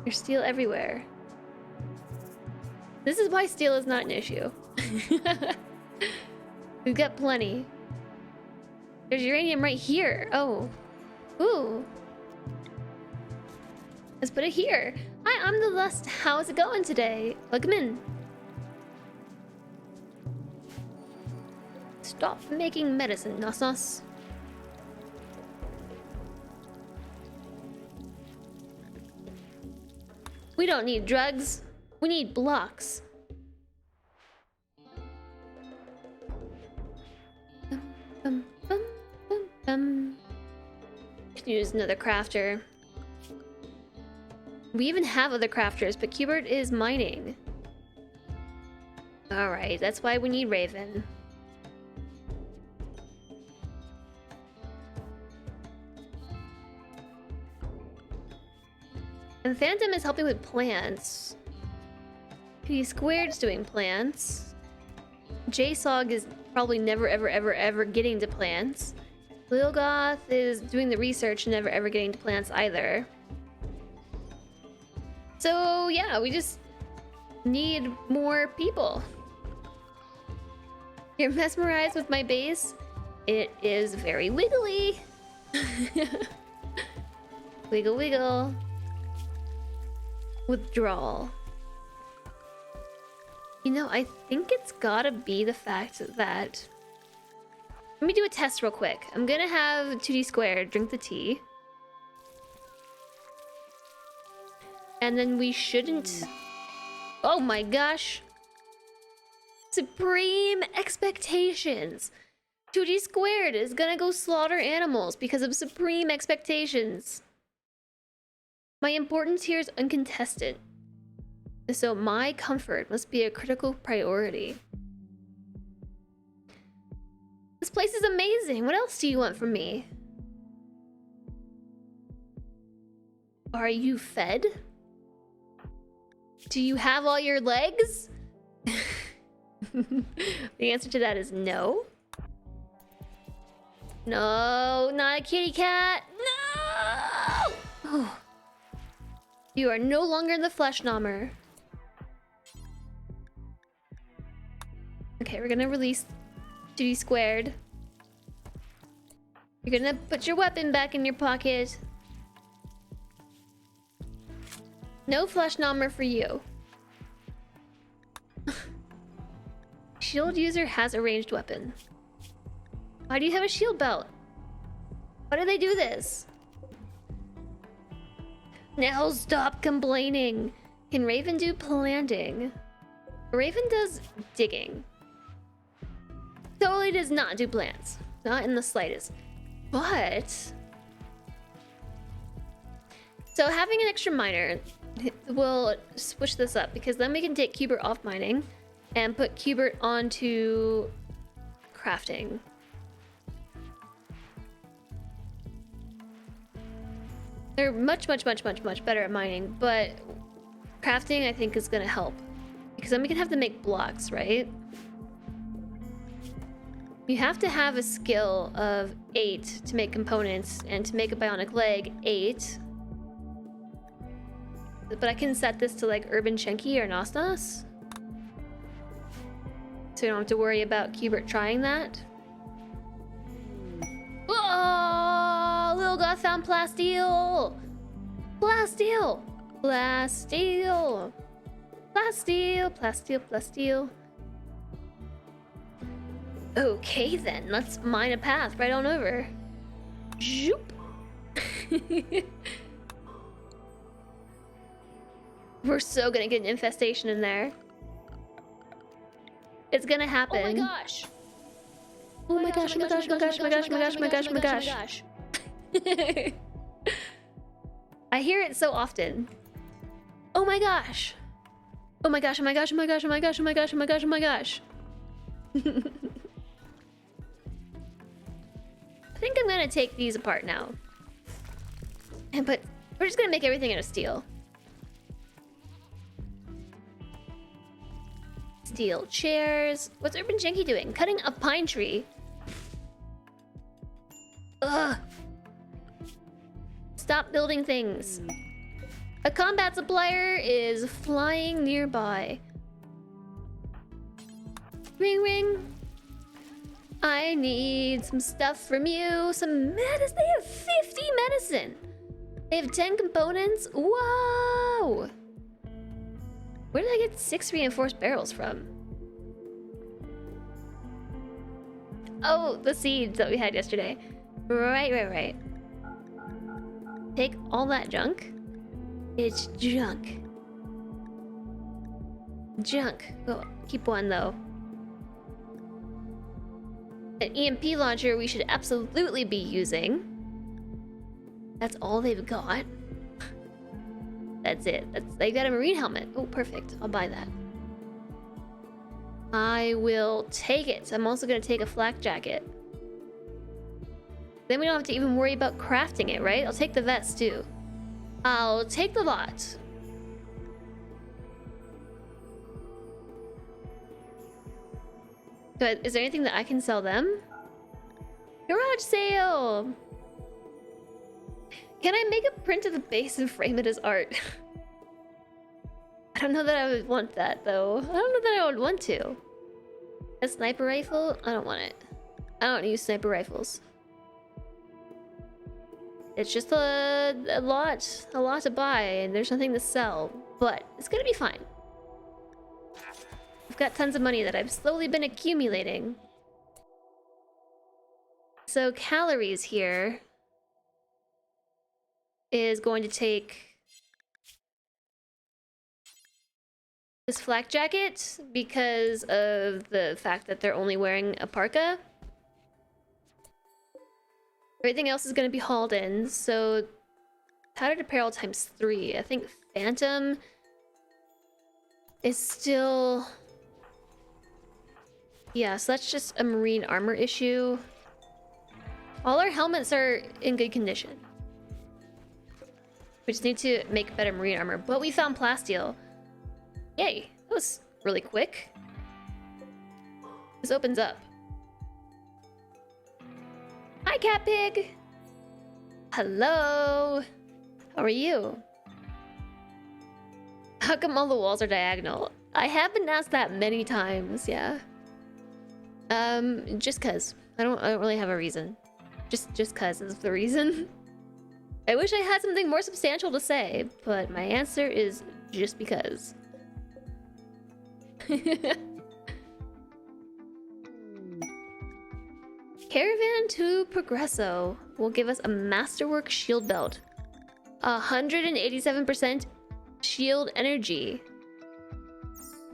There's steel everywhere. This is why steel is not an issue. We've got plenty. There's uranium right here. Oh. Ooh. Let's put it here. Hi, I'm the Lust. How's it going today? Welcome in. Stop making medicine, Nos. We don't need drugs. We need blocks. Could use another crafter. We even have other crafters, but Cubert is mining. Alright, that's why we need Raven. And Phantom is helping with plants. P Squared's doing plants. JSOG is probably never ever getting to plants. Lilgoth is doing the research and never ever getting to plants either. So yeah, we just need more people. You're mesmerized with my base? It is very wiggly. Wiggle wiggle. Withdrawal. You know, I think it's gotta be the fact that... Let me do a test real quick. I'm gonna have 2D squared drink the tea. And then we shouldn't Oh my gosh. Supreme expectations. 2D squared is gonna go slaughter animals because of supreme expectations. My importance here is uncontested. So my comfort must be a critical priority. This place is amazing. What else do you want from me? Are you fed? Do you have all your legs? The answer to that is no. No, not a kitty cat. No! Oh. You are no longer the flesh nommer. Okay, we're gonna release 2D squared. You're gonna put your weapon back in your pocket. No flesh nommer for you. Shield user has a ranged weapon. Why do you have a shield belt? Why do they do this? Now stop complaining. Can Raven do planting? Raven does digging. Totally does not do plants. Not in the slightest. But... so having an extra miner will switch this up, because then we can take Cubert off mining and put Cubert onto crafting. They're much better at mining, but crafting I think is gonna help. Because then we can have them make blocks, right? You have to have a skill of 8 to make components, and to make a bionic leg, 8. But I can set this to like Urban Shenki or Nostos. So you don't have to worry about Cubert trying that. Oh, little god found plasteel! Plasteel! Plasteel! Plasteel! Plasteel! Plasteel! Okay then, let's mine a path right on over. Zoop! We're so gonna get an infestation in there. It's gonna happen. Oh my gosh! Oh my gosh, oh my gosh, oh my gosh, oh my gosh, oh my gosh, oh my gosh, oh my gosh. I hear it so often. Oh my gosh. Oh my gosh, oh my gosh, oh my gosh, oh my gosh, oh my gosh, oh my gosh, oh my gosh. I think I'm gonna take these apart now. And we're just gonna make everything out of steel. Steel chairs. What's Urban Janky doing? Cutting a pine tree. Ugh. Stop building things. A combat supplier is flying nearby. Ring ring. I need some stuff from you. Some medicine. They have 50 medicine. They have 10 components. Whoa. Where did I get 6 reinforced barrels from? Oh, the seeds that we had yesterday. Right. Take all that junk. It's junk. Junk. Oh, keep one though. An EMP launcher we should absolutely be using. That's all they've got. That's it. They got a marine helmet. Oh, perfect. I'll buy that. I will take it. I'm also gonna take a flak jacket. Then we don't have to even worry about crafting it, right? I'll take the vest too. I'll take the lot. But is there anything that I can sell them? Garage sale! Can I make a print of the base and frame it as art? I don't know that I would want that though. I don't know that I would want to. A sniper rifle? I don't want it. I don't use sniper rifles. It's just a lot to buy, and there's nothing to sell. But it's gonna be fine. I've got tons of money that I've slowly been accumulating. So calories here is going to take this flak jacket because of the fact that they're only wearing a parka. Everything else is going to be hauled in, so powdered apparel times 3. I think Phantom is still... Yeah, so that's just a marine armor issue. All our helmets are in good condition. We just need to make better marine armor, but we found plasteel. Yay, that was really quick. This opens up. Hi, Cat Pig! Hello! How are you? How come all the walls are diagonal? I have been asked that many times, yeah. Just cause. I don't really have a reason. Just cause is the reason. I wish I had something more substantial to say, but my answer is just because. Caravan to Progresso will give us a Masterwork shield belt. 187% shield energy.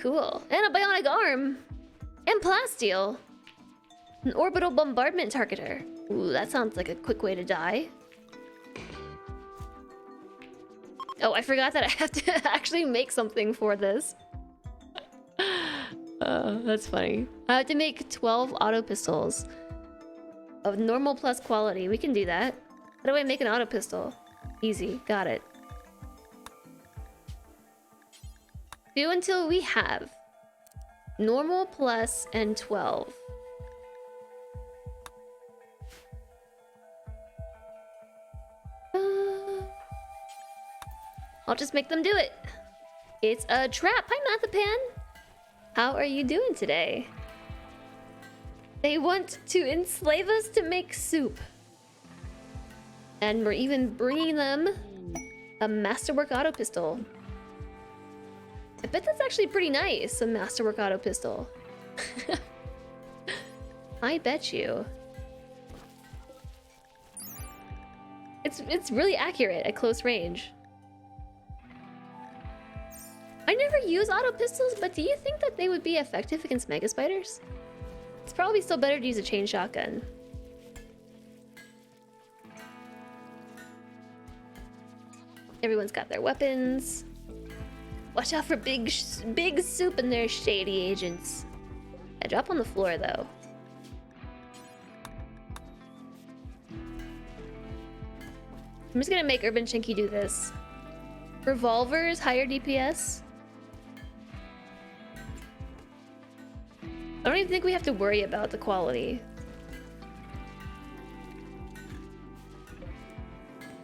Cool. And a bionic arm. And plasteel. An orbital bombardment targeter. Ooh, that sounds like a quick way to die. Oh, I forgot that I have to actually make something for this. That's funny. I have to make 12 auto pistols of normal plus quality. We can do that. How do I make an auto pistol? Easy. Got it. Do until we have normal plus and 12. I'll just make them do it. It's a trap. Hi, Mathapan. How are you doing today? They want to enslave us to make soup. And we're even bringing them a Masterwork auto pistol. I bet that's actually pretty nice, a Masterwork auto pistol. I bet you. It's really accurate at close range. I never use auto pistols, but do you think that they would be effective against megaspiders? It's probably still better to use a chain shotgun. Everyone's got their weapons. Watch out for big soup and their shady agents. I drop on the floor though. I'm just gonna make Urban Shinky do this. Revolvers, higher DPS. I don't even think we have to worry about the quality.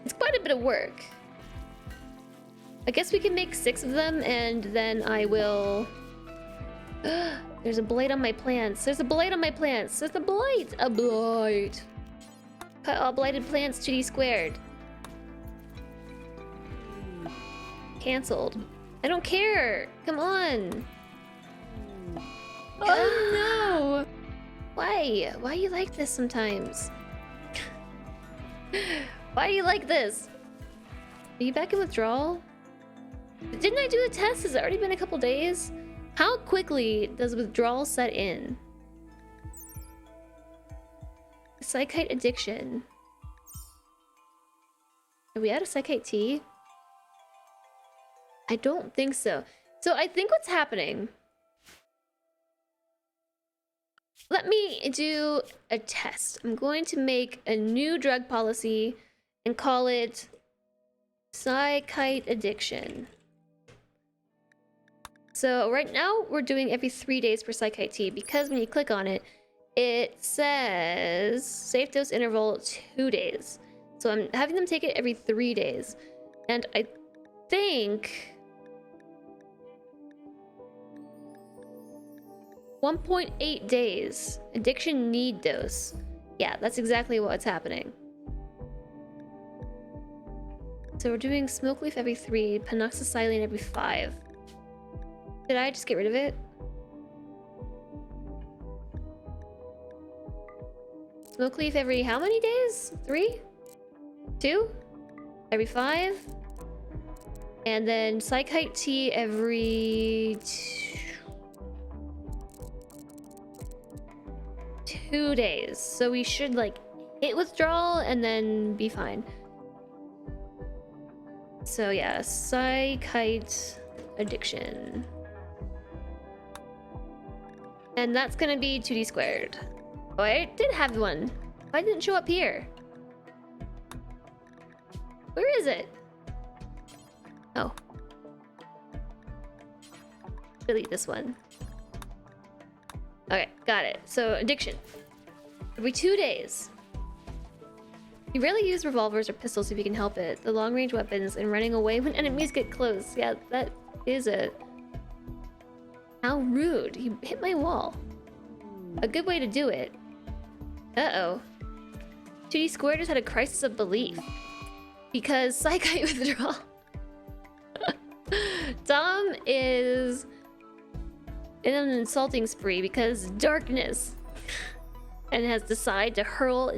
It's quite a bit of work. I guess we can make 6 of them and then I will... There's a blight on my plants. There's a blight on my plants. There's a blight. A blight. Cut all blighted plants 2D squared. Cancelled. I don't care. Come on. Oh no! Why? Why you like this sometimes? Why are you like this? Are you back in withdrawal? Didn't I do the test? Has it already been a couple days? How quickly does withdrawal set in? Psychite addiction. Are we out of Psychite tea? I don't think so. So I think what's happening... Let me do a test. I'm going to make a new drug policy and call it Psychite Addiction. So right now we're doing every 3 days for Psychite tea because when you click on it, it says safe dose interval 2 days. So I'm having them take it every 3 days. And I think 1.8 days. Addiction need dose. Yeah, that's exactly what's happening. So we're doing smoke leaf every 3, penoxysilane every 5. Did I just get rid of it? Smoke leaf every how many days? 3? 2? Every 5? And then psychite tea every 2 days. So we should like hit withdrawal and then be fine. So yeah, psychite addiction. And that's gonna be 2d squared. Oh, I did have one. Why didn't it show up here? Where is it? Oh. Delete this one. Okay, got it. So, addiction. Every 2 days. You rarely use revolvers or pistols if you can help it. The long-range weapons and running away when enemies get close. Yeah, that is a... How rude. You hit my wall. A good way to do it. Uh-oh. 2D Squared has had a crisis of belief. Because psychite withdrawal. Dom is in an insulting spree because darkness. And has decided to hurl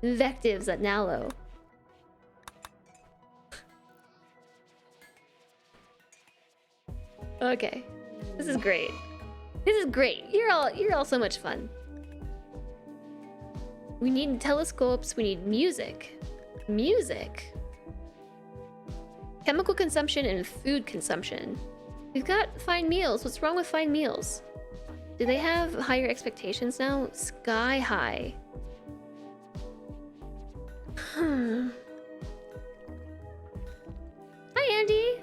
invectives at Nalo. Okay. This is great. This is great. You're all so much fun. We need telescopes, we need music. Music. Chemical consumption and food consumption. We've got fine meals. What's wrong with fine meals? Do they have higher expectations now? Sky high. Hi, Andy.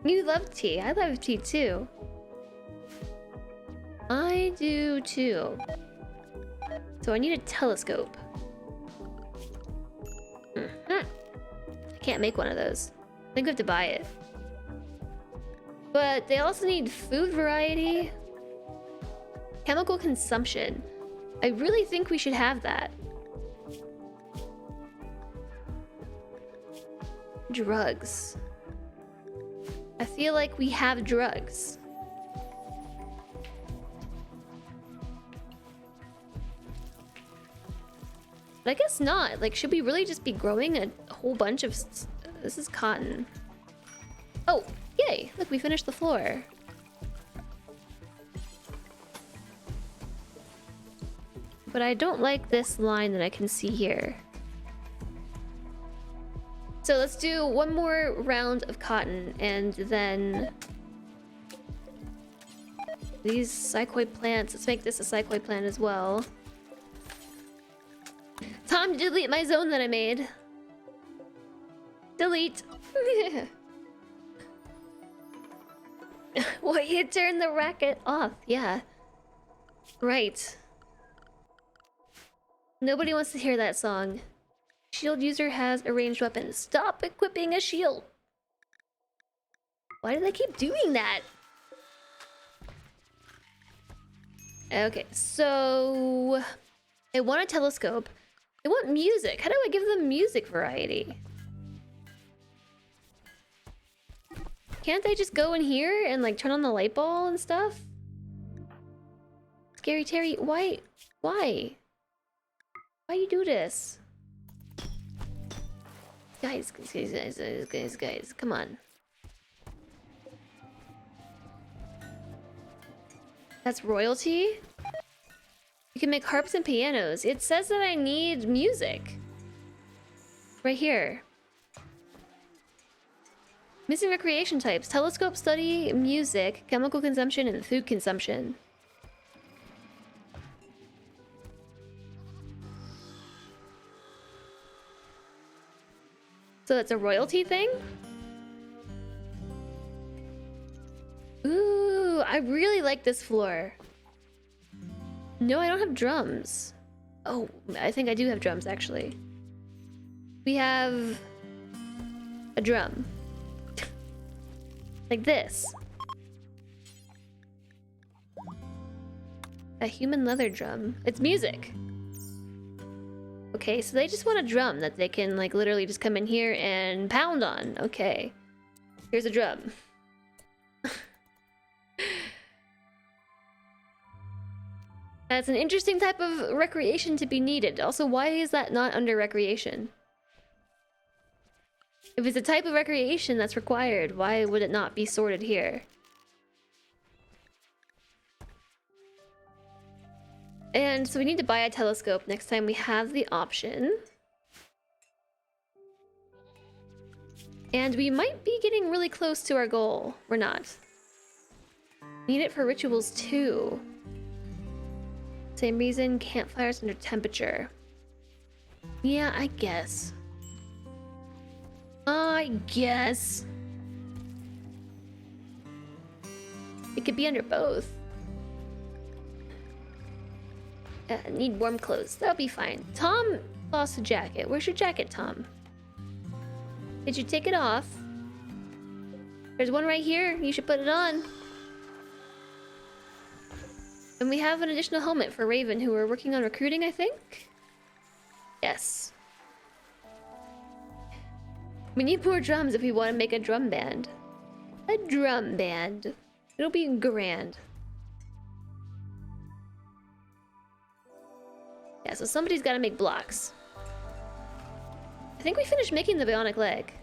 You love tea. I love tea too. I do too. So I need a telescope. I can't make one of those. I think we have to buy it. But they also need food variety. Chemical consumption. I really think we should have that. Drugs. I feel like we have drugs. But I guess not. Like, should we really just be growing a whole bunch of... This is cotton. Oh, yay. Look, we finished the floor. But I don't like this line that I can see here. So let's do one more round of cotton and then... These psychoid plants. Let's make this a psychoid plant as well. Time to delete my zone that I made. Delete. Well, you turn the racket off. Yeah. Right. Nobody wants to hear that song. Shield user has a ranged weapon. Stop equipping a shield. Why do they keep doing that? Okay, so... I want a telescope. I want music. How do I give them music variety? Can't I just go in here and like turn on the light ball and stuff? Scary Terry, why? Why? Why you do this? Guys, come on. That's royalty? You can make harps and pianos. It says that I need music. Right here. Missing recreation types. Telescope study, music, chemical consumption, and food consumption. So that's a royalty thing? Ooh, I really like this floor. No, I don't have drums. Oh, I think I do have drums, actually. We have... a drum. Like this. A human leather drum. It's music. Okay, so they just want a drum that they can, like, literally just come in here and pound on. Okay. Here's a drum. That's an interesting type of recreation to be needed. Also, why is that not under recreation? If it's a type of recreation that's required, why would it not be sorted here? And so we need to buy a telescope next time we have the option. And we might be getting really close to our goal. We're not. Need it for rituals too. Same reason, campfires under temperature. Yeah, I guess. It could be under both. Need warm clothes. That'll be fine. Tom lost a jacket. Where's your jacket, Tom? Did you take it off? There's one right here. You should put it on. And we have an additional helmet for Raven, who we're working on recruiting, I think? Yes. We need more drums if we want to make a drum band. A drum band. It'll be grand. Yeah, so somebody's got to make blocks. I think we finished making the bionic leg.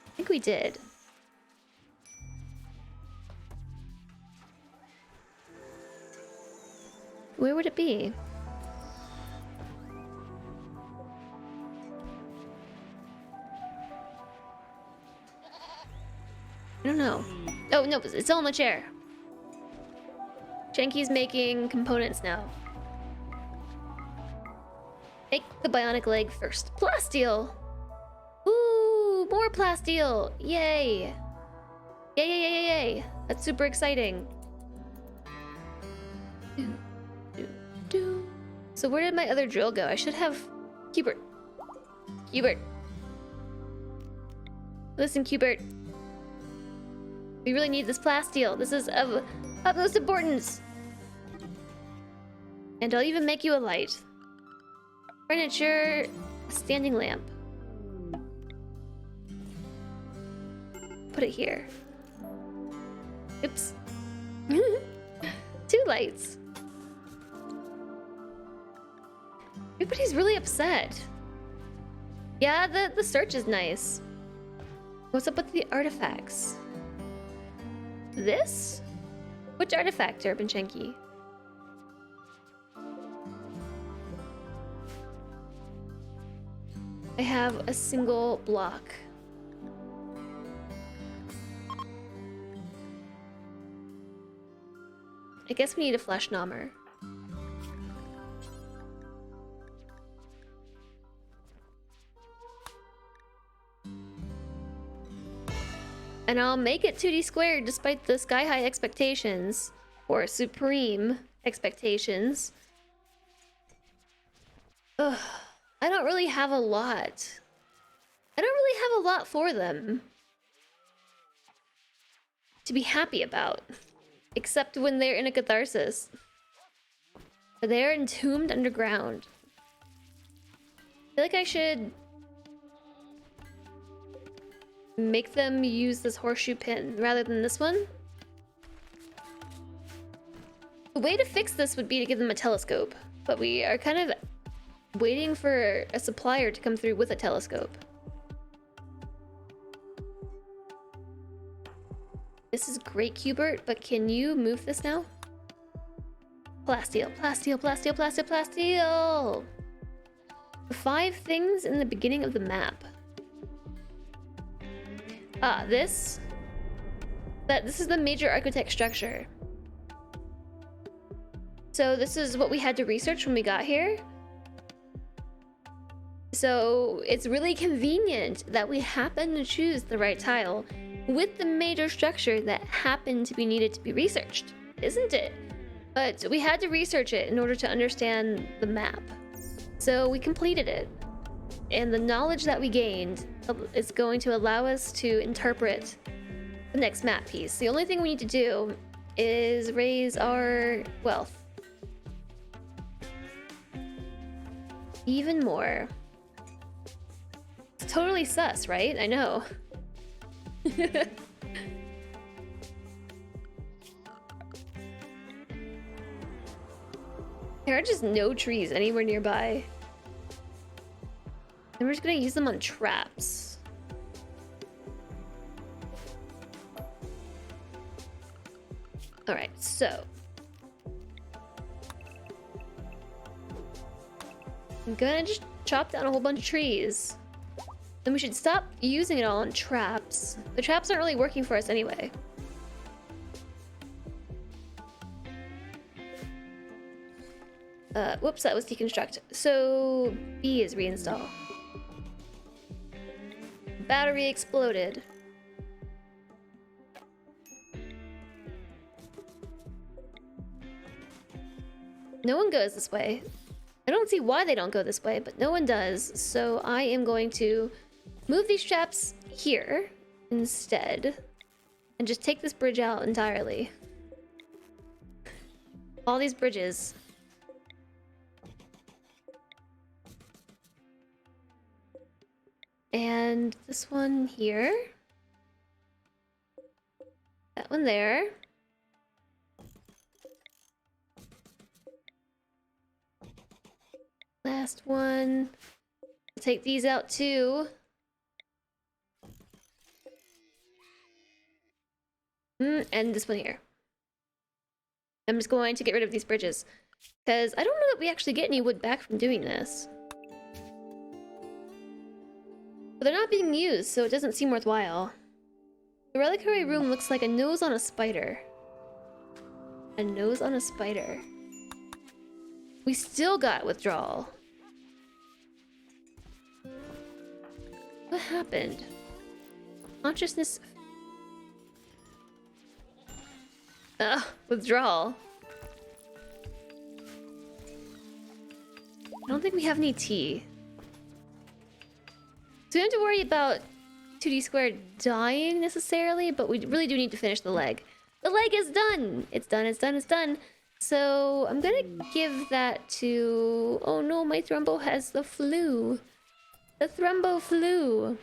I think we did. Where would it be? I don't know. Oh, no, it's all in the chair. Janky's making components now. Make the bionic leg first. Plasteel! Ooh, more plasteel! Yay! Yay, yay, yay, yay, yay! That's super exciting. So where did my other drill go? I should have... Cubert. Cubert. Listen, Cubert. We really need this plasteel. This is of utmost importance. And I'll even make you a light. Furniture, standing lamp. Put it here. Oops. 2 lights. Everybody's really upset. Yeah, the search is nice. What's up with the artifacts? This? Which artifact, Urban Chenky? I have a single block. I guess we need a flesh nommer. And I'll make it 2D squared despite the sky-high expectations. Or supreme expectations. Ugh. I don't really have a lot. I don't really have a lot for them to be happy about. Except when they're in a catharsis. They're entombed underground. I feel like I should make them use this horseshoe pin rather than this one. The way to fix this would be to give them a telescope, but we are kind of waiting for a supplier to come through with a telescope. This is great, Cubert, but can you move this now? Plasteel, plasteel, plasteel, plasteel, plasteel! 5 things in the beginning of the map. Ah, this is the major architect structure. So this is what we had to research when we got here. So it's really convenient that we happen to choose the right tile with the major structure that happened to be needed to be researched, isn't it? But we had to research it in order to understand the map. So we completed it. And the knowledge that we gained is going to allow us to interpret the next map piece. The only thing we need to do is raise our wealth even more. It's totally sus, right? I know. There are just no trees anywhere nearby. And we're just gonna use them on traps. Alright, so I'm gonna just chop down a whole bunch of trees. Then we should stop using it all on traps. The traps aren't really working for us anyway. Whoops, that was deconstruct. So B is reinstall. Battery exploded. No one goes this way. I don't see why they don't go this way, but no one does. So I am going to move these traps here instead and just take this bridge out entirely. All these bridges. And this one here. That one there. Last one. I'll take these out too. And this one here. I'm just going to get rid of these bridges, because I don't know that we actually get any wood back from doing this. But they're not being used, so it doesn't seem worthwhile. The reliquary room looks like a nose on a spider. A nose on a spider. We still got withdrawal. What happened? Consciousness... withdrawal. I don't think we have any tea. So we don't have to worry about 2D squared dying necessarily, but we really do need to finish the leg. The leg is done! It's done, it's done, it's done. So I'm gonna give that to... Oh no, my Thrumbo has the flu. The Thrumbo flu.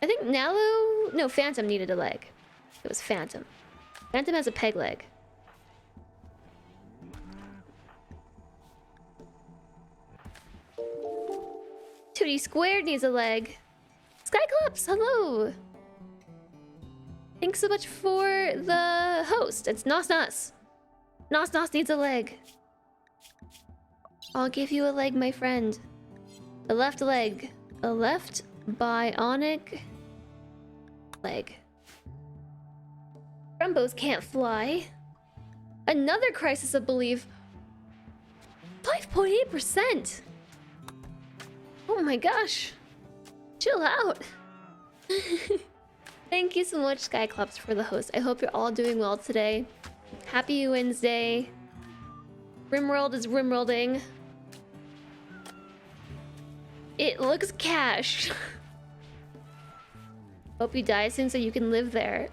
I think Nalo... No, Phantom needed a leg. It was Phantom. Phantom has a peg leg. Tootie Squared needs a leg. Skyclops, hello! Thanks so much for the host. It's Nos Nos. Nos Nos needs a leg. I'll give you a leg, my friend. A left leg. A left bionic leg. Rumbos can't fly. Another crisis of belief. 5.8%. Oh my gosh. Chill out. Thank you so much, Skyclops, for the host. I hope you're all doing well today. Happy Wednesday. RimWorld is RimWorlding. It looks cash. Hope you die soon so you can live there.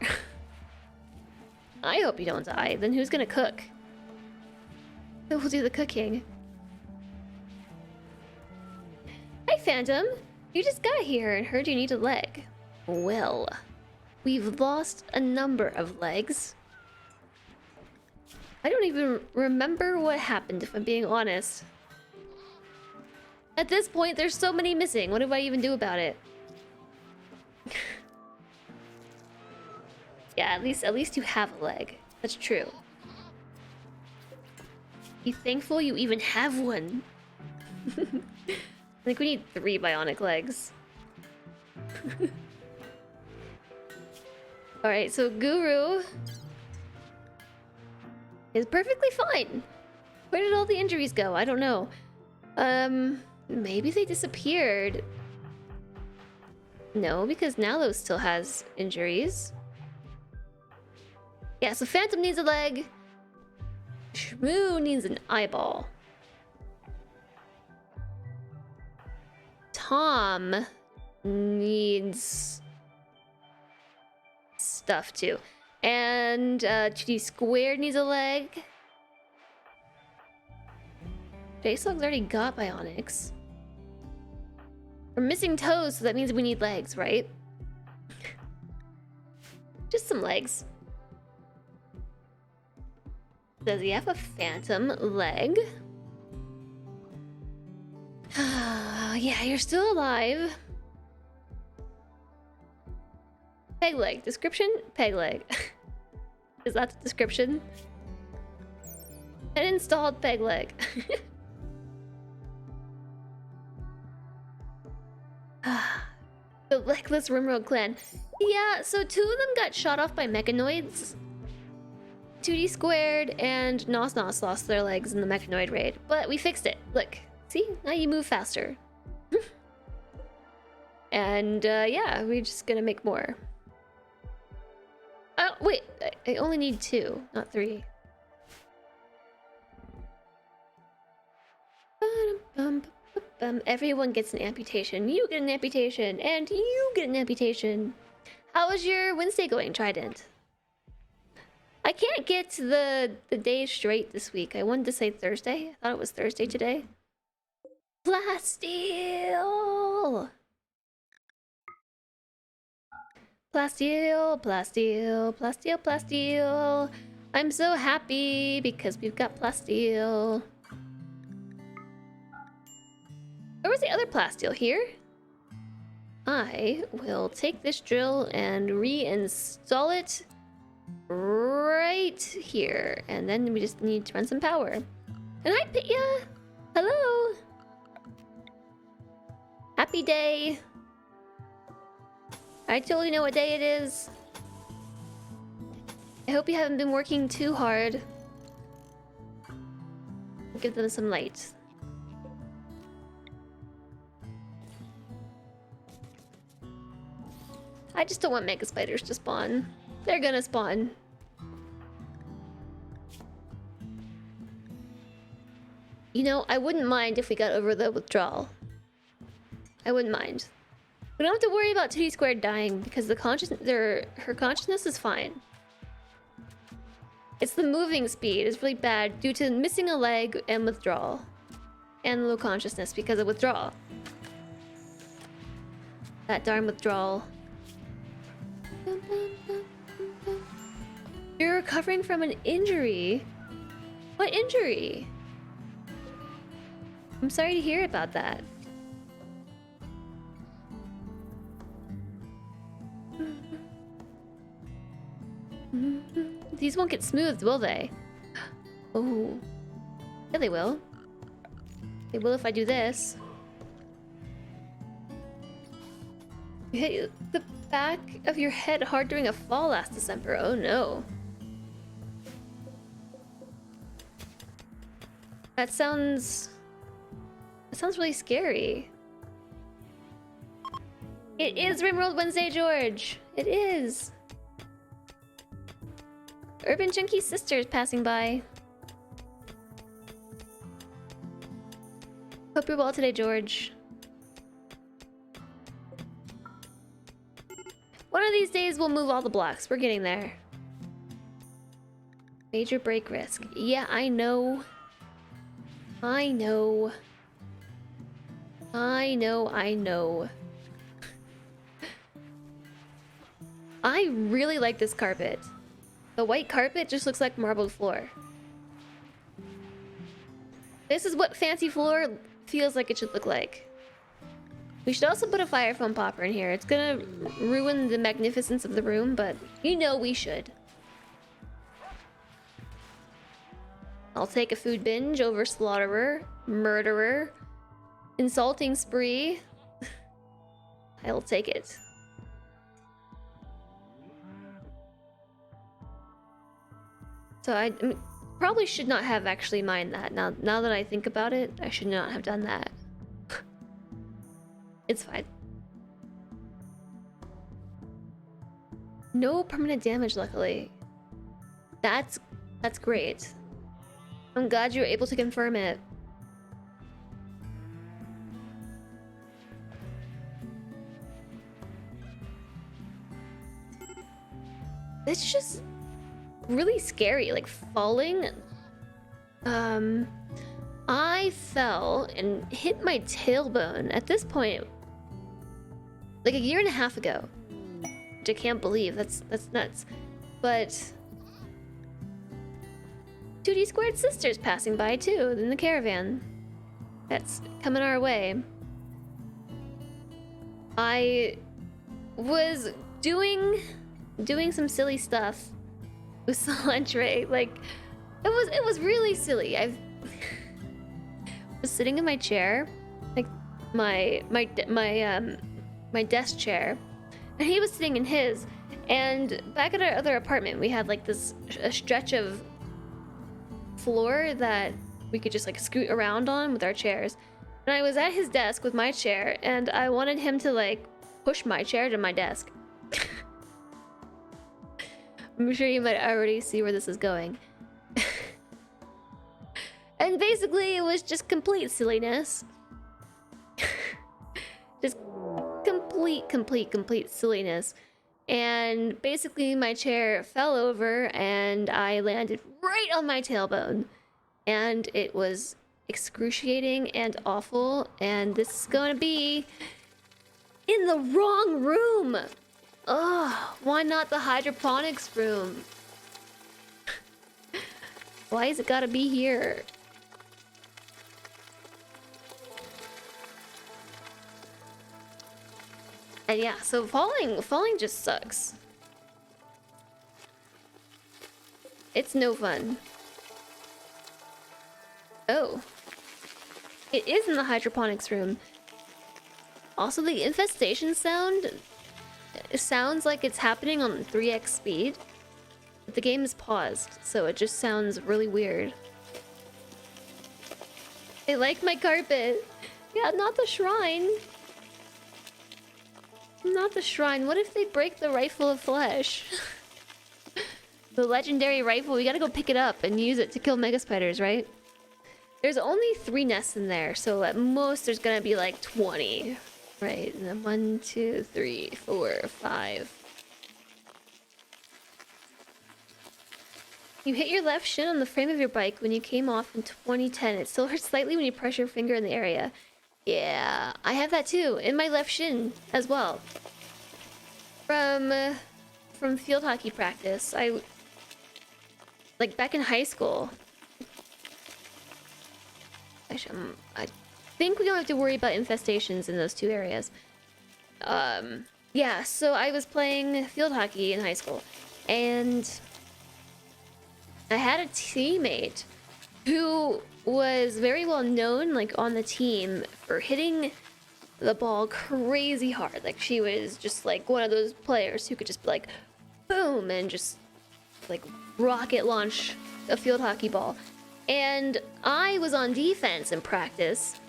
I hope you don't die. Then who's gonna cook? Who will do the cooking? Hi, Phantom. You just got here and heard you need a leg. Well, we've lost a number of legs. I don't even remember what happened, if I'm being honest. At this point, there's so many missing. What do I even do about it? Yeah, at least you have a leg. That's true. Be thankful you even have one. I think we need 3 bionic legs. Alright, so Guru is perfectly fine. Where did all the injuries go? I don't know. Maybe they disappeared. No, because Nalo still has injuries. Yeah, so Phantom needs a leg. Shmoo needs an eyeball. Tom needs stuff too. And 2D Squared needs a leg. J-Slug's already got bionics. We're missing toes, so that means we need legs, right? Just some legs. Does he have a Phantom leg? Yeah, you're still alive. Peg leg. Description? Peg leg. Is that the description? An installed peg leg. The Legless RimWorld clan. Yeah, so 2 of them got shot off by mechanoids. 2D squared and Nos Nos lost their legs in the mechanoid raid. But we fixed it. Look. See? Now you move faster. And yeah, we're just gonna make more. Oh, wait. I only need 2, not 3. Everyone gets an amputation. You get an amputation. And you get an amputation. How was your Wednesday going, Trident? I can't get the day straight this week. I wanted to say Thursday. I thought it was Thursday today. Plasteel! Plasteel, plasteel, plasteel, plasteel. I'm so happy because we've got plasteel. Where was the other plasteel? Here? I will take this drill and reinstall it right here. And then we just need to run some power. And hi, Pitya! Hello! Happy day! I totally know what day it is. I hope you haven't been working too hard. Give them some light. I just don't want megaspiders to spawn. They're gonna spawn. You know, I wouldn't mind if we got over the withdrawal. I wouldn't mind. We don't have to worry about 2D squared dying because the her consciousness is fine. It's the moving speed is really bad due to missing a leg and withdrawal. And low consciousness because of withdrawal. That darn withdrawal. You're recovering from an injury? What injury? I'm sorry to hear about that. These won't get smoothed, will they? Oh. Yeah, they will. They will if I do this. You hit the back of your head hard during a fall last December. Oh no. That sounds really scary. It is RimWorld Wednesday, George. It is. Urban Chunky Sisters passing by. Hope you're well today, George. One of these days we'll move all the blocks. We're getting there. Major break risk. Yeah, I know. I know. I know, I know. I really like this carpet. The white carpet just looks like marbled floor. This is what fancy floor feels like it should look like. We should also put a fire foam popper in here. It's gonna ruin the magnificence of the room, but you know we should. I'll take a food binge over slaughterer, murderer, insulting spree. I'll take it. So I mean, probably should not have actually mined that. Now that I think about it, I should not have done that. It's fine. No permanent damage, luckily. That's great. I'm glad you were able to confirm it. It's just really scary, like falling. I fell and hit my tailbone at this point like a year and a half ago, which I can't believe. That's nuts. But 2D squared sisters passing by too in the caravan. That's coming our way. I was doing some silly stuff with Solantre. Like, it was really silly. I was sitting in my chair, like my desk chair, and he was sitting in his. And back at our other apartment, we had like a stretch of floor that we could just like scoot around on with our chairs. And I was at his desk with my chair, and I wanted him to like push my chair to my desk. I'm sure you might already see where this is going. And basically, it was just complete silliness. Just complete silliness. And basically, my chair fell over, and I landed right on my tailbone. And it was excruciating and awful, and this is gonna be in the wrong room. Ugh, why not the hydroponics room? Why is it gotta be here? And yeah, so falling just sucks. It's no fun. Oh. It is in the hydroponics room. Also, the infestation sound, it sounds like it's happening on 3x speed. But the game is paused, so it just sounds really weird. I like my carpet. Yeah, not the shrine. Not the shrine. What if they break the rifle of flesh? The legendary rifle, we gotta go pick it up and use it to kill megaspiders, right? There's only 3 nests in there, so at most there's gonna be like 20. Right, and then 1, 2, 3, 4, 5. You hit your left shin on the frame of your bike when you came off in 2010. It still hurts slightly when you press your finger in the area. Yeah, I have that too, in my left shin as well. From field hockey practice. Like back in high school. I think we don't have to worry about infestations in those 2 areas. Yeah, so I was playing field hockey in high school, and I had a teammate who was very well known, like, on the team for hitting the ball crazy hard. Like, she was just like one of those players who could just be like, boom, and just like rocket launch a field hockey ball. And I was on defense in practice,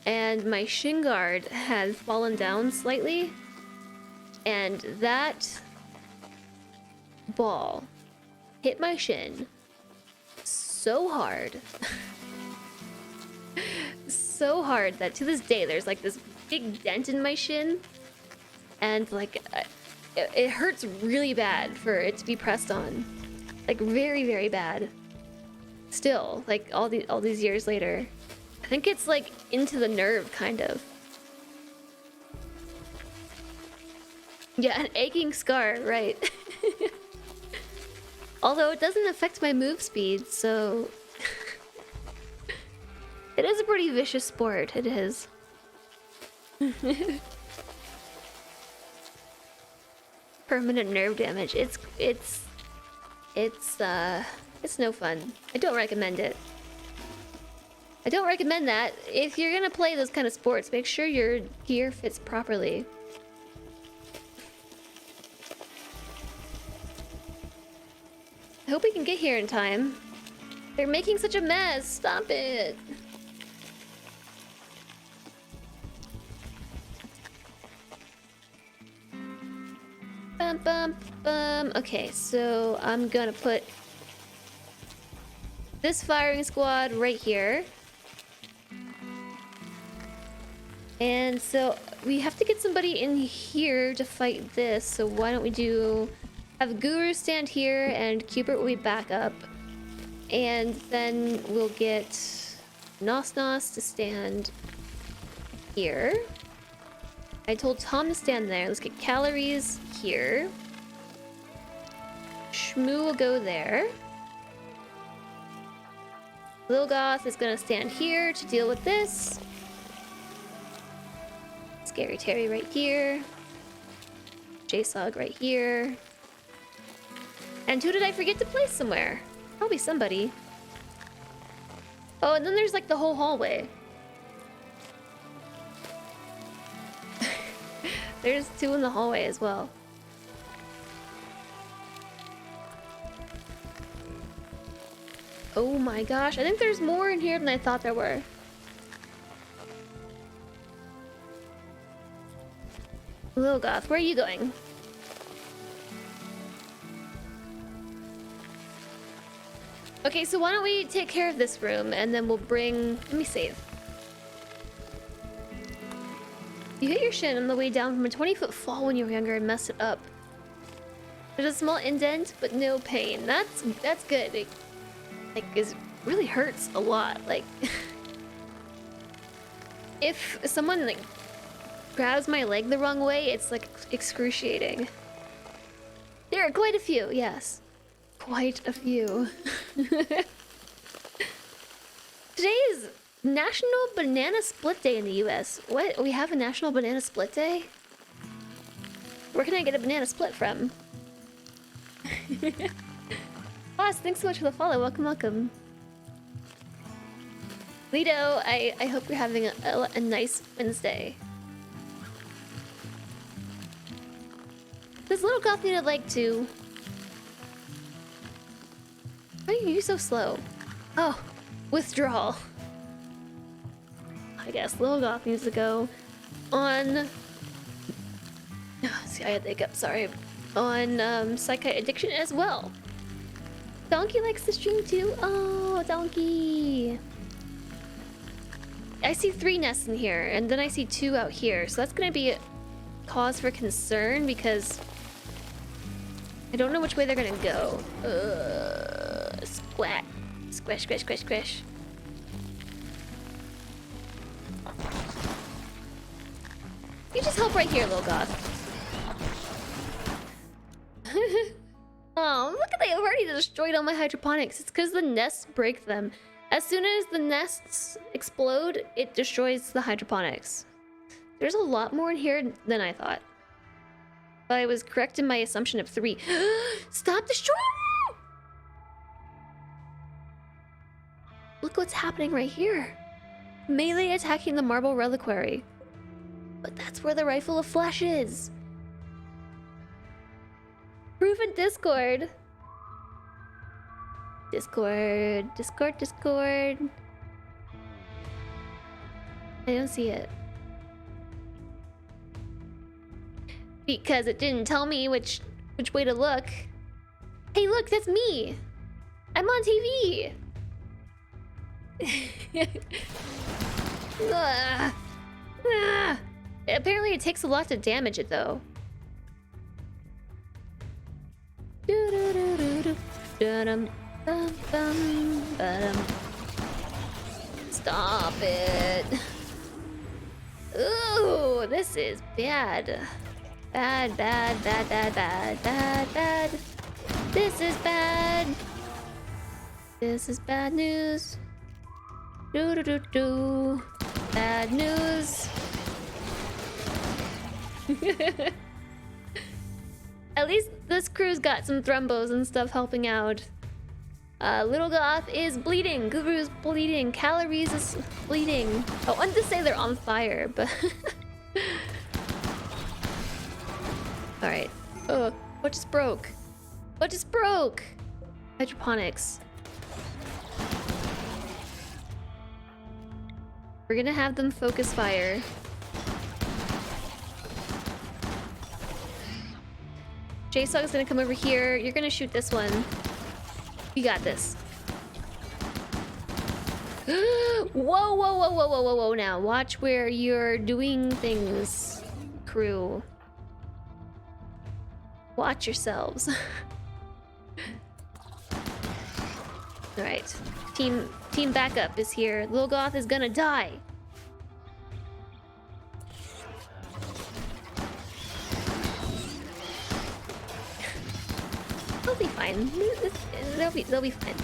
and my shin guard had fallen down slightly, and that ball hit my shin so hard. So hard that to this day there's like this big dent in my shin, and like it hurts really bad for it to be pressed on. Like very, very bad. Still, like all these years later. I think it's like into the nerve, kind of. Yeah, an aching scar, right. Although it doesn't affect my move speed, so... It is a pretty vicious sport, it is. Permanent nerve damage. It's no fun. I don't recommend it. I don't recommend that. If you're gonna play those kind of sports, make sure your gear fits properly. I hope we can get here in time. They're making such a mess. Stop it. Bum, bum, bum. Okay, so I'm gonna put this firing squad right here. And so we have to get somebody in here to fight this. So why don't we have Guru stand here, and Cupid will be back up. And then we'll get Nos Nos to stand here. I told Tom to stand there. Let's get Calories here. Shmoo will go there. Lilgoth is gonna stand here to deal with this. Scary Terry right here. J-Sog right here. And who did I forget to place somewhere? Probably somebody. Oh, and then there's like the whole hallway. There's 2 in the hallway as well. Oh my gosh, I think there's more in here than I thought there were. Lil Goth, where are you going? Okay, so why don't we take care of this room and then we'll bring... Let me save. You hit your shin on the way down from a 20-foot fall when you were younger and messed it up. There's a small indent, but no pain. That's good. It really hurts a lot. Like, if someone like grabs my leg the wrong way, it's like excruciating. There are quite a few, yes. Quite a few. Today is National Banana Split Day in the US. What? We have a National Banana Split Day? Where can I get a banana split from? Boss, thanks so much for the follow. Welcome, welcome. Lido, I hope you're having a nice Wednesday. Does Little Goth need a leg too? Why are you so slow? Oh, withdrawal. I guess Little Goth needs to go on... Oh, see, I had to hiccup, sorry. On Psychic Addiction as well. Donkey likes the stream too. Oh, Donkey. I see 3 nests in here, and then I see 2 out here. So that's gonna be a cause for concern because I don't know which way they're gonna go. Squat. Squish, squish, squish, squish. You just help right here, Little Goth. Oh, look at they've already destroyed all my hydroponics. It's because the nests break them. As soon as the nests explode, it destroys the hydroponics. There's a lot more in here than I thought. But I was correct in my assumption of 3. Stop destroying! Look what's happening right here. Melee attacking the marble reliquary. But that's where the rifle of flesh is. Proof in Discord. Discord. I don't see it. Because it didn't tell me which way to look. Hey, look, that's me. I'm on TV. Apparently it takes a lot to damage it though. Stop it. Ooh, this is bad. Bad. This is bad. This is bad news. Bad news. At least this crew's got some thrombos and stuff helping out. Little Goth is bleeding. Guru's bleeding. Calories is bleeding. I wanted to say they're on fire, but... Alright. What just broke? What just broke? Hydroponics. We're gonna have them focus fire. J-Sog is gonna come over here. You're gonna shoot this one. You got this. Whoa now. Watch where you're doing things, crew. Watch yourselves. Alright. Team backup is here. Lil Goth is gonna die. They'll be fine. They'll be fine.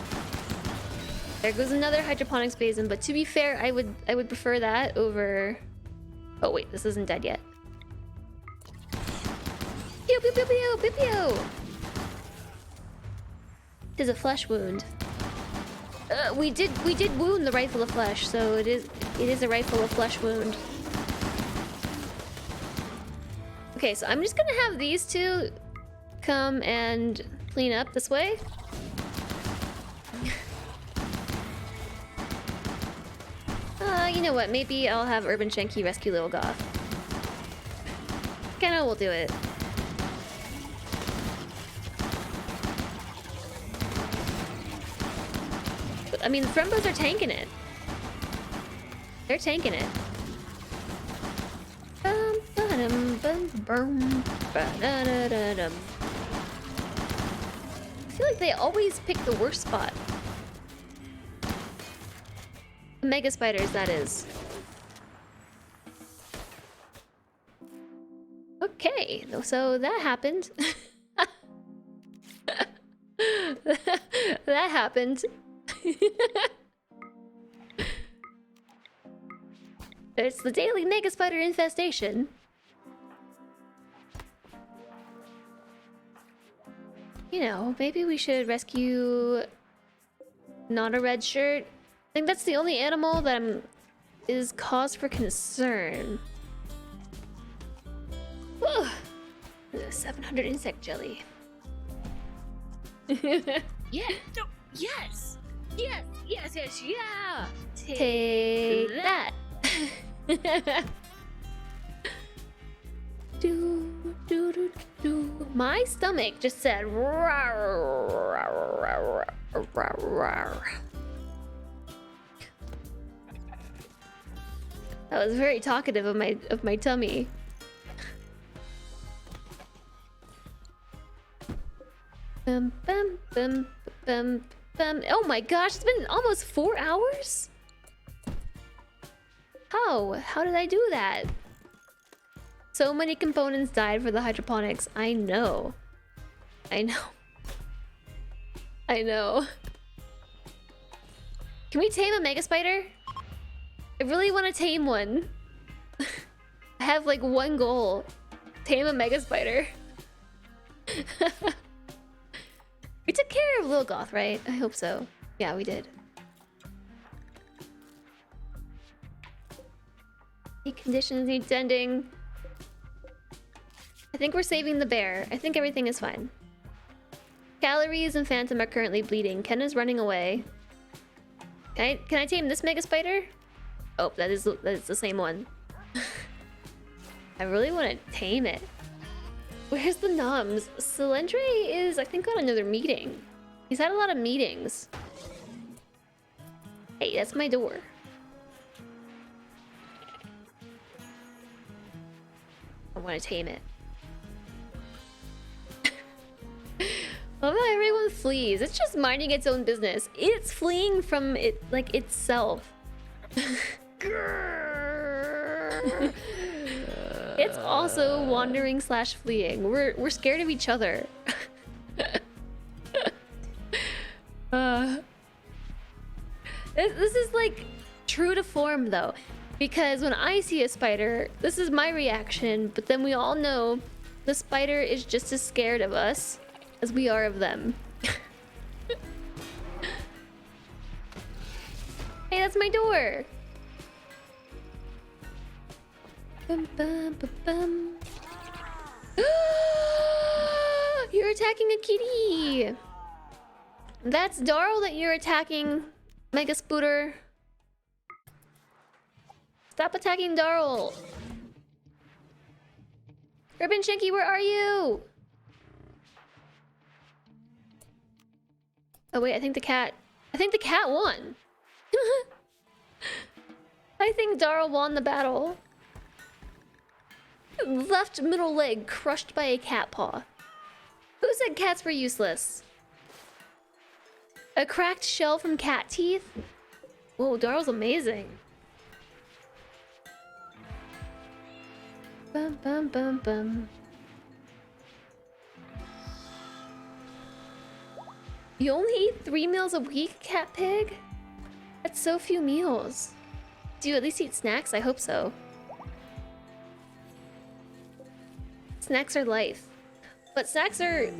There goes another hydroponics basin, but to be fair, I would prefer that over Oh wait, this isn't dead yet. Pew pew pew pew pew pew. It is a flesh wound. We did wound the rifle of flesh, so it is a rifle of flesh wound. Okay, so I'm just gonna have these two come and clean up this way. You know what? Maybe I'll have Urban Shanky rescue Little Goth. Kinda will do it. But, I mean, the Frembos are tanking it. They're tanking it. Bum, ba-dum, bum, bum, ba-da-da-da-dum. I feel like they always pick the worst spot. Megaspiders, that is. Okay, so that happened. That happened. It's the daily megaspider infestation. You know, maybe we should rescue not a red shirt. I think that's the only animal that is cause for concern. Whew. 700 insect jelly. Yeah. No, yes. Yes. Yes. Yes. Yeah. Take that. do, do, do, do. My stomach just said rawr, rawr, rawr, rawr, rawr. That was very talkative of my tummy. Bum, bum, bum, bum, bum. Oh my gosh, it's been almost 4 hours? How? How did I do that? So many components died for the hydroponics. I know. I know. I know. Can we tame a megaspider? I really want to tame one. I have like one goal. Tame a megaspider. We took care of Lil Goth, right? I hope so. Yeah, we did. Conditions need tending. I think we're saving the bear. I think everything is fine. Calories and Phantom are currently bleeding. Ken is running away. Can I tame this megaspider? Oh, that is the same one. I really want to tame it. Where's the noms? Selendre is, I think, on another meeting. He's had a lot of meetings. Hey, that's my door. I want to tame it. Love how everyone flees. It's just minding its own business. It's fleeing from it, like, itself. It's also wandering slash fleeing. We're scared of each other. This is like true to form though, because when I see a spider, this is my reaction, but then we all know the spider is just as scared of us as we are of them. Hey, that's my door. Bum, bum, bum, bum. You're attacking a kitty. That's Darl that you're attacking, Mega Spooter. Stop attacking Darl. Urban Shanky, where are you? Oh wait, I think the cat won. I think Darl won the battle. Left middle leg crushed by a cat paw. Who said cats were useless? A cracked shell from cat teeth? Whoa, Darl's amazing. Bum bum bum bum. You only eat 3 meals a week, cat pig? That's so few meals. Do you at least eat snacks? I hope so. Snacks are life. But snacks are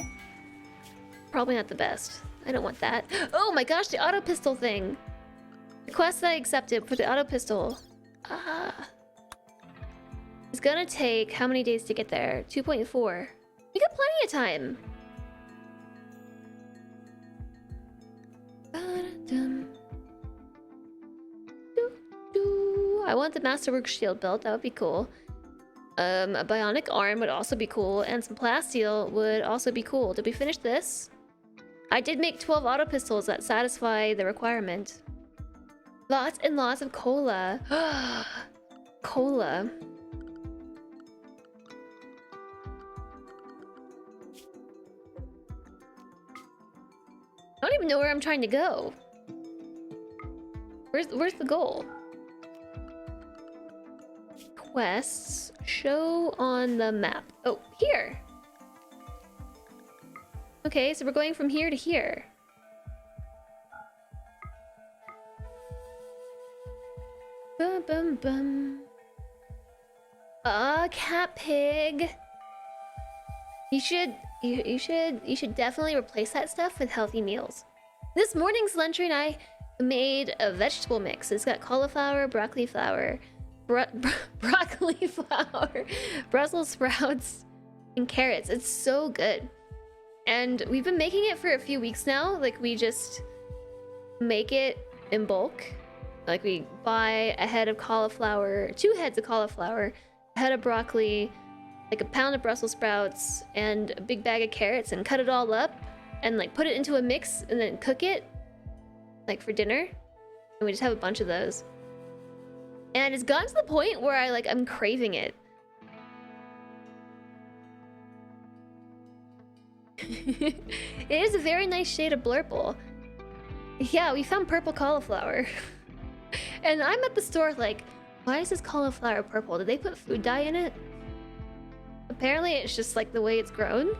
probably not the best. I don't want that. Oh my gosh, the auto pistol thing. The quest that I accepted for the auto pistol. It's gonna take how many days to get there? 2.4. We got plenty of time. I want the Masterwork shield belt. That would be cool. A bionic arm would also be cool, and some plasteel would also be cool. Did we finish this? I did make 12 auto pistols that satisfy the requirement. Lots and lots of cola. Cola. I don't even know where I'm trying to go. Where's the goal? Quests show on the map. Oh, here. Okay, so we're going from here to here. Bum bum bum. Cat pig. You should definitely replace that stuff with healthy meals. This morning's lunch and I made a vegetable mix. It's got cauliflower, broccoli flour, broccoli flour, Brussels sprouts, and carrots. It's so good. And we've been making it for a few weeks now. Like, we just make it in bulk. Like, we buy a head of cauliflower, 2 heads of cauliflower, a head of broccoli, like a pound of Brussels sprouts, and a big bag of carrots, and cut it all up and like put it into a mix and then cook it like for dinner. And we just have a bunch of those. And it's gotten to the point where I'm craving it. It is a very nice shade of blurple. Yeah, we found purple cauliflower. And I'm at the store like, why is this cauliflower purple? Did they put food dye in it? Apparently it's just like the way it's grown.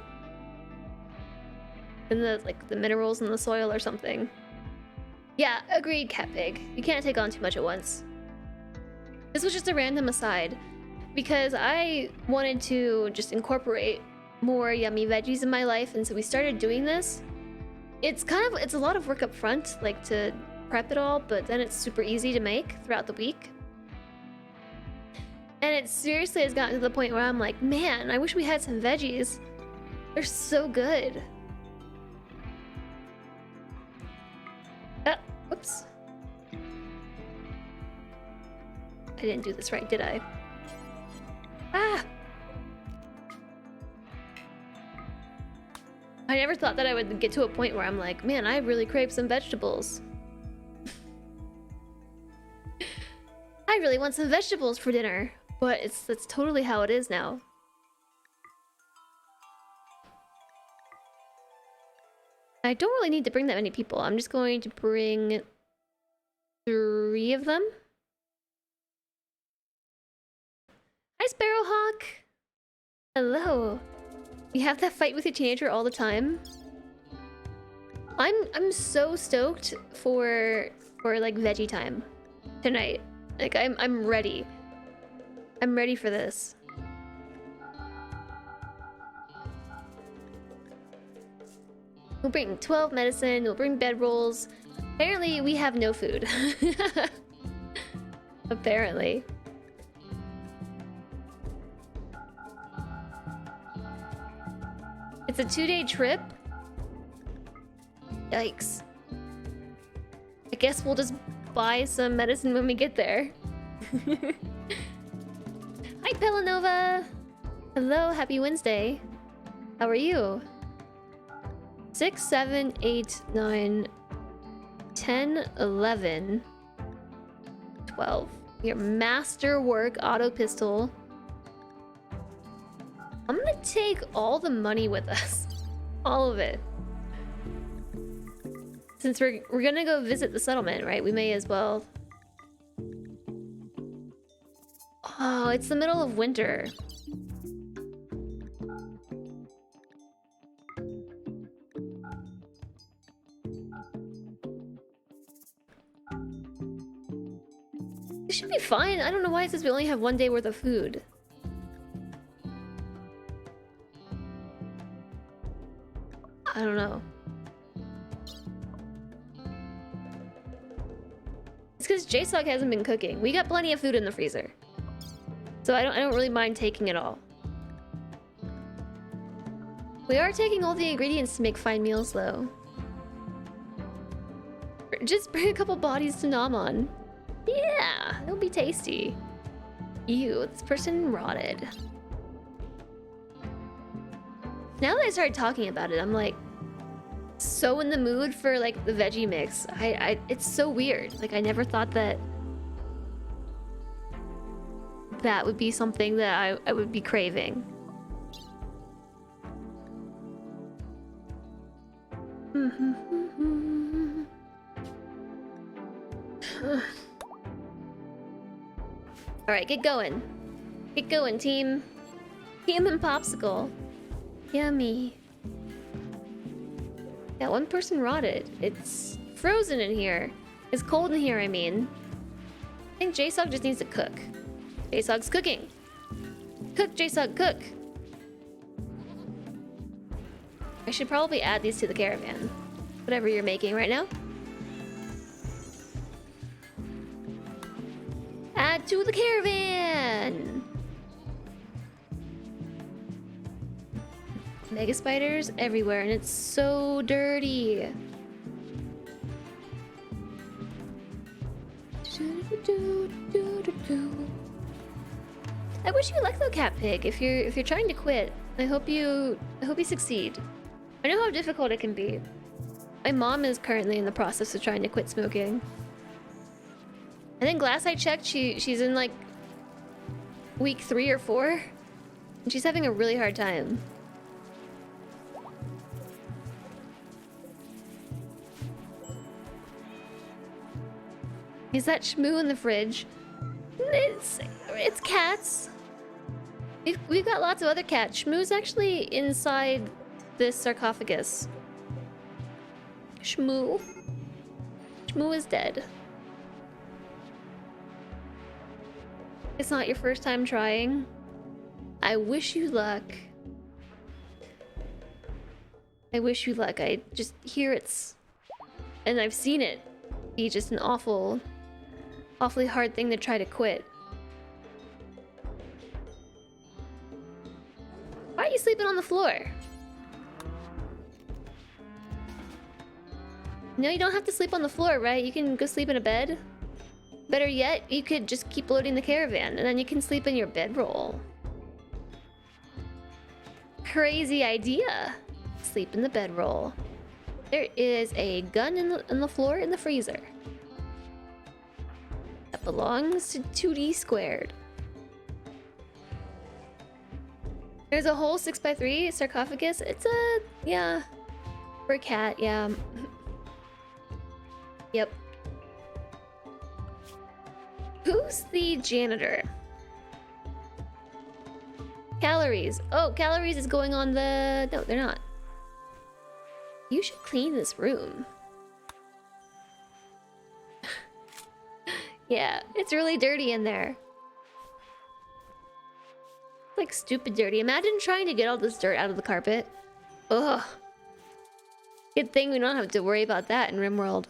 And the minerals in the soil or something. Yeah, agreed, cat pig. You can't take on too much at once. This was just a random aside because I wanted to just incorporate more yummy veggies in my life, and so we started doing this. It's a lot of work up front, like to prep it all, but then it's super easy to make throughout the week. And it seriously has gotten to the point where I'm like, man, I wish we had some veggies. They're so good. Whoops. I didn't do this right, did I? Ah! I never thought that I would get to a point where I'm like, man, I really crave some vegetables. I really want some vegetables for dinner. But that's totally how it is now. I don't really need to bring that many people. I'm just going to bring 3 of them. Hi, Sparrowhawk. Hello. You have that fight with your teenager all the time. I'm so stoked for like veggie time tonight. Like I'm ready. I'm ready for this. We'll bring 12 medicine, we'll bring bedrolls. Apparently we have no food. Apparently. It's a 2-day trip. Yikes. I guess we'll just buy some medicine when we get there. Hi, Pelanova! Hello, happy Wednesday. How are you? 6, 7, 8, 9, 10, 11, 12. Your masterwork auto pistol. I'm gonna take all the money with us. All of it. Since we're gonna go visit the settlement, right? We may as well. Oh, it's the middle of winter. It should be fine. I don't know why it says we only have 1 day worth of food. I don't know. It's because JSOC hasn't been cooking. We got plenty of food in the freezer. So I don't really mind taking it all. We are taking all the ingredients to make fine meals though. Just bring a couple bodies to nom on. Yeah, it'll be tasty. Ew, this person rotted. Now that I started talking about it, I'm like so in the mood for like the veggie mix. It's so weird. Like I never thought that that would be something that I would be craving. Alright, get going. Get going, team. Team and Popsicle. Yummy. Yeah, one person rotted. It's frozen in here. It's cold in here, I mean. I think JSOG just needs to cook. JSOG's cooking. Cook, JSOG, cook. I should probably add these to the caravan. Whatever you're making right now. Add to the caravan! Megaspiders everywhere, and it's so dirty. I wish you luck though, Cat Pig. If you're trying to quit, I hope you succeed. I know how difficult it can be. My mom is currently in the process of trying to quit smoking. I think last I checked, she's in like week 3 or 4, and she's having a really hard time. Is that Shmoo in the fridge? It's cats. We've got lots of other cats. Shmoo's actually inside this sarcophagus. Shmoo is dead. It's not your first time trying. I wish you luck. I wish you luck. I just hear it's... and I've seen it be just an awfully hard thing to try to quit. Why are you sleeping on the floor? No, you don't have to sleep on the floor, right? You can go sleep in a bed. Better yet, you could just keep loading the caravan, and then you can sleep in your bedroll. Crazy idea. Sleep in the bedroll. There is a gun in the floor in the freezer. That belongs to 2D squared. There's a whole 6x3 sarcophagus. It's a... yeah. For a cat, yeah. Yep. Who's the janitor? Calories. Oh, calories is going on the... no, they're not. You should clean this room. Yeah, it's really dirty in there. Like stupid dirty. Imagine trying to get all this dirt out of the carpet. Ugh. Good thing we don't have to worry about that in RimWorld.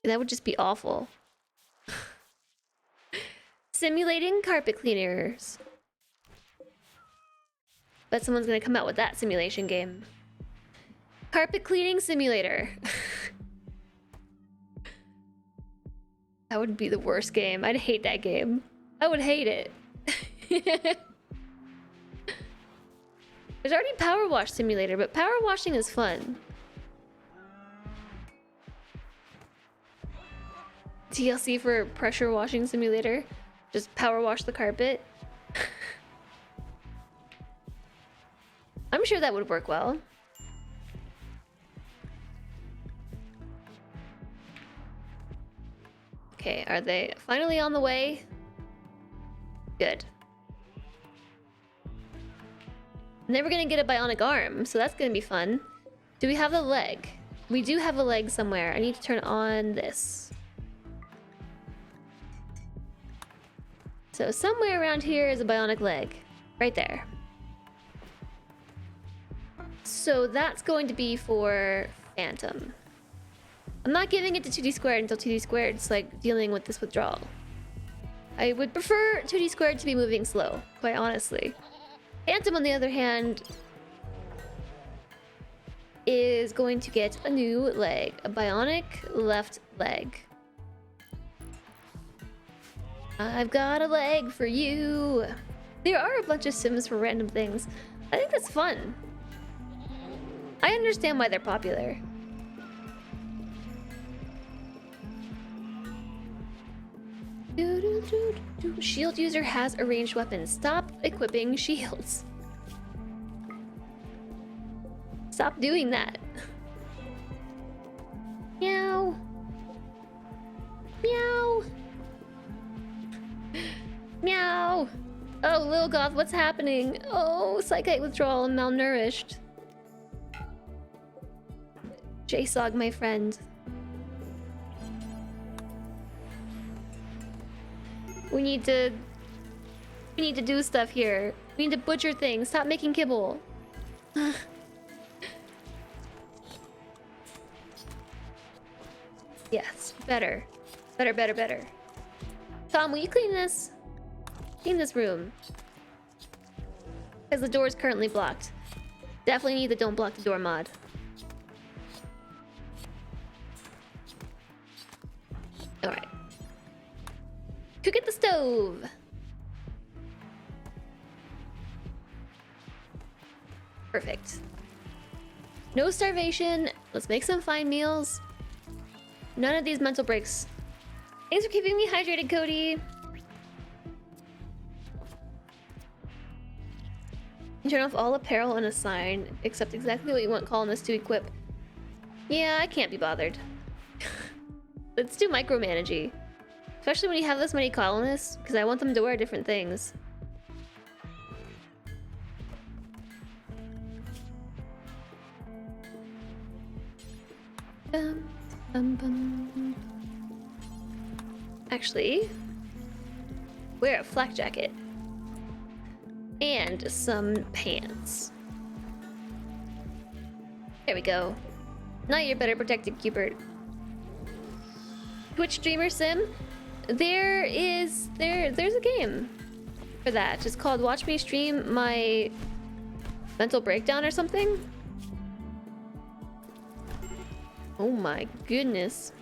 That would just be awful. Simulating carpet cleaners. Bet someone's gonna come out with that simulation game. Carpet cleaning simulator. That would be the worst game. I'd hate that game. I would hate it. There's already Power Wash Simulator, but power washing is fun. TLC for Pressure Washing Simulator. Just power wash the carpet. I'm sure that would work well. Okay, are they finally on the way? Good. And then we're gonna get a bionic arm, so that's gonna be fun. Do we have the leg? We do have a leg somewhere. I need to turn on this. So somewhere around here is a bionic leg. Right there. So that's going to be for Phantom. I'm not giving it to 2D squared until 2D squared's like dealing with this withdrawal. I would prefer 2D squared to be moving slow, quite honestly. Phantom, on the other hand, is going to get a new leg, a bionic left leg. I've got a leg for you. There are a bunch of sims for random things. I think that's fun. I understand why they're popular. Shield user has a ranged weapon. Stop equipping shields. Stop doing that. Meow. Meow. Meow. Oh, Lil Goth, what's happening? Oh, psychite withdrawal and malnourished. JSOG, my friend. We need to do stuff here. We need to butcher things. Stop making kibble. Yes, better. Better. Tom, will you clean this? Clean this room. Because the door is currently blocked. Definitely need the don't block the door mod. Alright. Cook at the stove! Perfect. No starvation. Let's make some fine meals. None of these mental breaks. Thanks for keeping me hydrated, Cody. You turn off all apparel on a sign, except exactly what you want colonists to equip. Yeah, I can't be bothered. It's too micromanagey. Especially when you have this many colonists, because I want them to wear different things. Actually, wear a flak jacket. And some pants. There we go. Now you're better protected, Cupid. Twitch streamer sim? There's a game for that. Just called Watch Me Stream My Mental Breakdown or something. Oh my goodness.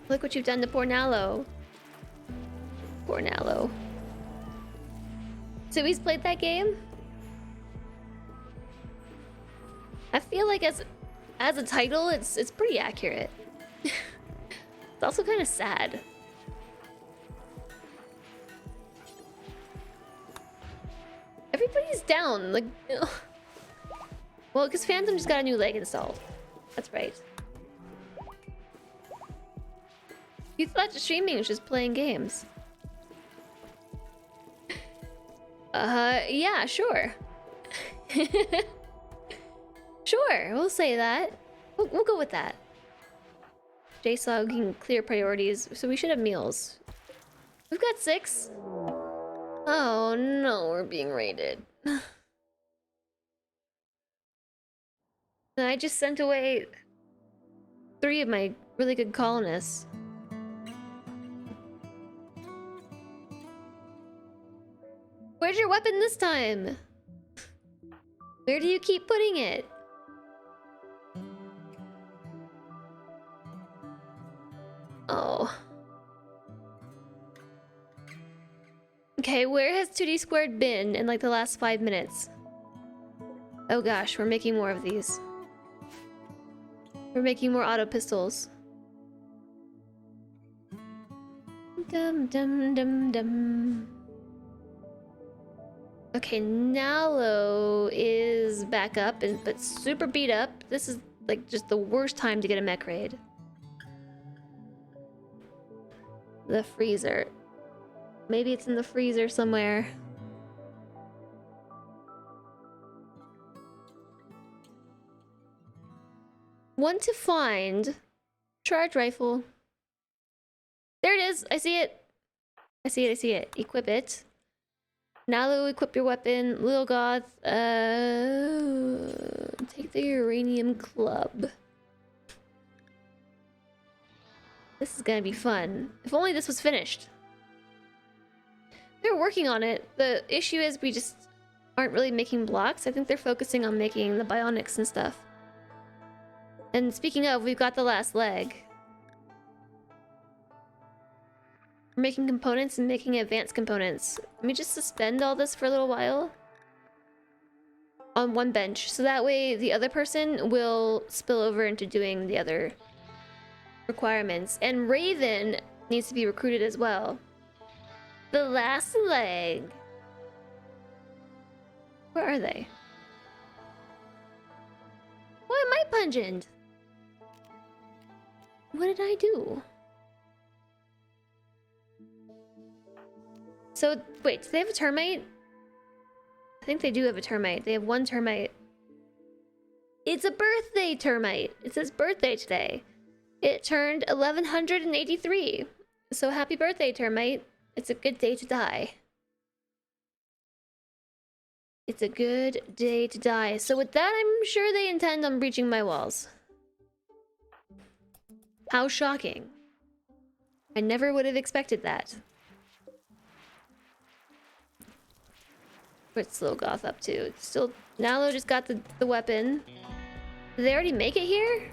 Look what you've done to poor Nallo. Poor Nallo. So he's played that game? I feel like as a title, it's pretty accurate. It's also kind of sad. Everybody's down, like... Ugh. Well, because Phantom just got a new leg installed. That's right. You thought streaming was just playing games. Yeah, sure. Sure, we'll say that. We'll go with that. JSOG can clear priorities, so we should have meals. We've got 6. Oh no, we're being raided. I just sent away 3 of my really good colonists. Where's your weapon this time? Where do you keep putting it? Oh. Okay, where has 2D squared been in like the last 5 minutes? Oh gosh, we're making more of these. We're making more auto pistols. Dum dum dum dum. Okay, Nallo is back up, but super beat up. This is like just the worst time to get a mech raid. The freezer. Maybe it's in the freezer somewhere. One to find. Charge rifle. There it is. I see it. I see it. Equip it. Now equip your weapon. Little Goth, take the uranium club. This is gonna be fun. If only this was finished. They're working on it. The issue is we just aren't really making blocks. I think they're focusing on making the bionics and stuff. And speaking of, we've got the last leg. We're making components and making advanced components. Let me just suspend all this for a little while on one bench, so that way the other person will spill over into doing the other requirements. And Raven needs to be recruited as well. The last leg. Where are they? Why am I pungent? What did I do? So, wait, do they have a termite? I think they do have a termite. They have one termite. It's a birthday termite. It says birthday today. It turned 1183. So happy birthday, termite. It's a good day to die. It's a good day to die. So with that, I'm sure they intend on breaching my walls. How shocking. I never would have expected that. What's Little Goth up to? It's still, Nalo just got the weapon. Did they already make it here?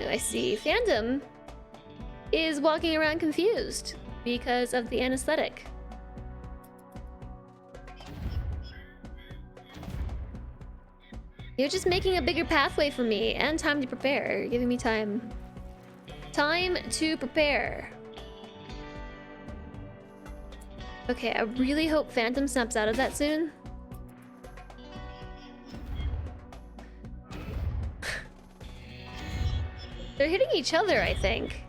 I see. Phantom is walking around confused because of the anesthetic. You're just making a bigger pathway for me and time to prepare. You're giving me time. Time to prepare. Okay, I really hope Phantom snaps out of that soon. They're hitting each other, I think.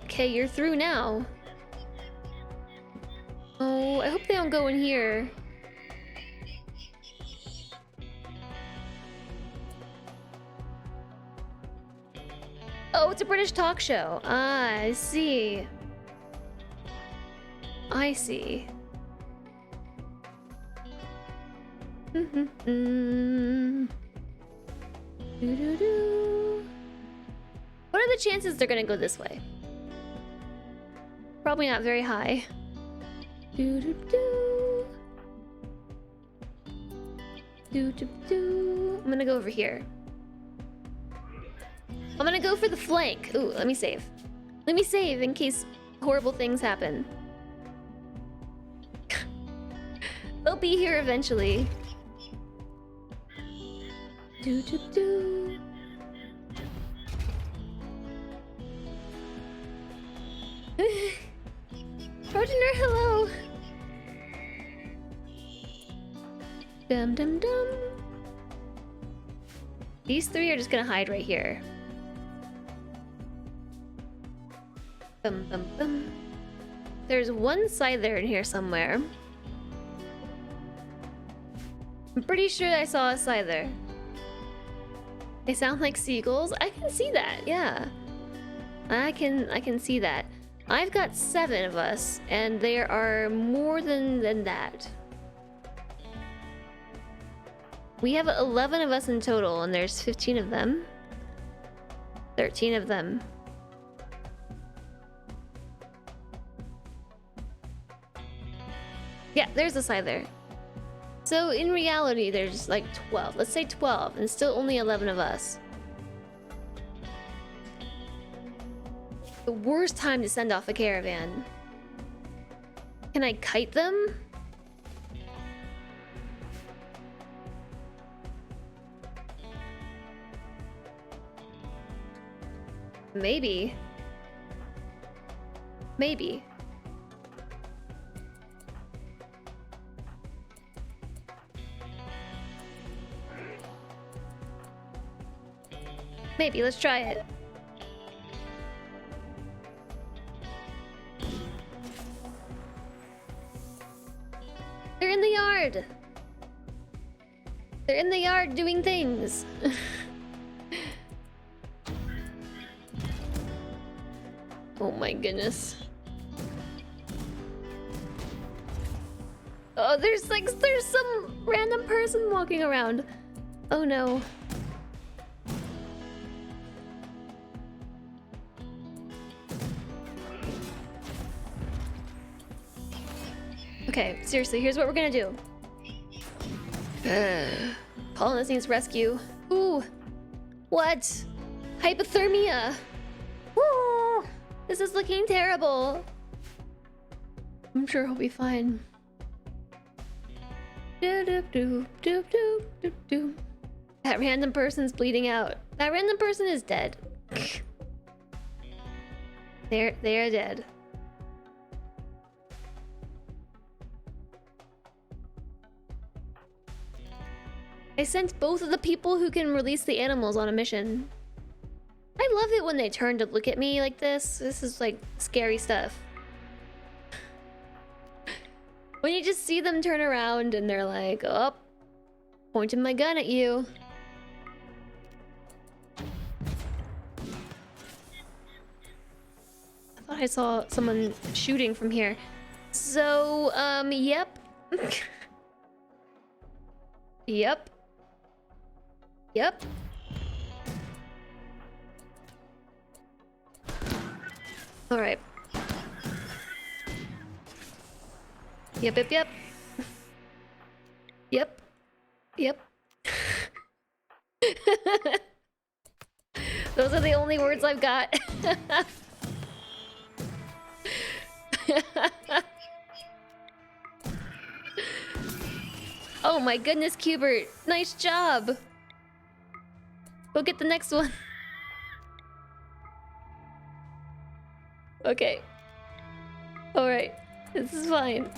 Okay, you're through now. Oh, I hope they don't go in here. Oh, it's a British talk show. Ah, I see. I see. What are the chances they're gonna go this way? Probably not very high. I'm gonna go over here. I'm gonna go for the flank. Ooh, let me save. Let me save in case horrible things happen. They'll be here eventually. Trojaner, hello. Dum dum dum. These three are just gonna hide right here. Bum bum bum. There's one Scyther in here somewhere. I'm pretty sure I saw a Scyther. They sound like seagulls. I can see that, yeah. I can see that. I've got 7 of us, and there are more than that. We have 11 of us in total, and there's 15 of them. 13 of them. Yeah, there's a Scyther. So in reality, there's like 12. Let's say 12, and still only 11 of us. The worst time to send off a caravan. Can I kite them? Maybe. Maybe. Maybe, let's try it. They're in the yard! They're in the yard doing things! Oh my goodness. Oh, there's some random person walking around. Oh no. Okay, seriously, here's what we're gonna do. Colonist needs rescue. Ooh. What? Hypothermia. Ooh. This is looking terrible. I'm sure he'll be fine. That random person's bleeding out. That random person is dead. They are dead. I sent both of the people who can release the animals on a mission. I love it when they turn to look at me like this. This is like scary stuff. When you just see them turn around and they're like, oh, pointing my gun at you. I thought I saw someone shooting from here. So, yep. Yep. Yep. All right. Yep, yep, yep. Yep. Yep. Those are the only words I've got. Oh my goodness, Cubert. Nice job. Go get the next one. Okay. Alright. This is fine.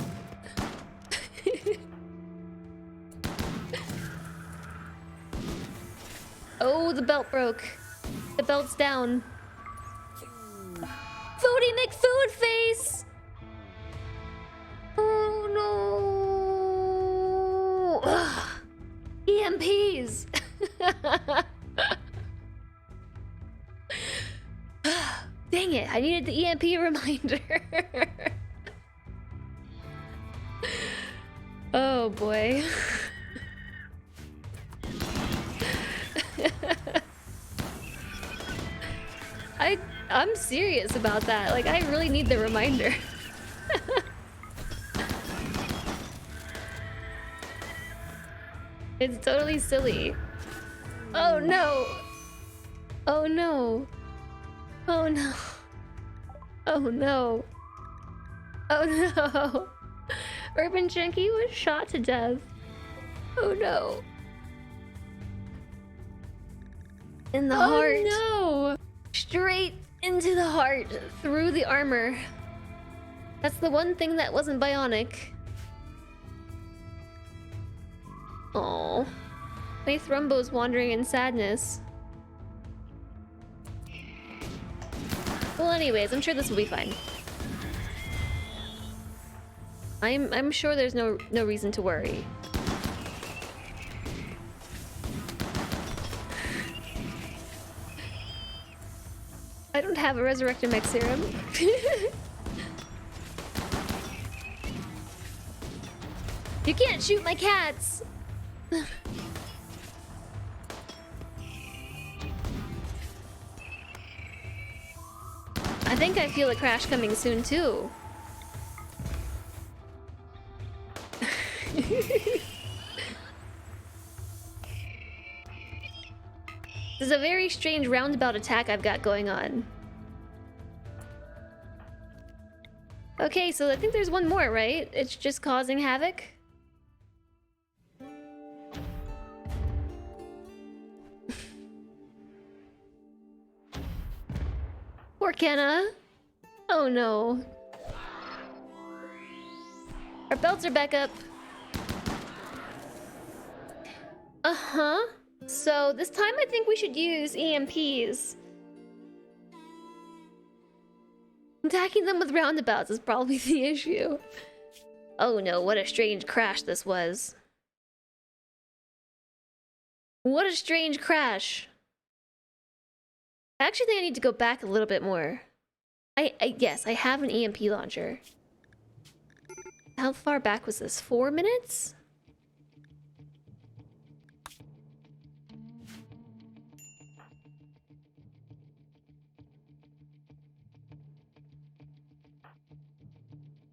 Oh, the belt broke. The belt's down. Foodie McFood face! Oh no! Ugh. EMPs! Dang it, I needed the EMP reminder. Oh boy. I'm serious about that. Like, I really need the reminder. It's totally silly. Oh no. Oh no. Oh no. Oh no. Oh no. Urban Junkie was shot to death. Oh no. In the heart. Oh no. Straight into the heart, through the armor. That's the one thing that wasn't bionic. Oh, my Thrumbo's wandering in sadness. Well, anyways, I'm sure this will be fine. I'm sure there's no reason to worry. I don't have a Resurrector Mech serum. You can't shoot my cats! I think I feel a crash coming soon too. This is a very strange roundabout attack I've got going on. Okay, so I think there's one more, right? It's just causing havoc? Poor Kenna. Oh no. Our belts are back up. Uh-huh. So this time I think we should use EMPs. Attacking them with roundabouts is probably the issue. Oh no, what a strange crash this was. What a strange crash. I actually think I need to go back a little bit more. Yes, I have an EMP launcher. How far back was this? 4 minutes?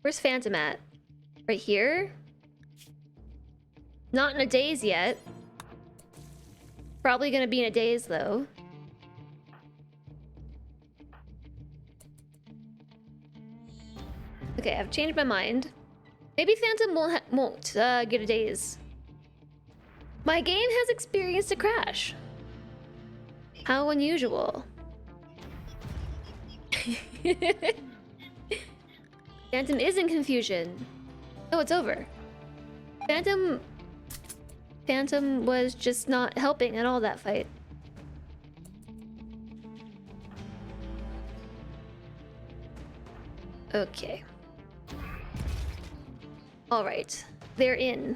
Where's Phantom at? Right here? Not in a daze yet. Probably gonna be in a daze though. Okay, I've changed my mind. Maybe Phantom won't get a daze. My game has experienced a crash. How unusual. Phantom is in confusion. Oh, it's over. Phantom was just not helping at all that fight. Okay. All right, they're in.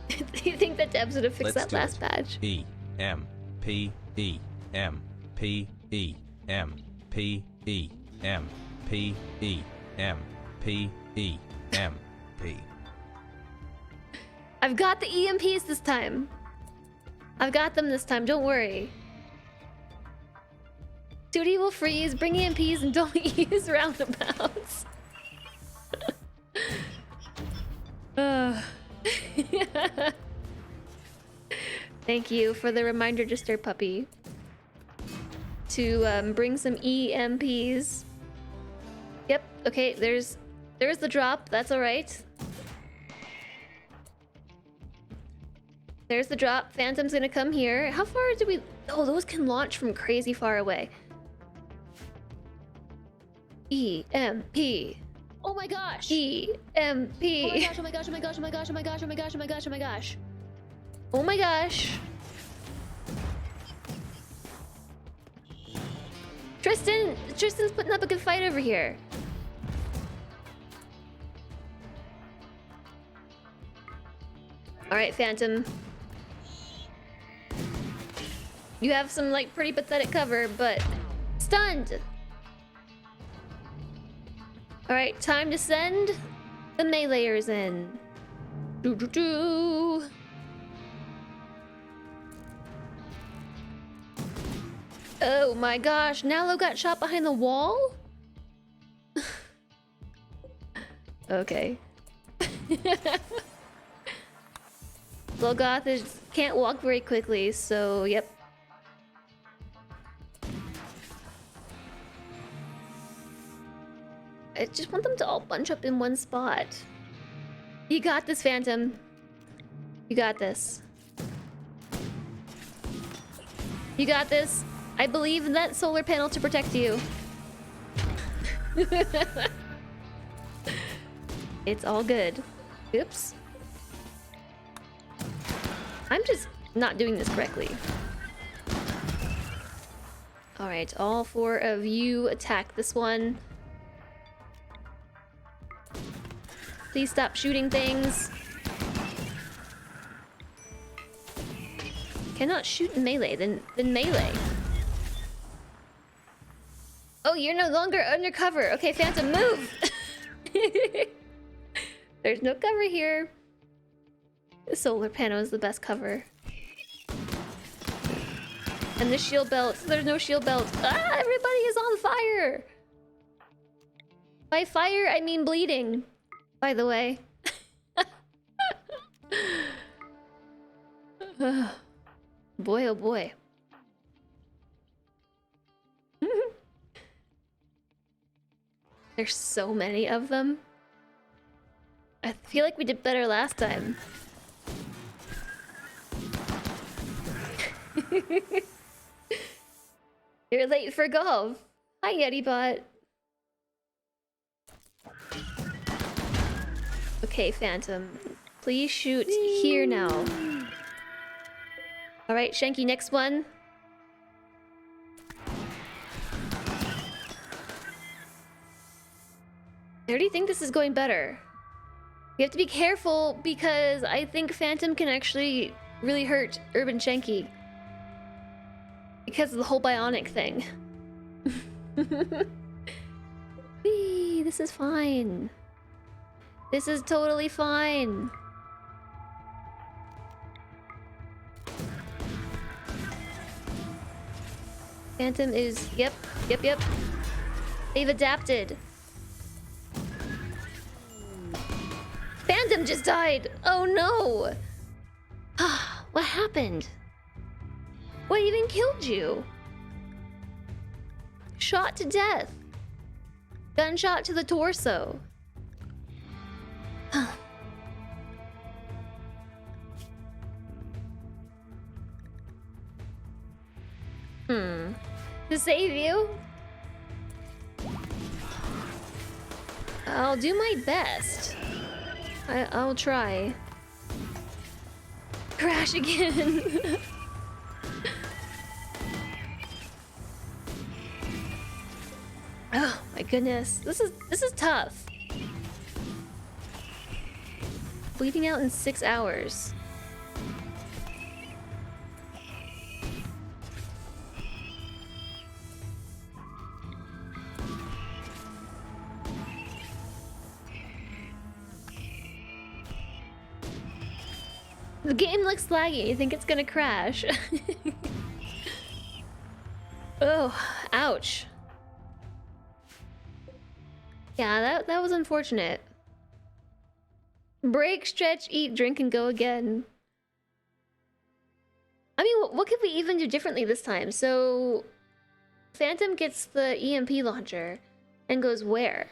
Do you think that Debs would have fixed that last badge? E M P E M P E M P E M P E M P E M P. I've got the EMPs this time. I've got them this time, don't worry. Duty will freeze, bring EMPs, and don't use roundabouts. Thank you for the reminder, Disturb Puppy. To bring some EMPs. Yep, okay, there's the drop, that's alright. There's the drop. Phantom's gonna come here. How far do we... Oh, those can launch from crazy far away. EMP. Oh my gosh! EMP. Oh my gosh, oh my gosh, oh my gosh, oh my gosh, oh my gosh, oh my gosh, oh my gosh, oh my gosh. Oh my gosh. Tristan's putting up a good fight over here. Alright, Phantom. You have some, like, pretty pathetic cover, but... Stunned! Alright, time to send the meleeers in. Doo-doo-doo! Oh my gosh, Nalo got shot behind the wall? Okay. Logoth can't walk very quickly, so yep. I just want them to all bunch up in one spot. You got this, Phantom. You got this. You got this. I believe in that solar panel to protect you. It's all good. Oops. I'm just not doing this correctly. Alright, all 4 of you attack this one. Please stop shooting things. Cannot shoot in melee, then melee. Oh, you're no longer undercover. Okay, Phantom, move! There's no cover here. The solar panel is the best cover. And the shield belt. There's no shield belt. Ah, everybody is on fire! By fire, I mean bleeding. By the way. Boy, oh boy. There's so many of them. I feel like we did better last time. You're late for golf. Hi, YetiBot. Okay, Phantom. Please shoot here now. Alright, Shanky, next one. I already think this is going better. You have to be careful because I think Phantom can actually really hurt Urban Shanky. Because of the whole bionic thing. Whee, this is fine. This is totally fine. Phantom is... Yep. They've adapted. Phantom just died! Oh no! What happened? What even killed you? Shot to death. Gunshot to the torso. To save you? I'll do my best. I'll try. Crash again. Oh my goodness. This is tough. Bleeding out in 6 hours. The game looks laggy. You think it's gonna crash? Oh, ouch. Yeah, that was unfortunate. Break, stretch, eat, drink, and go again. I mean, what could we even do differently this time? So, Phantom gets the EMP launcher and goes where?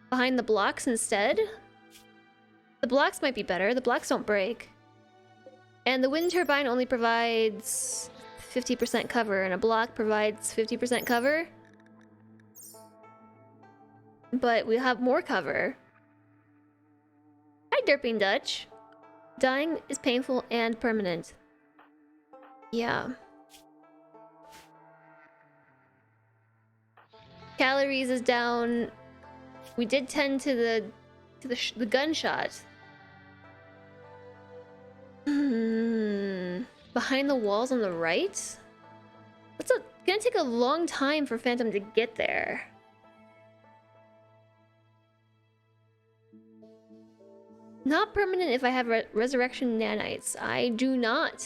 Behind the blocks instead? The blocks might be better. The blocks don't break. And the wind turbine only provides 50% cover, and a block provides 50% cover. But we have more cover. Hi, Derping Dutch. Dying is painful and permanent. Yeah. Calories is down. We did tend to the gunshot. Behind the walls on the right? It's gonna take a long time for Phantom to get there. Not permanent if I have resurrection nanites. I do not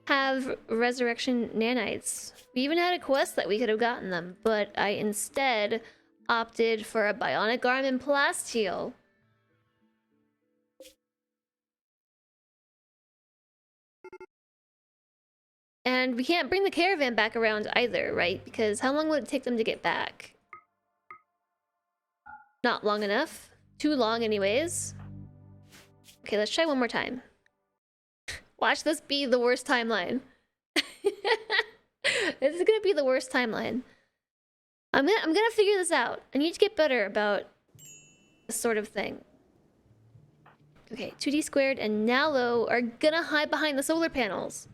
have resurrection nanites. We even had a quest that we could have gotten them, but I instead opted for a bionic arm and plasteel. And we can't bring the caravan back around either, right? Because how long would it take them to get back? Not long enough. Too long anyways. Okay, let's try one more time. Watch this be the worst timeline. This is gonna be the worst timeline. I'm gonna figure this out. I need to get better about this sort of thing. Okay, 2D squared and Nalo are gonna hide behind the solar panels.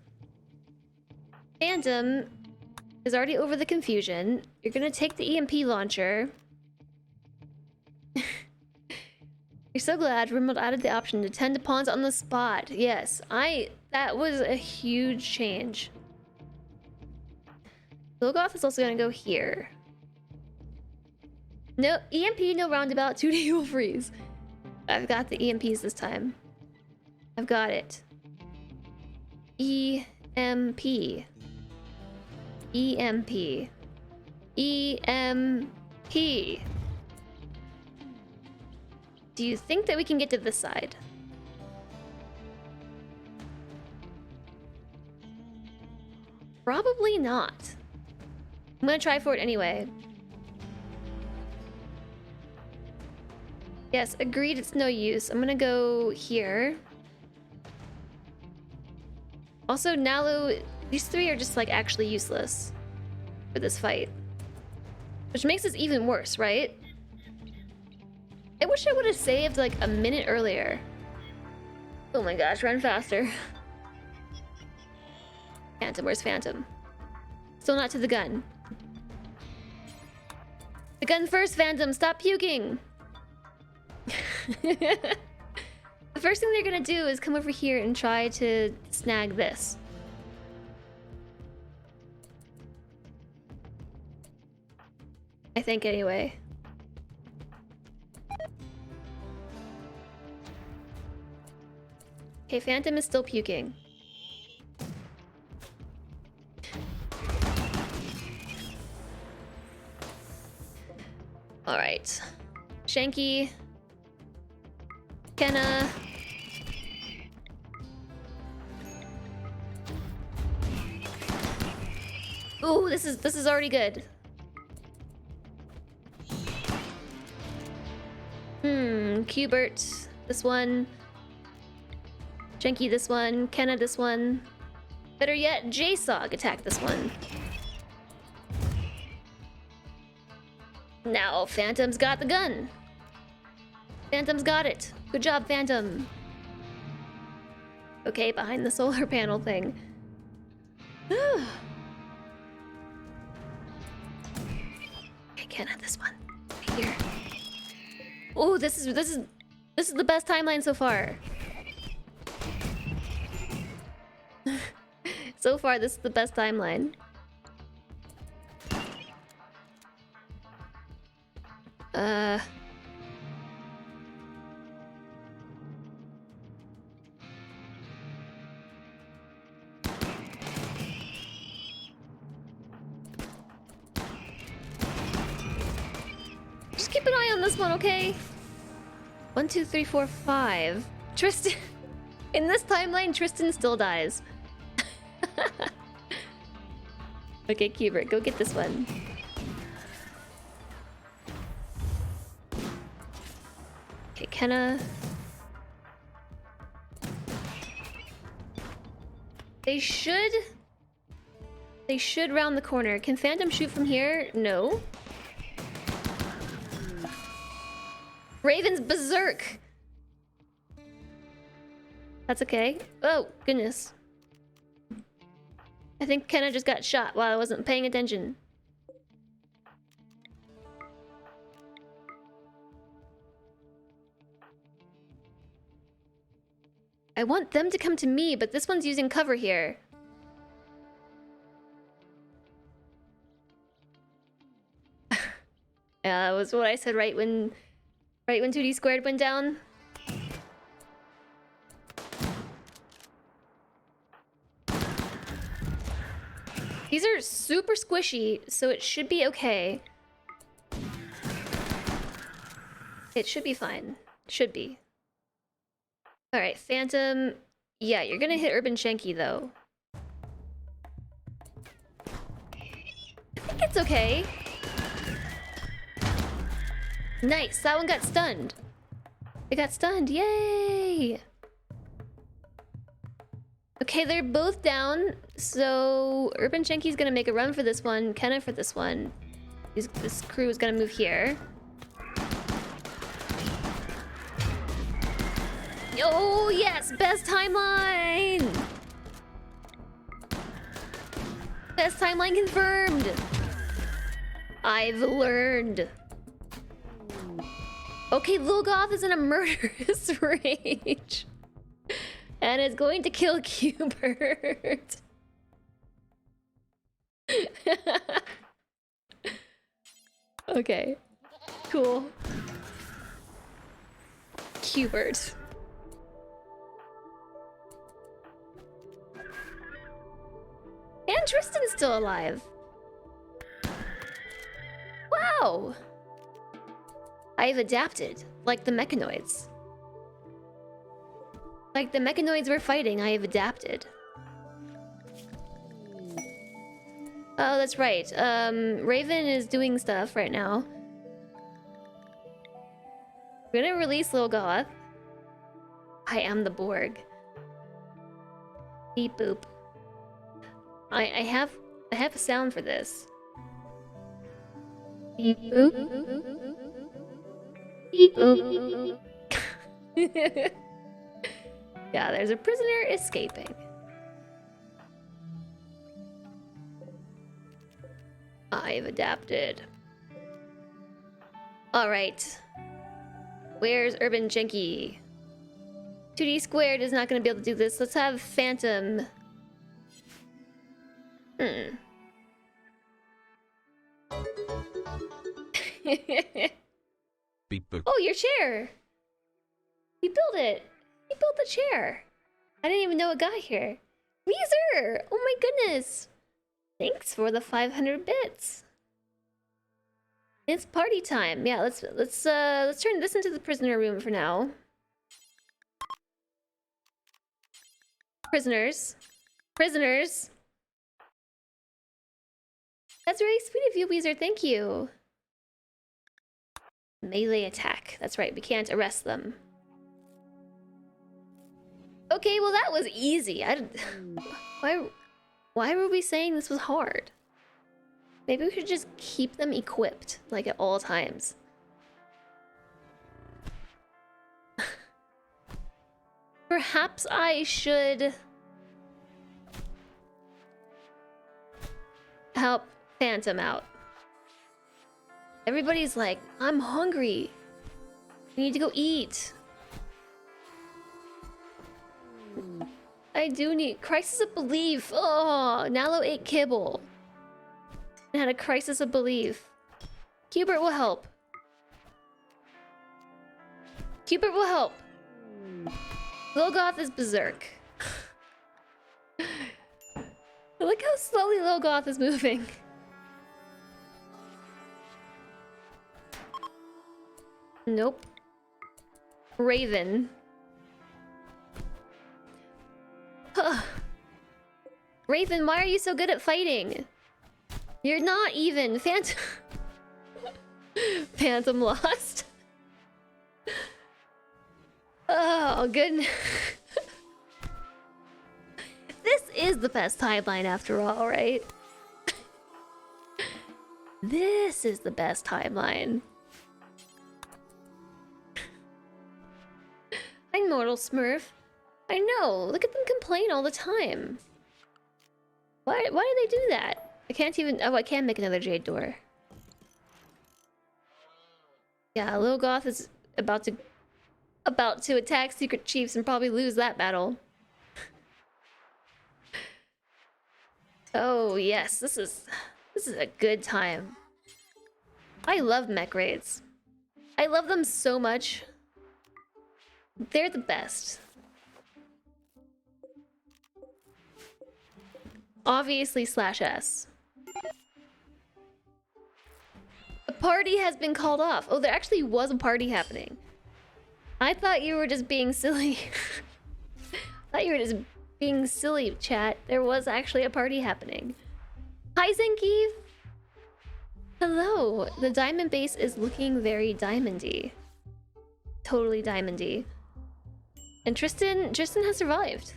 Phantom is already over the confusion. You're gonna take the EMP launcher. You're so glad RimWorld added the option to tend to pawns on the spot. Yes, that was a huge change. Logoth is also gonna go here. No, EMP, no roundabout, 2D will freeze. I've got the EMPs this time. I've got it. EMP. EMP. EMP. Do you think that we can get to this side? Probably not. I'm gonna try for it anyway. Yes, agreed, it's no use. I'm gonna go here. Also, Nalu, these three are just like actually useless for this fight. Which makes this even worse, right? I wish I would have saved like a minute earlier. Oh my gosh, run faster. Phantom, where's Phantom? Still not to the gun. The gun first, Phantom, stop puking! The first thing they're gonna do is come over here and try to snag this. I think anyway. Okay, Phantom is still puking. Alright. Shanky. Kenna. Ooh, this is already good. Cubert, this one. Shanky, this one. Kenna, this one. Better yet, J-Sog attack this one. Now, Phantom's got the gun. Phantom's got it. Good job, Phantom. Okay, behind the solar panel thing. Okay, Kenna, this one. Right here. Oh, this is the best timeline so far. So far, this is the best timeline. Just keep an eye on this one, okay? 1, 2, 3, 4, 5. Tristan. In this timeline, Tristan still dies. Okay, Cubert, go get this one. Okay, Kenna. They should round the corner. Can Phantom shoot from here? No. Raven's berserk. That's okay. Oh, goodness. I think Kenna just got shot while I wasn't paying attention. I want them to come to me, but this one's using cover here. That was what I said right when 2D squared went down. These are super squishy, so it should be okay. It should be fine. Should be. Alright, Phantom. Yeah, you're gonna hit Urban Shanky, though. I think it's okay. Nice, that one got stunned. It got stunned, yay! Okay, they're both down, so Urban Shanky's gonna make a run for this one, Kenna for this one. This crew is gonna move here. Oh yes, best timeline! Best timeline confirmed! I've learned. Okay, Lilgoth is in a murderous rage. And is going to kill Cubert. Okay. Cool. Cubert. And Tristan's still alive. Wow. I've adapted, like the mechanoids. Like the mechanoids we're fighting, I have adapted. Oh, that's right. Raven is doing stuff right now. We're gonna release Lilgoth. I am the Borg. Beep boop. I have a sound for this. Beep boop. Beep boop. Yeah, there's a prisoner escaping. I've adapted. Alright. Where's Urban Shanky? 2D squared is not gonna be able to do this. Let's have Phantom. Beep book. Oh, your chair! You built it! You built the chair! I didn't even know it got here. Weezer! Oh my goodness! Thanks for the 500 bits. It's party time. Yeah, let's turn this into the prisoner room for now. Prisoners. Prisoners! That's very sweet of you, Weezer. Thank you. Melee attack. That's right, we can't arrest them. Okay, well that was easy. Why were we saying this was hard? Maybe we should just keep them equipped, like at all times. Perhaps I should help Phantom out. Everybody's like, I'm hungry. We need to go eat. I do need crisis of belief. Oh, Nalo ate kibble and had a crisis of belief. Cubert will help. Cubert will help. Lilgoth is berserk. Look how slowly Lilgoth is moving. Nope. Raven. Raven, why are you so good at fighting? You're not even. Phantom. Phantom lost. Oh, goodness. This is the best timeline after all, right? This is the best timeline. Hi, Mortal Smurf. I know. Look at them complain all the time. Why do they do that? I can't even... Oh, I can make another jade door. Yeah, Lilgoth is about to attack Secret Chiefs and probably lose that battle. Oh yes, this is a good time. I love mech raids. I love them so much. They're the best. Obviously /S. A party has been called off. Oh, there actually was a party happening. I thought you were just being silly. I thought you were just being silly, chat. There was actually a party happening. Hi, Zenkeev! Hello! The diamond base is looking very diamondy. Totally diamondy. And Tristan has survived.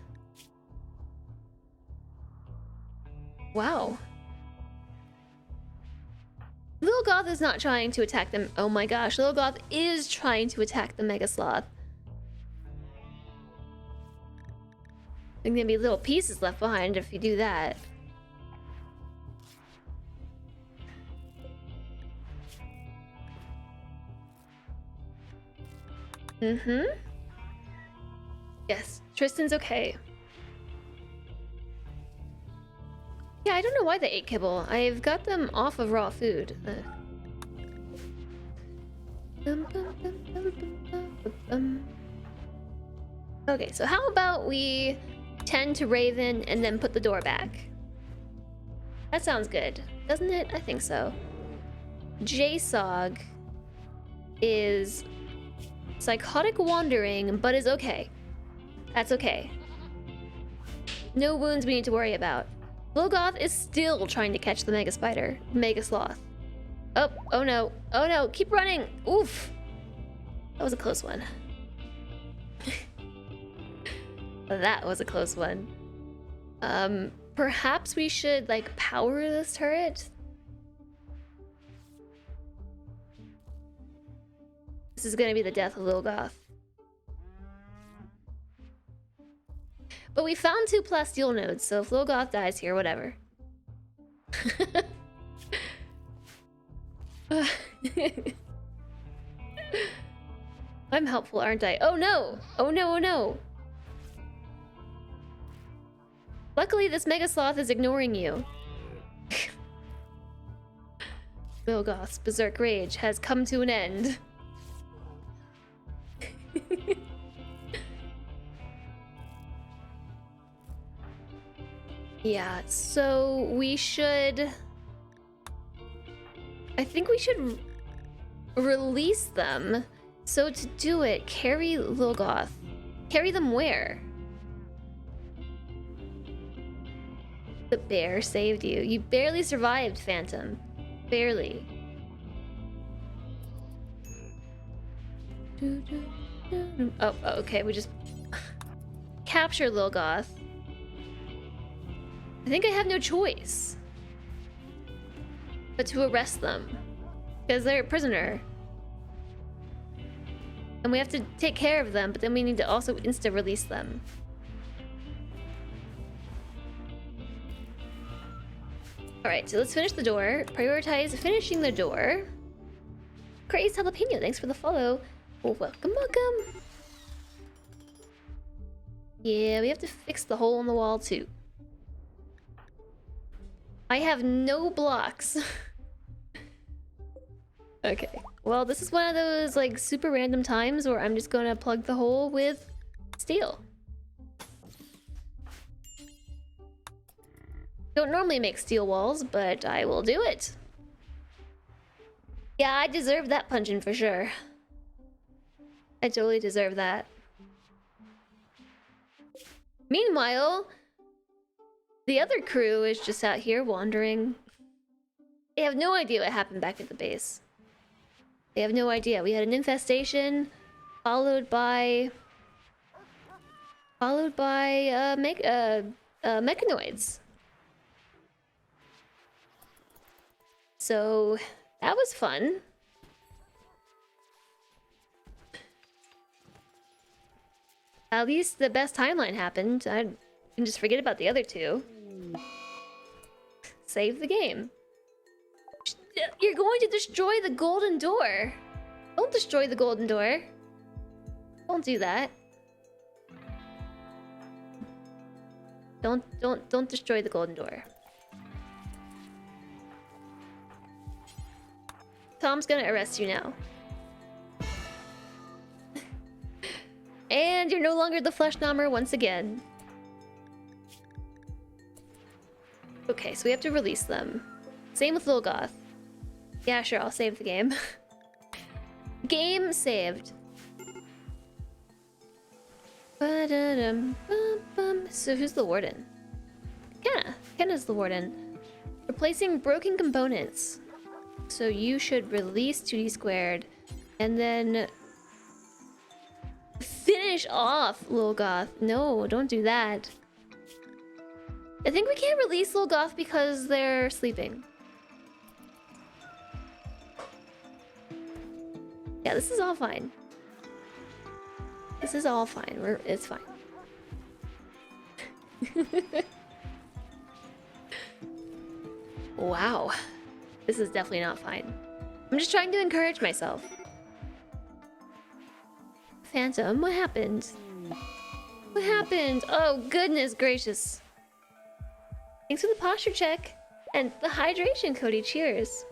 Wow. Lilgoth is not trying to attack them. Oh my gosh, Lilgoth is trying to attack the Mega Sloth. There's gonna be little pieces left behind if you do that. Mm-hmm. Yes, Tristan's okay. Yeah, I don't know why they ate kibble. I've got them off of raw food. Okay, so how about we tend to Raven and then put the door back? That sounds good, doesn't it? I think so. JSOG is psychotic wandering, but is okay. That's okay. No wounds we need to worry about. Lilgoth is still trying to catch the Mega Spider, Mega Sloth. Oh no, oh no, keep running! Oof! That was a close one. That was a close one. Perhaps we should, like, power this turret? This is gonna be the death of Lilgoth. But we found 2 plasteel nodes, so if Lilgoth dies here, whatever. I'm helpful, aren't I? Oh no! Oh no, oh no! Luckily, this Mega Sloth is ignoring you. Vilgoth's berserk rage has come to an end. Yeah, so we should... I think we should release them. So to do it, carry Vilgoth. Carry them where? The bear saved you. You barely survived, Phantom. Barely. Oh, okay, we just... capture Vilgoth. I think I have no choice but to arrest them. Because they're a prisoner. And we have to take care of them, but then we need to also insta-release them. Alright, so let's finish the door. Prioritize finishing the door. Crazy Jalapeno, thanks for the follow. Well, welcome, welcome. Yeah, we have to fix the hole in the wall too. I have no blocks. Okay, well, this is one of those like super random times where I'm just gonna plug the hole with steel. Don't normally make steel walls, but I will do it. Yeah, I deserve that punching for sure. I totally deserve that. Meanwhile, the other crew is just out here wandering. They have no idea what happened back at the base. They have no idea. We had an infestation, followed by mechanoids. So that was fun. At least the best timeline happened. I can just forget about the other two. Save the game. You're going to destroy the golden door. Don't destroy the golden door. Don't do that. Don't destroy the golden door. Tom's gonna arrest you now. And you're no longer the flesh nommer once again. Okay, so we have to release them. Same with Vilgoth. Yeah, sure, I'll save the game. Game saved. So who's the warden? Kenna. Kenna's the warden. Replacing broken components. So you should release 2D squared and then finish off Vilgoth. No, don't do that. I think we can't release Vilgoth because they're sleeping. Yeah, this is all fine. This is all fine. It's fine. Wow. This is definitely not fine. I'm just trying to encourage myself. Phantom, what happened? What happened? Oh, goodness gracious. Thanks for the posture check. And the hydration, Cody. Cheers.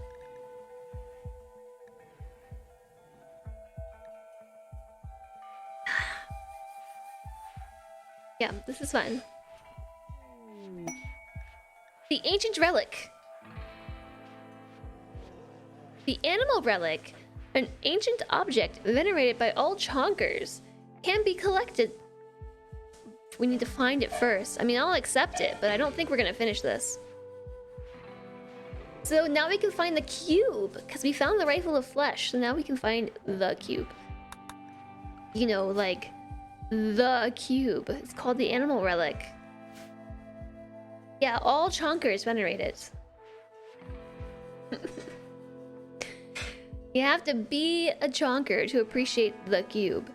Yeah, this is fun. The ancient relic. The animal relic, an ancient object venerated by all chonkers, can be collected. We need to find it first. I mean, I'll accept it, but I don't think we're gonna finish this. So now we can find the cube, because we found the rifle of flesh, so now we can find the cube. You know, like, the cube. It's called the animal relic. Yeah, all chonkers venerate it. You have to be a chonker to appreciate the cube.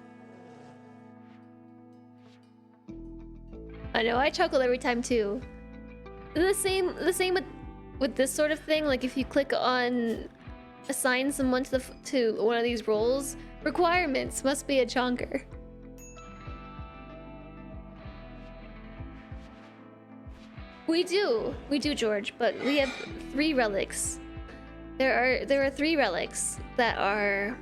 I know, I chuckled every time too. The same with this sort of thing. Like if you click on assign someone to one of these roles, requirements must be a chonker. We do, George, but we have 3 relics. There are 3 relics that are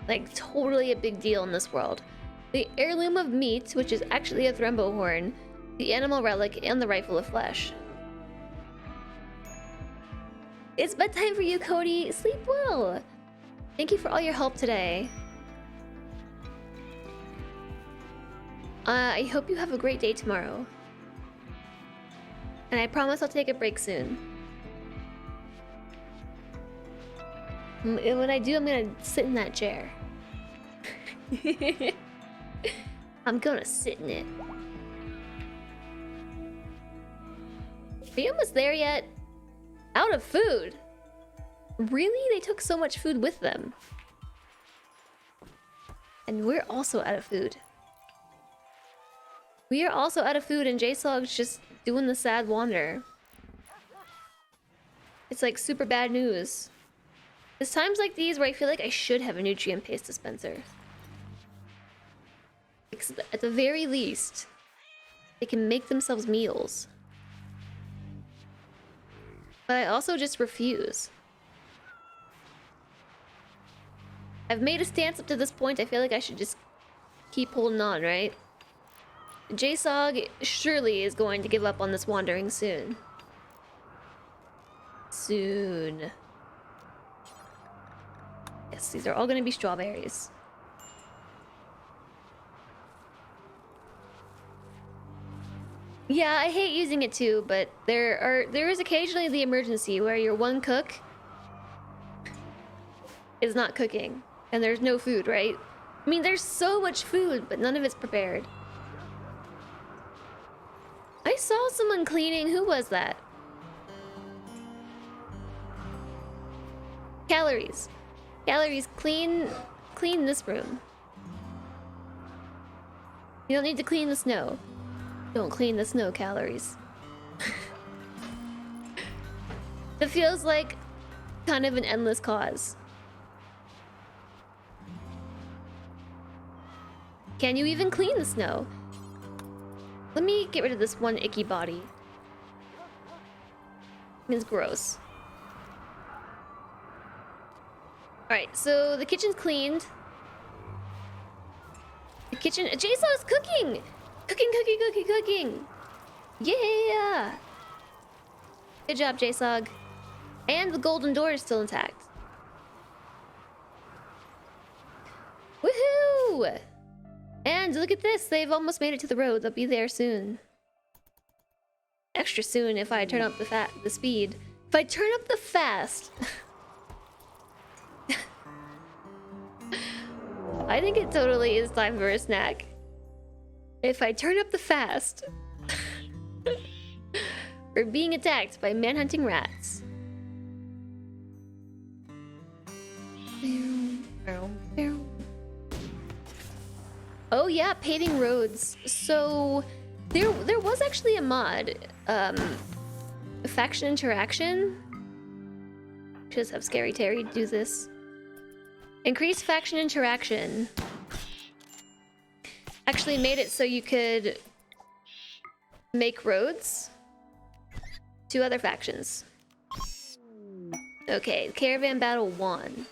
like totally a big deal in this world. The heirloom of meat, which is actually a Thrumbo horn, the animal relic, and the rifle of flesh. It's bedtime for you, Cody. Sleep well. Thank you for all your help today. I hope you have a great day tomorrow. And I promise I'll take a break soon. And when I do, I'm gonna sit in that chair. I'm gonna sit in it. Are you almost there yet? Out of food? Really? They took so much food with them. And we're also out of food. We are also out of food, and JSog's just doing the sad wander. It's like super bad news. There's times like these where I feel like I should have a nutrient paste dispenser. Because at the very least, they can make themselves meals. But I also just refuse. I've made a stance up to this point. I feel like I should just keep holding on, right? JSog surely is going to give up on this wandering soon. Soon. Yes, these are all going to be strawberries. Yeah, I hate using it too, but there is occasionally the emergency where your one cook is not cooking and there's no food, right? I mean, there's so much food, but none of it's prepared. I saw someone cleaning. Who was that? Calories. Calories, clean this room. You don't need to clean the snow. Don't clean the snow, Calories. It feels like kind of an endless cause. Can you even clean the snow? Let me get rid of this one icky body. It's gross. Alright, so the kitchen's cleaned. The kitchen... JSog's cooking! Cooking! Yeah! Good job, JSog. And the golden door is still intact. Woohoo! And look at this, they've almost made it to the road. They'll be there soon. Extra soon if I turn up the speed. If I turn up the fast. I think it totally is time for a snack. If I turn up the fast. We're being attacked by manhunting rats. Oh yeah, paving roads. So there was actually a mod, faction interaction. Just have Scary Terry do this. Increase faction interaction. Actually made it so you could make roads to other factions. Okay, Caravan Battle 1.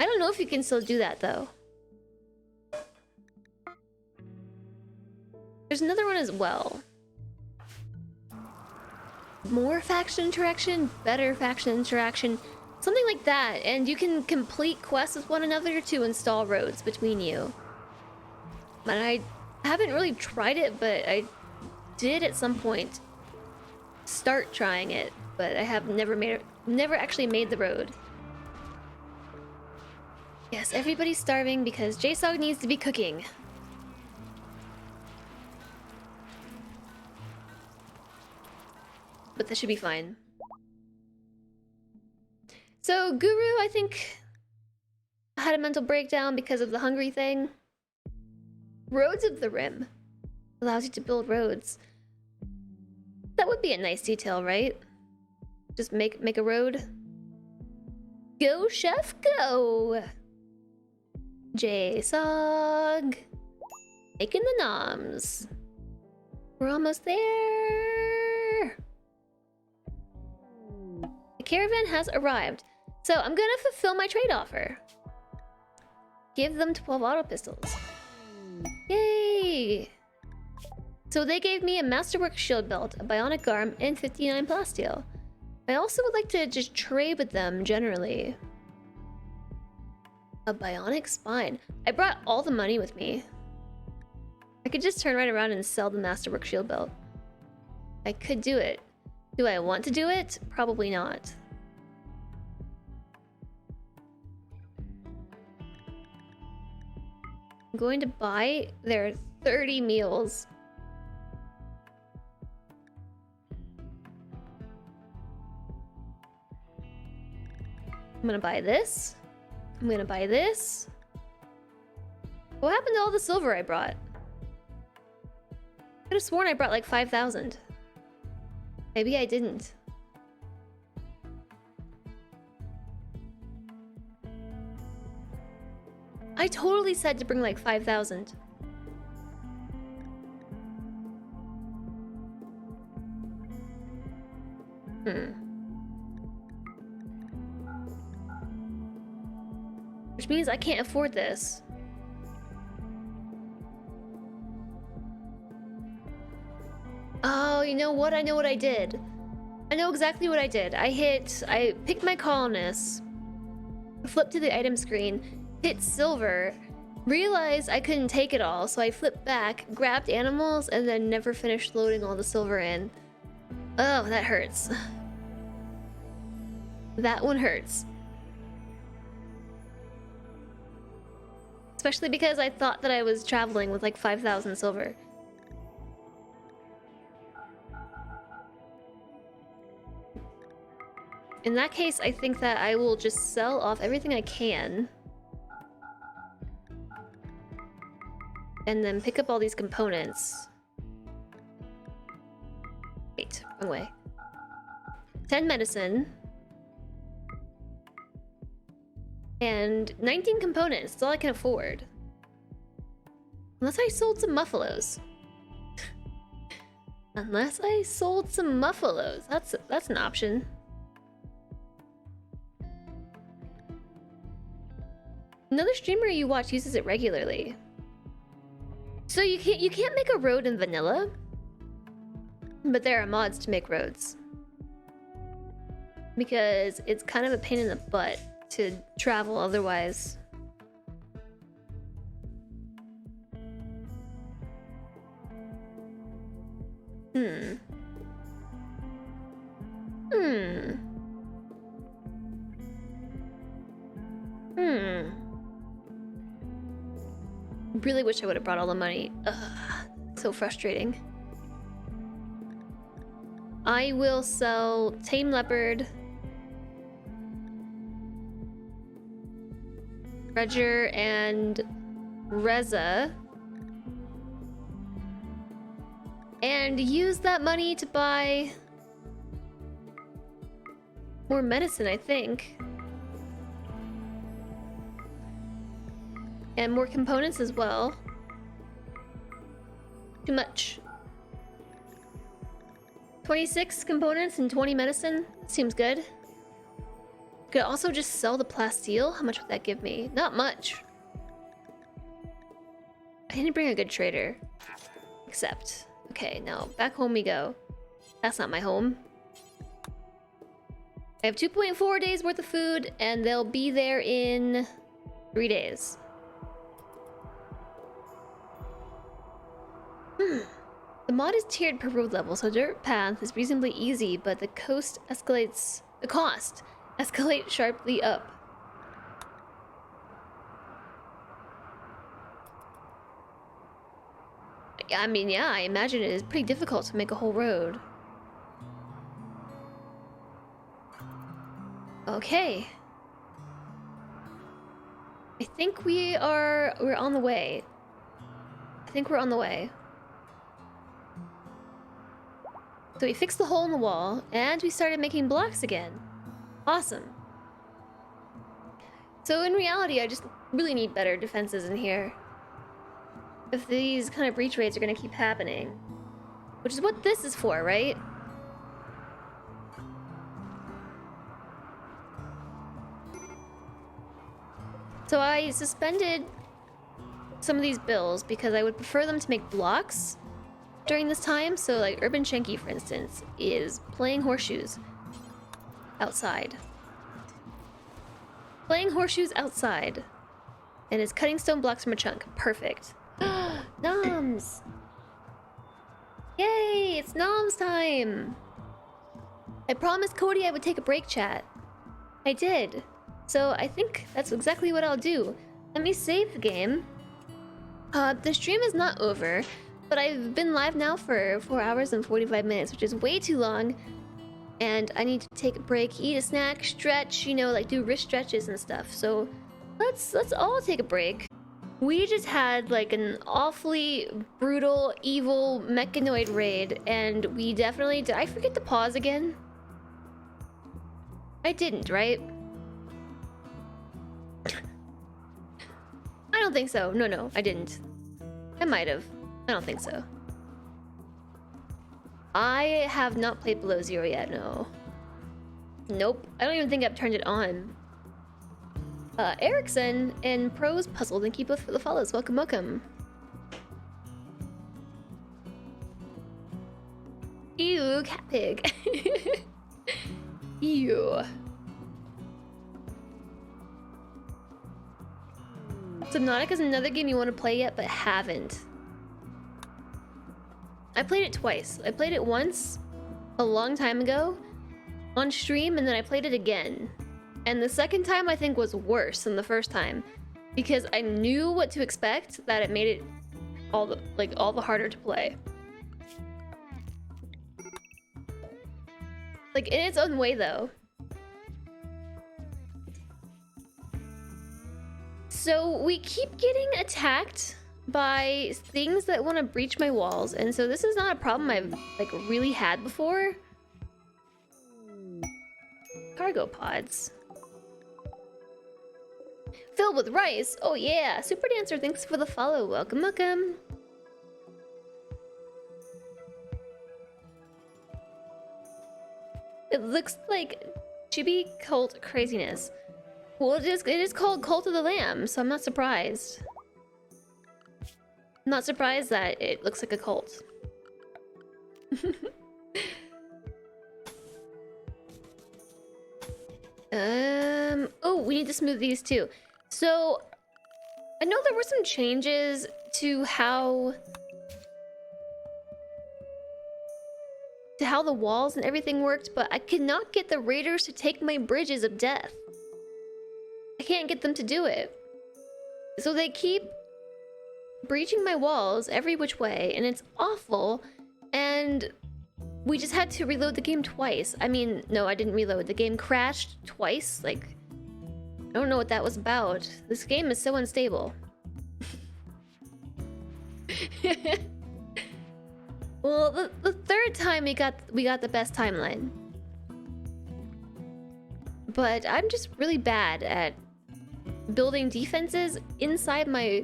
I don't know if you can still do that though. There's another one as well. More faction interaction, better faction interaction, something like that, and you can complete quests with one another to install roads between you. And I haven't really tried it, but I did at some point start trying it, but I have never actually made the road. Yes, everybody's starving because JSog needs to be cooking. But this should be fine. So, Guru, I think, had a mental breakdown because of the hungry thing. Roads of the Rim allows you to build roads. That would be a nice detail, right? Just make a road. Go, chef, go! JSog. Making the noms. We're almost there. The caravan has arrived. So I'm gonna fulfill my trade offer. Give them 12 auto pistols. Yay! So they gave me a Masterwork shield belt, a bionic arm, and 59 plasteel. I also would like to just trade with them generally. A bionic spine. I brought all the money with me. I could just turn right around and sell the Masterwork shield belt. I could do it. Do I want to do it? Probably not. I'm going to buy their 30 meals. I'm gonna buy this. I'm gonna buy this. What happened to all the silver I brought? I could have sworn I brought like 5,000. Maybe I didn't. I totally said to bring like 5,000. Which means I can't afford this. Oh, you know what? I know what I did. I know exactly what I did. I picked my colonists, flipped to the item screen, hit silver, realized I couldn't take it all, so I flipped back, grabbed animals, and then never finished loading all the silver in. Oh, that hurts. That one hurts. Especially because I thought that I was traveling with like 5,000 silver. In that case, I think that I will just sell off everything I can. And then pick up all these components. Wait, wrong way. 10 medicine. And 19 components, that's all I can afford. Unless I sold some muffalos. Unless I sold some muffalos. That's an option. Another streamer you watch uses it regularly. So you can't make a road in vanilla. But there are mods to make roads. Because it's kind of a pain in the butt to travel otherwise. Really wish I would have brought all the money. Ugh, so frustrating. I will sell Tame Leopard, Dredger, and Reza. And use that money to buy more medicine, I think. And more components as well. Too much. 26 components and 20 medicine. Seems good. Could also just sell the plasteel. How much would that give me? Not much. I didn't bring a good trader. Except. Okay, now back home we go. That's not my home. I have 2.4 days worth of food, and they'll be there in 3 days. The mod is tiered per road level, so dirt path is reasonably easy, but the cost escalates sharply up. I mean, yeah, I imagine it is pretty difficult to make a whole road. Okay. I think we're on the way. I think we're on the way. So we fixed the hole in the wall, and we started making blocks again. Awesome. So in reality, I just really need better defenses in here. If these kind of breach raids are gonna keep happening. which is what this is for, right? So I suspended some of these bills because I would prefer them to make blocks during this time. So like Urban Shanky, for instance, is playing horseshoes outside. Playing horseshoes outside. And is cutting stone blocks from a chunk. Perfect. Noms! Yay! It's Noms time! I promised Cody I would take a break, chat. I did. So I think that's exactly what I'll do. Let me save the game. The stream is not over, but I've been live now for 4 hours and 45 minutes, which is way too long. And I need to take a break, eat a snack, stretch, you know, like do wrist stretches and stuff. So let's all take a break. We just had like an awfully brutal, evil mechanoid raid, and we definitely did I forget to pause again? I didn't, right? I don't think so. No, I didn't. I might have. I don't think so. I have not played Below Zero yet, no. Nope. I don't even think I've turned it on. Erickson and Pros Puzzle, thank you both for the follows. Welcome, welcome. Ew, cat pig. Ew. Subnautica is another game you want to play yet, but haven't. I played it twice. I played it once, a long time ago, on stream, and then I played it again. And the second time I think was worse than the first time, because I knew what to expect, that it made it all the harder to play. Like in its own way though. So we keep getting attacked by things that want to breach my walls, and so this is not a problem I've like really had before. Cargo pods. Filled with rice. Oh yeah. Super Dancer, thanks for the follow. Welcome, welcome. It looks like chibi cult craziness. Well, it is called Cult of the Lamb, so I'm not surprised. I'm not surprised that it looks like a cult. Oh, we need to smooth these too. So, I know there were some changes to how the walls and everything worked, but I could not get the raiders to take my bridges of death. I can't get them to do it. So they keep breaching my walls every which way, and it's awful. And we just had to reload the game twice. I mean, no, I didn't reload. The game crashed twice. Like, I don't know what that was about. This game is so unstable. Well, the third time we got the best timeline. But I'm just really bad at building defenses inside my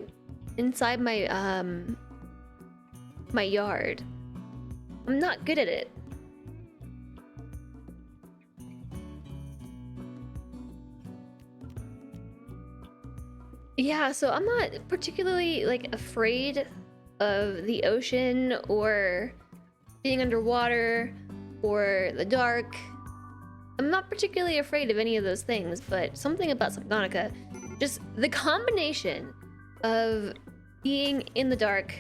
my yard. I'm not good at it. Yeah, so I'm not particularly like afraid of the ocean or being underwater or the dark. I'm not particularly afraid of any of those things, but something about Subnautica, just the combination of being in the dark,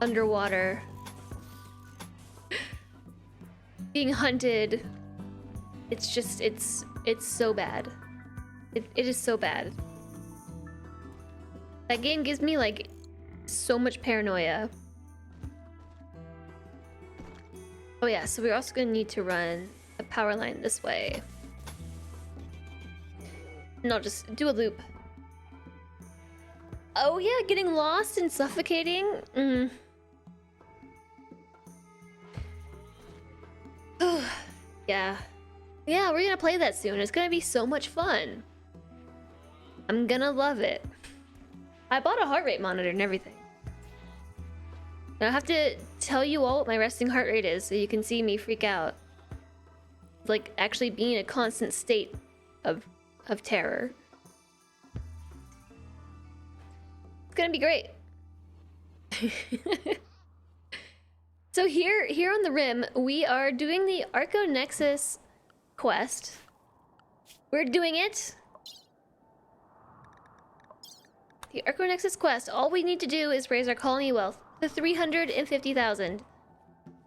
underwater, being hunted, it's just, it's so bad. It is so bad. That game gives me like so much paranoia. Oh yeah, so we're also gonna need to run a power line this way. And I'll just do a loop. Oh yeah, getting lost and suffocating. Yeah. Yeah, we're gonna play that soon. It's gonna be so much fun. I'm gonna love it. I bought a heart rate monitor and everything. Now I have to tell you all what my resting heart rate is so you can see me freak out. Like actually being in a constant state of terror. It's gonna be great. So here on the Rim, we are doing the Arco Nexus quest. We're doing it. The Arco Nexus quest. All we need to do is raise our colony wealth to 350,000.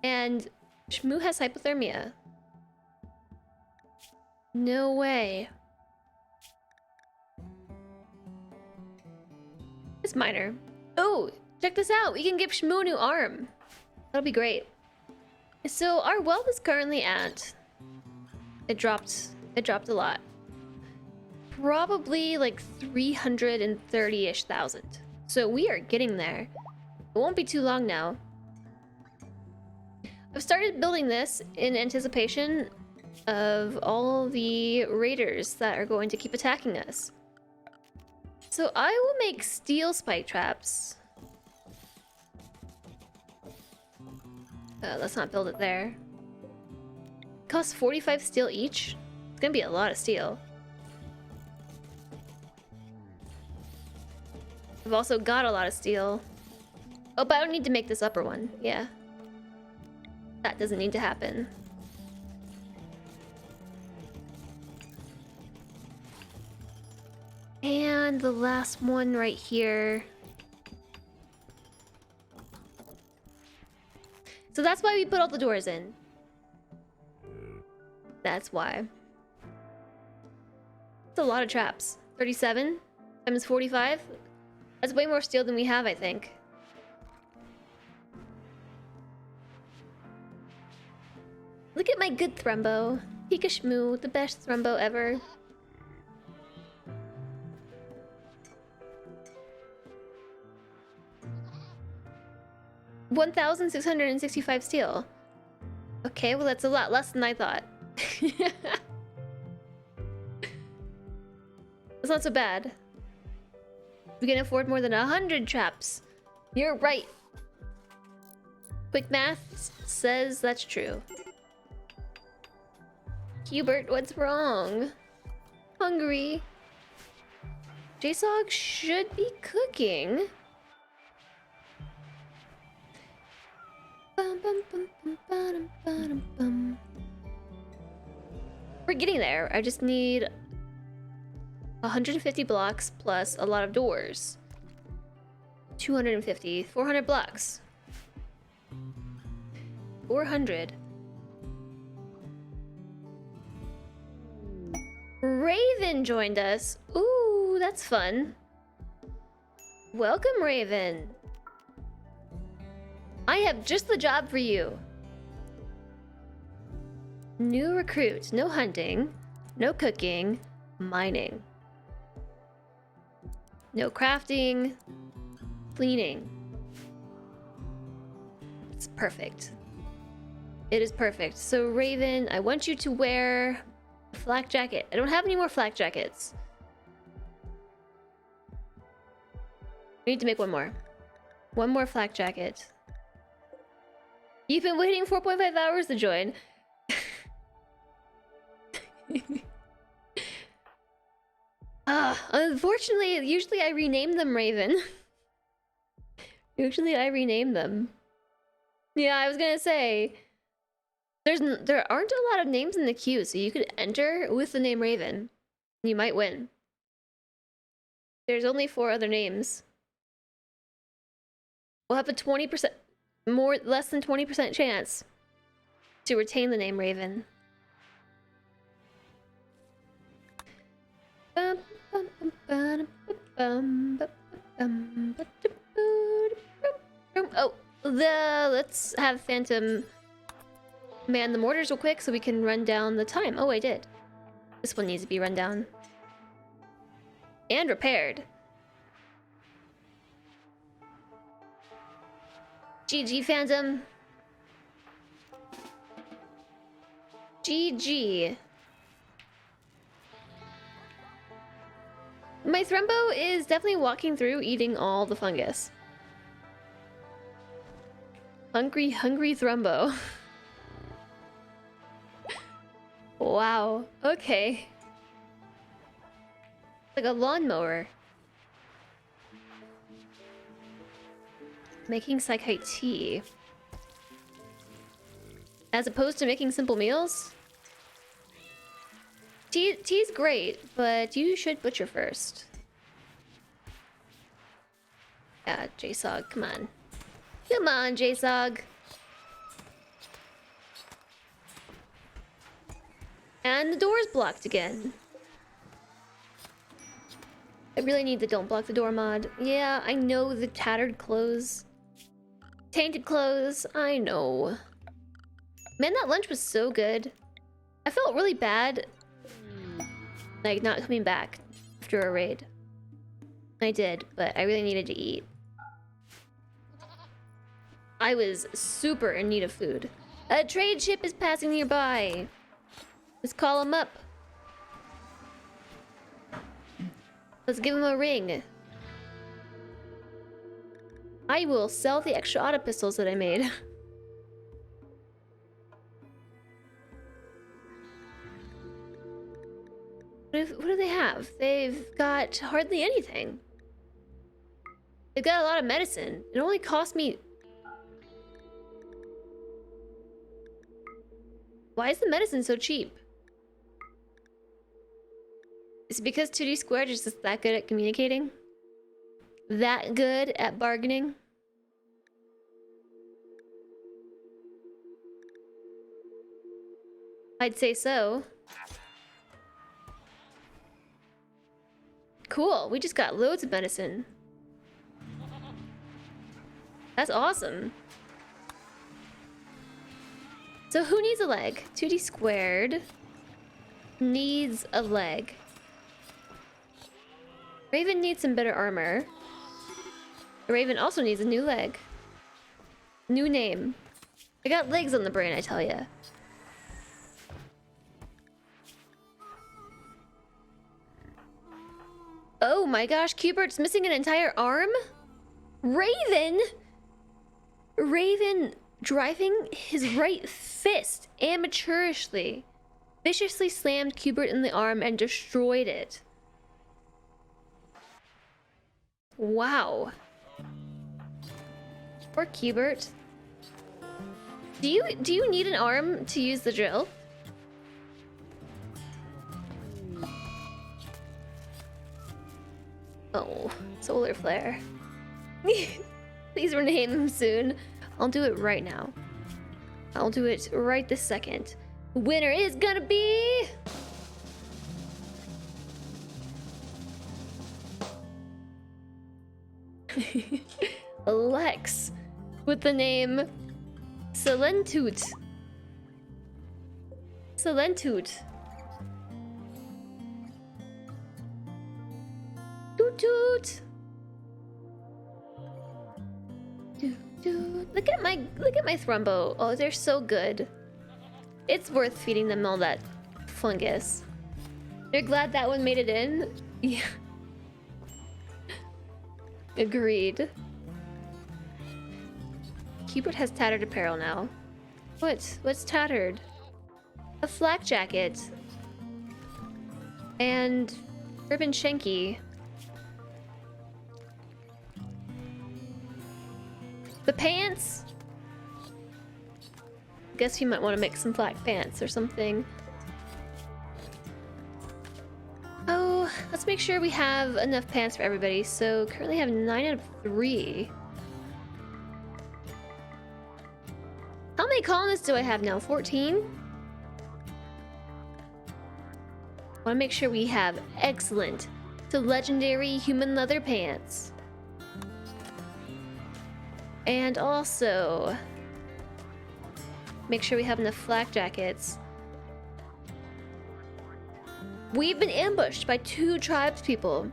And Shmoo has hypothermia. No way. It's minor. Oh, check this out. We can give Shmoo a new arm. That'll be great. So our wealth is currently at... It dropped a lot. Probably like 330-ish thousand. So we are getting there. It won't be too long now. I've started building this in anticipation of all the raiders that are going to keep attacking us. So I will make steel spike traps. Let's not build it there. Costs 45 steel each. It's gonna be a lot of steel. I've also got a lot of steel. Oh, but I don't need to make this upper one. Yeah. That doesn't need to happen. And the last one right here. So that's why we put all the doors in. That's why. It's a lot of traps. 37 times 45. That's way more steel than we have, I think. Look at my good Thrumbo. Pika the best Thrumbo ever. $1,665 steel. Okay, well that's a lot less than I thought. It's not so bad. We can afford more than 100 traps. You're right. Quick math says that's true. Hubert, what's wrong? Hungry. JSOG should be cooking. We're getting there. I just need 150 blocks plus a lot of doors. 250, 400 blocks. 400. Raven joined us. Ooh, that's fun. Welcome, Raven. I have just the job for you. New recruit. No hunting. No cooking. Mining. No crafting. Cleaning. It's perfect. It is perfect. So Raven, I want you to wear a flak jacket. I don't have any more flak jackets. I need to make one more. One more flak jacket. You've been waiting 4.5 hours to join. Unfortunately, usually I rename them Raven. Usually I rename them. Yeah, I was gonna say, there aren't a lot of names in the queue, so you could enter with the name Raven. You might win. There's only 4 other names. We'll have a 20%, less than 20% chance to retain the name Raven. Oh, let's have Phantom man the mortars real quick so we can run down the time. Oh, I did. This one needs to be run down. And repaired. GG, Phantom. GG. My Thrumbo is definitely walking through eating all the fungus. Hungry, hungry Thrumbo. Wow, okay. Like a lawnmower. Making psychite tea. As opposed to making simple meals? Tea's great, but you should butcher first. Yeah, JSOG, come on. Come on, JSOG. And the door's blocked again. I really need the don't block the door mod. Yeah, I know the tattered clothes. Tainted clothes, I know. Man, that lunch was so good. I felt really bad, like, not coming back after a raid. I did, but I really needed to eat. I was super in need of food. A trade ship is passing nearby. Let's call him up. Let's give him a ring. I will sell the extra auto pistols that I made. What do they have? They've got hardly anything. They've got a lot of medicine. It only cost me... Why is the medicine so cheap? Is it because 2D Squared is just that good at communicating? That good at bargaining? I'd say so. Cool, we just got loads of medicine. That's awesome. So who needs a leg? 2D Squared needs a leg. Raven needs some better armor. Raven also needs a new leg. New name. I got legs on the brain, I tell ya. Oh my gosh, Cubert's missing an entire arm? Raven! Raven driving his right fist amateurishly viciously slammed Cubert in the arm and destroyed it. Wow. Poor Cubert. Do you need an arm to use the drill? Oh, solar flare. Please rename him soon. I'll do it right now. I'll do it right this second. The winner is gonna be... Lex with the name Silentute. Silentute. Toot toot. Look at my Thrumbo. Oh, they're so good. It's worth feeding them all that fungus. They're glad that one made it in. Yeah. Agreed. Cubert has tattered apparel now. What's tattered? A flak jacket. And ribbon shanky. The pants? Guess you might want to make some black pants or something. Oh, let's make sure we have enough pants for everybody. So currently have 9 out of 3. How many colonists do I have now? 14? Want to make sure we have excellent to legendary human leather pants. And also make sure we have enough flak jackets. We've been ambushed by 2 tribespeople.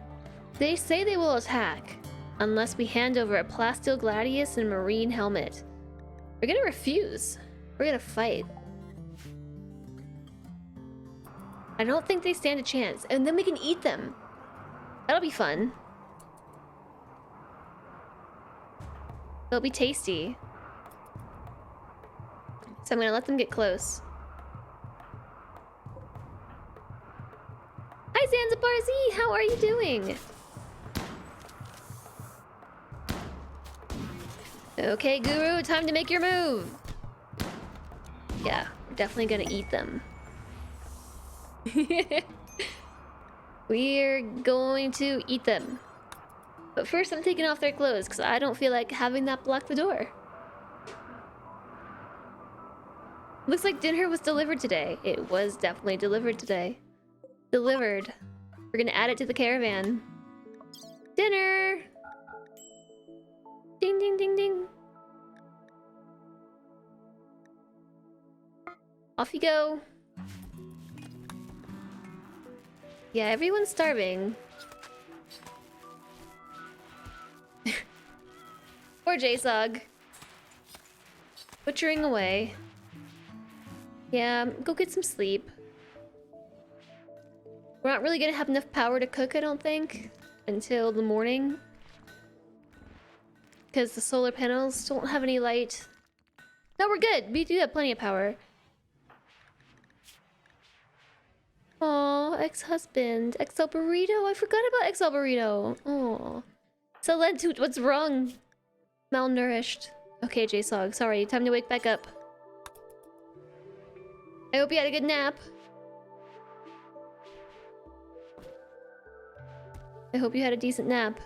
They say they will attack unless we hand over a plasteel gladius and marine helmet. We're gonna refuse. We're gonna fight. I don't think they stand a chance, and then we can eat them. That'll be fun. It'll be tasty. So I'm gonna let them get close. Hi Zanzibar Z, how are you doing? Okay, Guru, time to make your move. Yeah, we're definitely gonna eat them. We're going to eat them. But first I'm taking off their clothes because I don't feel like having that block the door. Looks like dinner was delivered today. It was definitely delivered today. Delivered. We're gonna add it to the caravan. Dinner! Ding ding ding ding. Off you go. Yeah, everyone's starving. Poor JSOG. Butchering away. Yeah, go get some sleep. We're not really gonna have enough power to cook, I don't think, until the morning. Because the solar panels don't have any light. No, we're good. We do have plenty of power. Aw, ex-husband. XL Burrito. I forgot about XL Burrito. Aw. Salentut, what's wrong? Malnourished. Okay, JSOG, sorry. Time to wake back up. I hope you had a good nap. I hope you had a decent nap.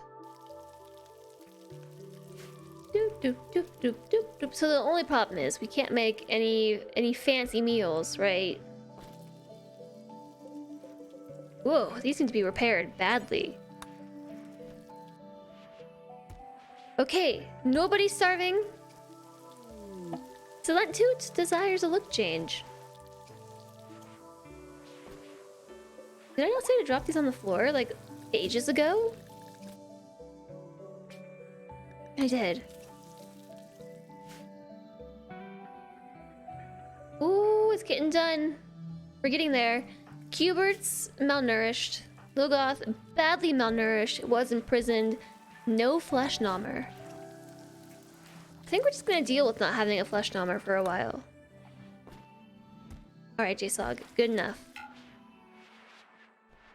Doop, doop, doop, doop, doop, doop. So the only problem is we can't make any fancy meals, right? Whoa, these seem to be repaired badly. Okay, nobody's starving. Salentut desires a look change. Did I not say to drop these on the floor, like, ages ago? I did. Ooh, it's getting done. We're getting there. Cubert's malnourished. Logoth, badly malnourished, was imprisoned. No flesh nommer. I think we're just gonna deal with not having a flesh nommer for a while. Alright, JSOG, good enough.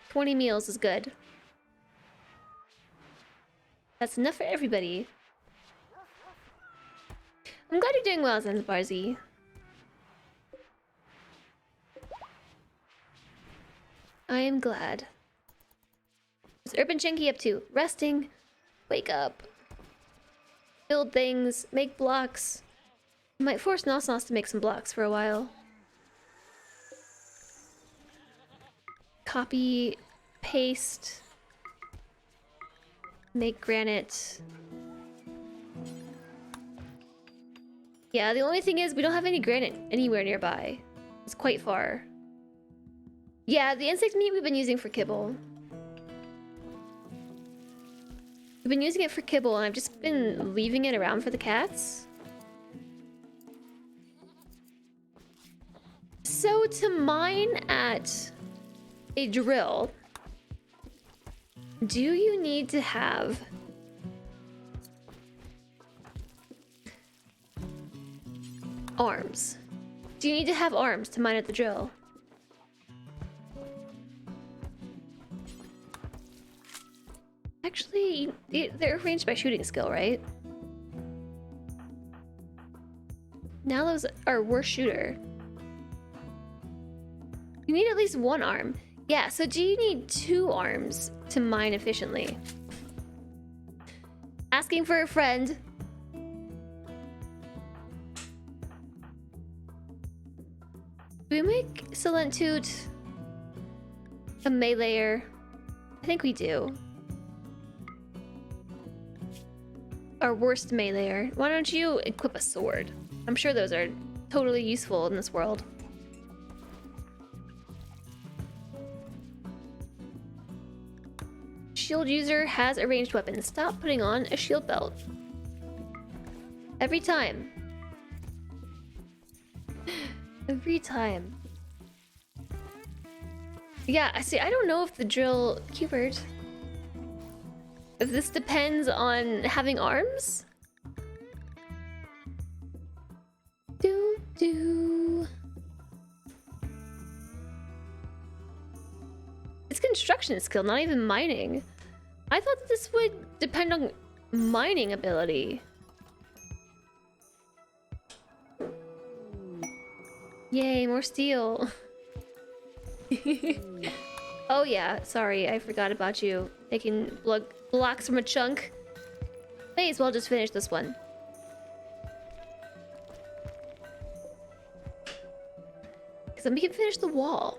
20 meals is good. That's enough for everybody. I'm glad you're doing well, Zanzibar Z. I am glad. What's Urban Chinky up to? Resting. Wake up. Build things. Make blocks. Might force Nos to make some blocks for a while. Copy. Paste. Make granite. Yeah, the only thing is we don't have any granite anywhere nearby. It's quite far. Yeah, the insect meat we've been using for kibble. We've been using it for kibble and I've just been leaving it around for the cats. So to mine at a drill, do you need to have arms? Do you need to have arms to mine at the drill? Actually, they're arranged by shooting skill, right? Now those are worst shooter. You need at least one arm. Yeah, so do you need 2 arms to mine efficiently? Asking for a friend. Do we make Salentut a meleeer? I think we do. Our worst meleeer. Why don't you equip a sword? I'm sure those are totally useful in this world. Shield user has a ranged weapon. Stop putting on a shield belt. Every time. Every time. Yeah, I see. I don't know if the drill Cubert. If this depends on having arms? Do, do. It's construction skill, not even mining. I thought this would depend on mining ability. Yay, more steel. Oh yeah, sorry, I forgot about you. Taking blocks from a chunk. May as well just finish this one. Because then we can finish the wall.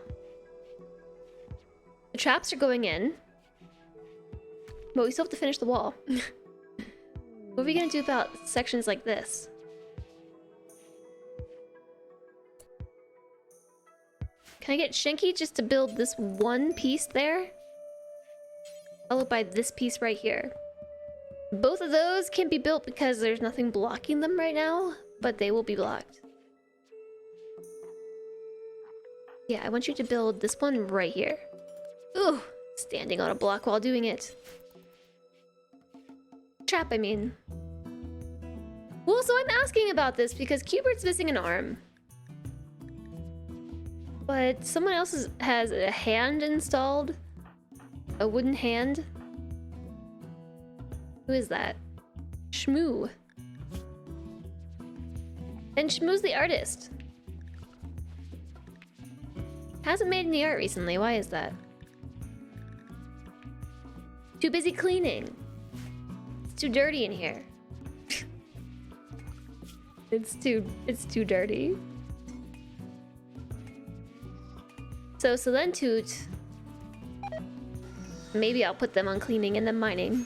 The traps are going in. But we still have to finish the wall. What are we gonna do about sections like this? Can I get Shinky just to build this one piece there? Followed by this piece right here. Both of those can be built because there's nothing blocking them right now, but they will be blocked. Yeah, I want you to build this one right here. Ooh, standing on a block while doing it. Trap, I mean. Well, so I'm asking about this because Cubert's missing an arm. But someone else has a hand installed. A wooden hand. Who is that? Shmoo. And Shmoo's the artist. Hasn't made any art recently. Why is that? Too busy cleaning. It's too dirty in here. It's too dirty. So Silentute, maybe I'll put them on cleaning and then mining.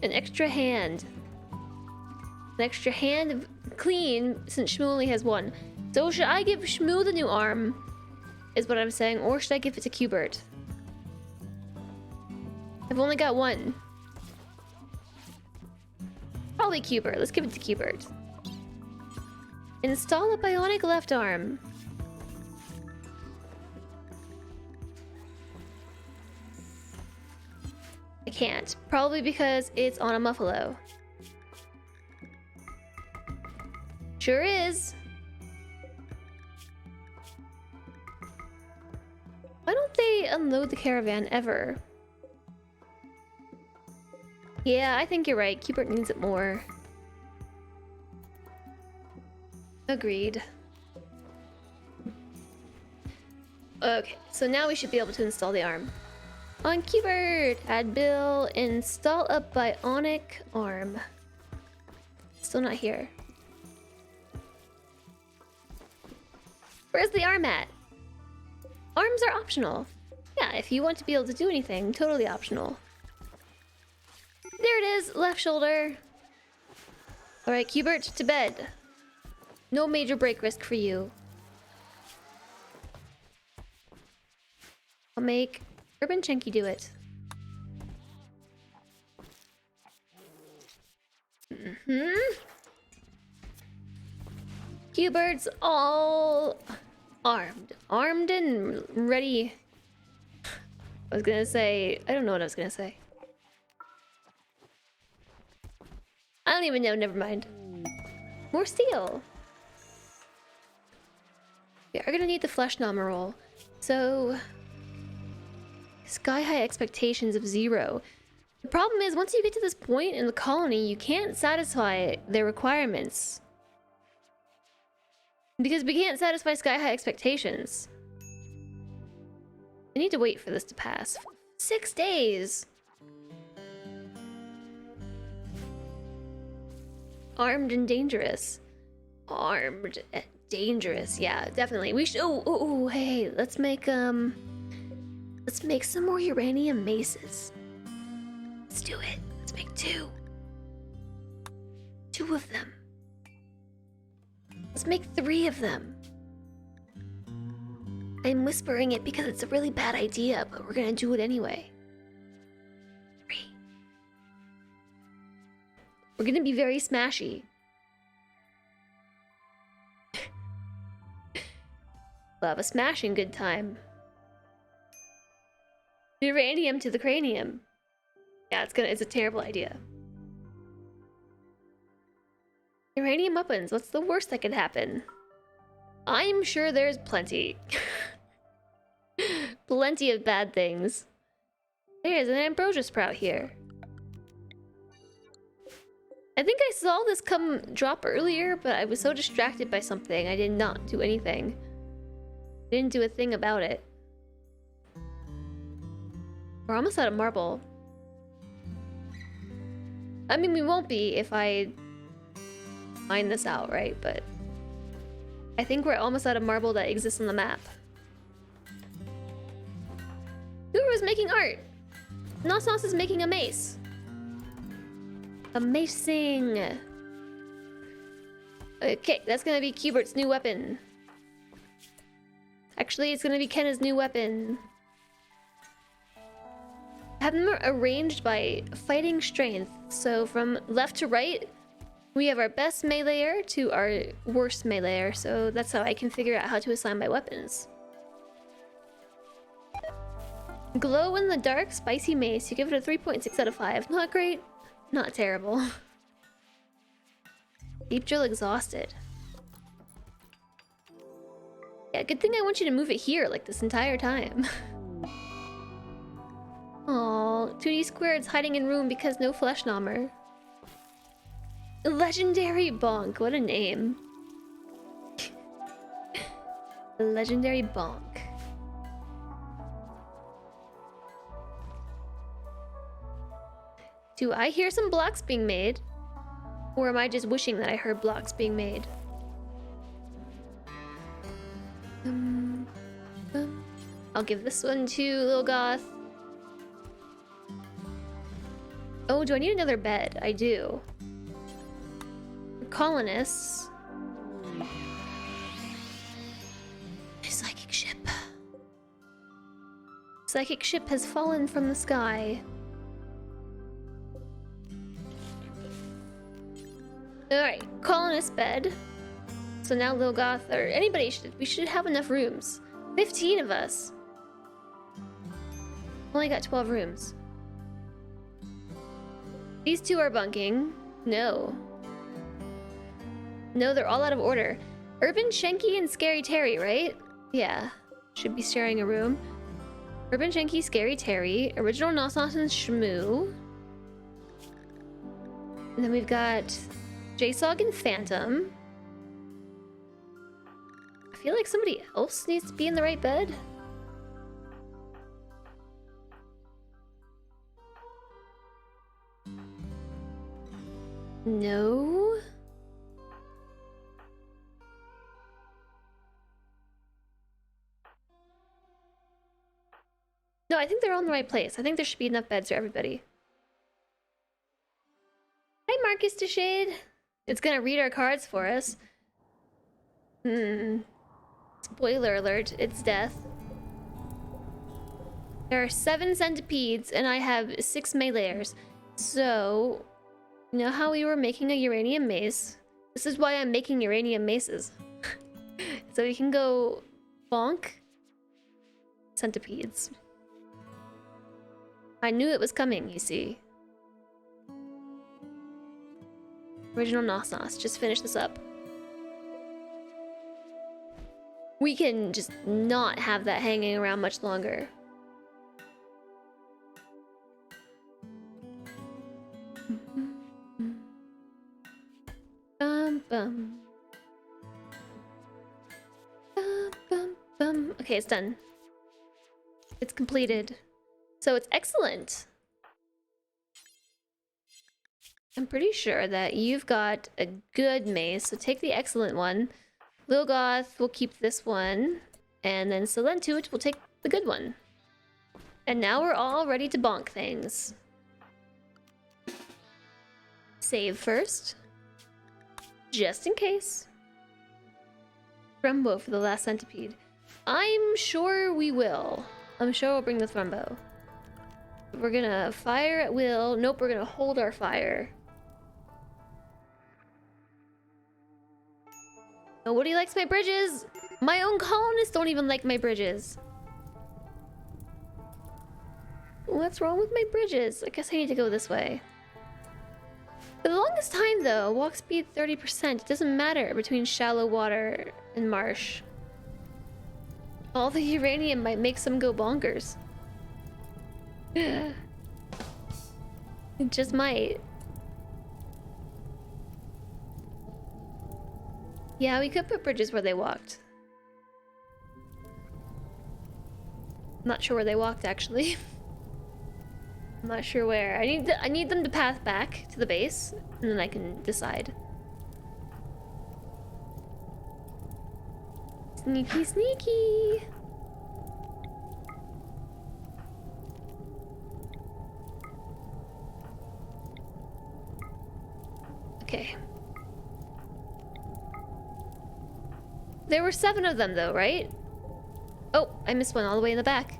An extra hand. An extra hand of clean since Shmoo only has one. So should I give Shmoo the new arm? Is what I'm saying, or should I give it to Cubert? I've only got one. Probably Cubert. Let's give it to Cubert. Install a bionic left arm. I can't. Probably because it's on a Muffalo. Sure is. Why don't they unload the caravan ever? Yeah, I think you're right. Cubert needs it more. Agreed. Okay, so now we should be able to install the arm. On Cubert, add bill, install a bionic arm. Still not here. Where's the arm at? Arms are optional. Yeah, if you want to be able to do anything, totally optional. There it is, left shoulder. Alright, Cubert, to bed. No major break risk for you. I'll make Urban Chenky do it. Cubert's all armed. Armed and ready. I was gonna say, I don't know what I was gonna say. I don't even know, never mind. More steel. We are gonna need the flesh nominal. So sky high expectations of 0. The problem is once you get to this point in the colony, you can't satisfy their requirements. Because we can't satisfy sky high expectations. I need to wait for this to pass. 6 days! Armed and dangerous. Armed and dangerous. Yeah, definitely. We should. Oh, hey, let's make some more uranium maces. Let's do it. Let's make 2. 2 of them. Let's make 3 of them. I'm whispering it because it's a really bad idea, but we're gonna do it anyway. 3. We're gonna be very smashy. We'll have a smashing good time. Uranium to the cranium. Yeah, it's a terrible idea. Uranium weapons, what's the worst that could happen? I'm sure there's plenty. Plenty of bad things. There's an ambrosia sprout here. I think I saw this come drop earlier, but I was so distracted by something, I did not do anything. Didn't do a thing about it. We're almost out of marble. I mean, we won't be if I mine this out, right? But I think we're almost out of marble that exists on the map. Guru's making art! Nos is making a mace. Amazing! Okay, that's gonna be Cubert's new weapon. Actually, it's gonna be Kenna's new weapon. Have them arranged by fighting strength. So from left to right, we have our best meleeer to our worst meleeer. So that's how I can figure out how to assign my weapons. Glow in the dark, spicy mace. You give it a 3.6 out of 5. Not great, not terrible. Deep drill exhausted. Yeah, good thing I want you to move it here like this entire time. Aww, 2D squared's hiding in room because no flesh nommer. Legendary Bonk, what a name. Legendary Bonk. Do I hear some blocks being made? Or am I just wishing that I heard blocks being made? I'll give this one to Lil Goth. Oh, do I need another bed? I do. Colonists. Psychic ship. Psychic ship has fallen from the sky. Alright, colonist bed. So now Lil Goth, or anybody we should have enough rooms. 15 of us. Only got 12 rooms. These two are bunking. No. No, they're all out of order. Urban Shanky and Scary Terry, right? Yeah. Should be sharing a room. Urban Shanky, Scary Terry, Original Nossos and Shmoo. And then we've got JSOG and Phantom. I feel like somebody else needs to be in the right bed. No. No, I think they're all in the right place. I think there should be enough beds for everybody. Hi, Marcus DeShade. It's gonna read our cards for us. Spoiler alert, it's death. There are 7 centipedes, and I have 6 meleeers. So, you know how we were making a uranium mace? This is why I'm making uranium maces. So we can go bonk centipedes. I knew it was coming, you see. Original Nossos. Just finish this up. We can just not have that hanging around much longer. Bum bum. Bum bum bum. Okay, it's done. It's completed. So it's excellent. I'm pretty sure that you've got a good mace, so take the excellent one. Lil Goth will keep this one, and then Silentute will take the good one. And now we're all ready to bonk things. Save first. Just in case. Thrumbo for the last centipede. I'm sure we will. I'm sure we'll bring the Thrumbo. We're gonna fire at will. Nope, we're gonna hold our fire. Nobody likes my bridges! My own colonists don't even like my bridges. What's wrong with my bridges? I guess I need to go this way. For the longest time though, walk speed 30%. It doesn't matter between shallow water and marsh. All the uranium might make some go bonkers. It just might. Yeah, we could put bridges where they walked. I'm not sure where they walked actually. I'm not sure where. I need them to path back to the base, and then I can decide. Sneaky, sneaky. Okay. There were 7 of them though, right? Oh, I missed one all the way in the back.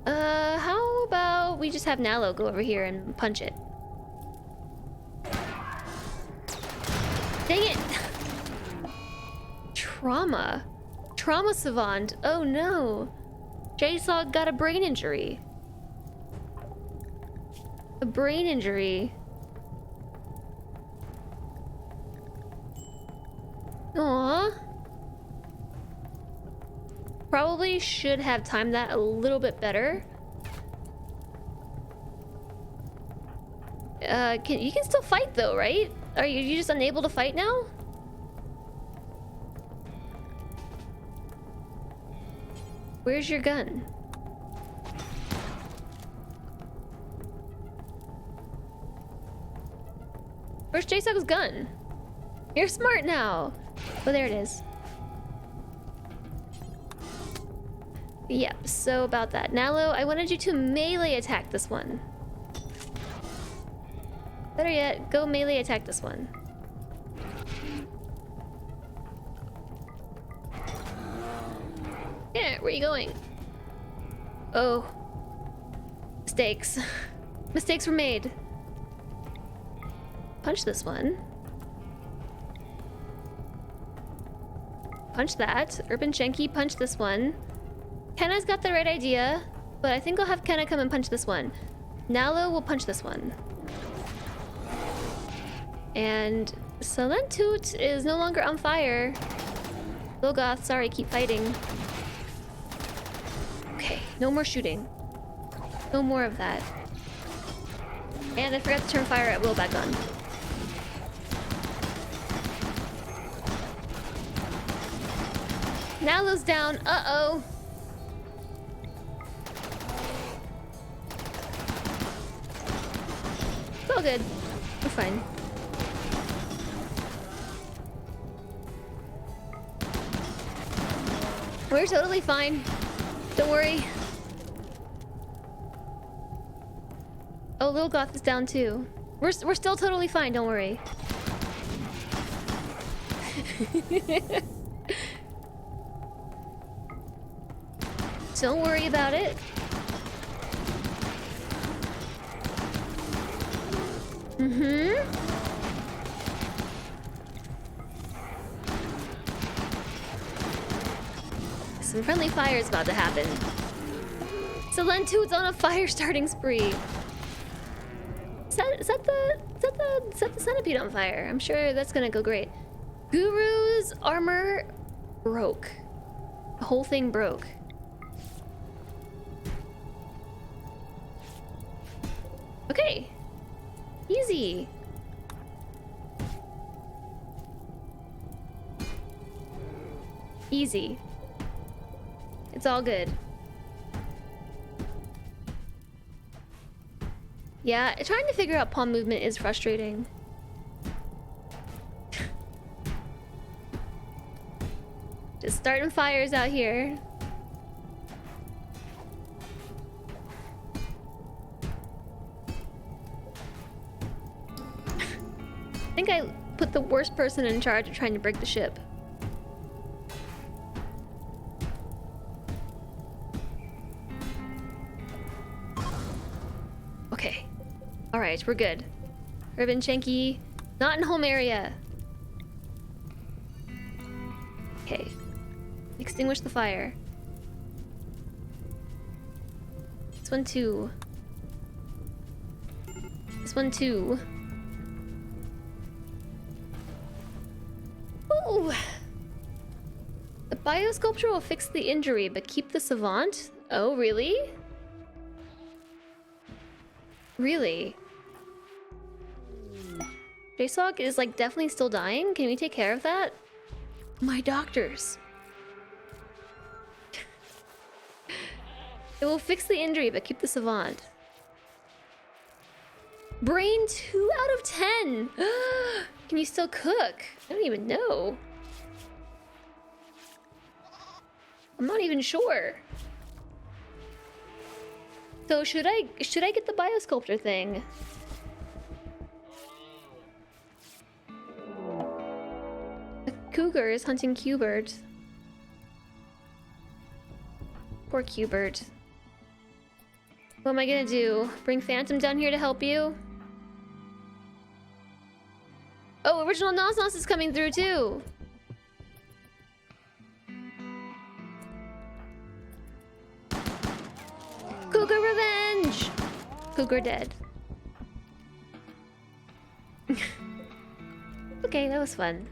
How about we just have Nalo go over here and punch it? Dang it! Trauma. Trauma savant. Oh no. J-Saw got a brain injury. A brain injury. Aww. Probably should have timed that a little bit better. You can still fight though, right? Are you just unable to fight now? Where's your gun? Where's J-Sug's gun? You're smart now. Oh, there it is. Yep, so about that. Nalo, I wanted you to melee attack this one. Better yet, go melee attack this one. Yeah, where are you going? Oh. Mistakes. Mistakes were made. Punch this one. Punch that. Urban Shenki, punch this one. Kenna's got the right idea, but I think I'll have Kenna come and punch this one. Nalo will punch this one. And Salentut is no longer on fire. Logoth, sorry, keep fighting. Okay, no more shooting. No more of that. And I forgot to turn fire at will back on. Nalo's down. Uh-oh. It's all good. We're fine. We're totally fine. Don't worry. Oh, Little Goth is down too. We're still totally fine, don't worry. Don't worry about it. Some friendly fire is about to happen. Salentut's on a fire starting spree. Set the centipede on fire. I'm sure that's gonna go great. Guru's armor broke. The whole thing broke. Okay. Easy. Easy. It's all good. Yeah, trying to figure out palm movement is frustrating. Just starting fires out here. I think I put the worst person in charge of trying to break the ship. Okay. Alright, we're good. Urban Shanky, not in home area. Okay. Extinguish the fire. This one too. This one too. No! The biosculpture will fix the injury, but keep the savant? Oh, really? Really? JSOC is like definitely still dying? Can we take care of that? My doctors. It will fix the injury, but keep the savant. Brain 2 out of 10! Can you still cook? I don't even know. I'm not even sure. So should I get the biosculpture thing? A cougar is hunting Cubert. Poor Cubert. What am I gonna do? Bring Phantom down here to help you? Oh, original Nos is coming through too! Cougar revenge! Cougar dead. Okay, that was fun.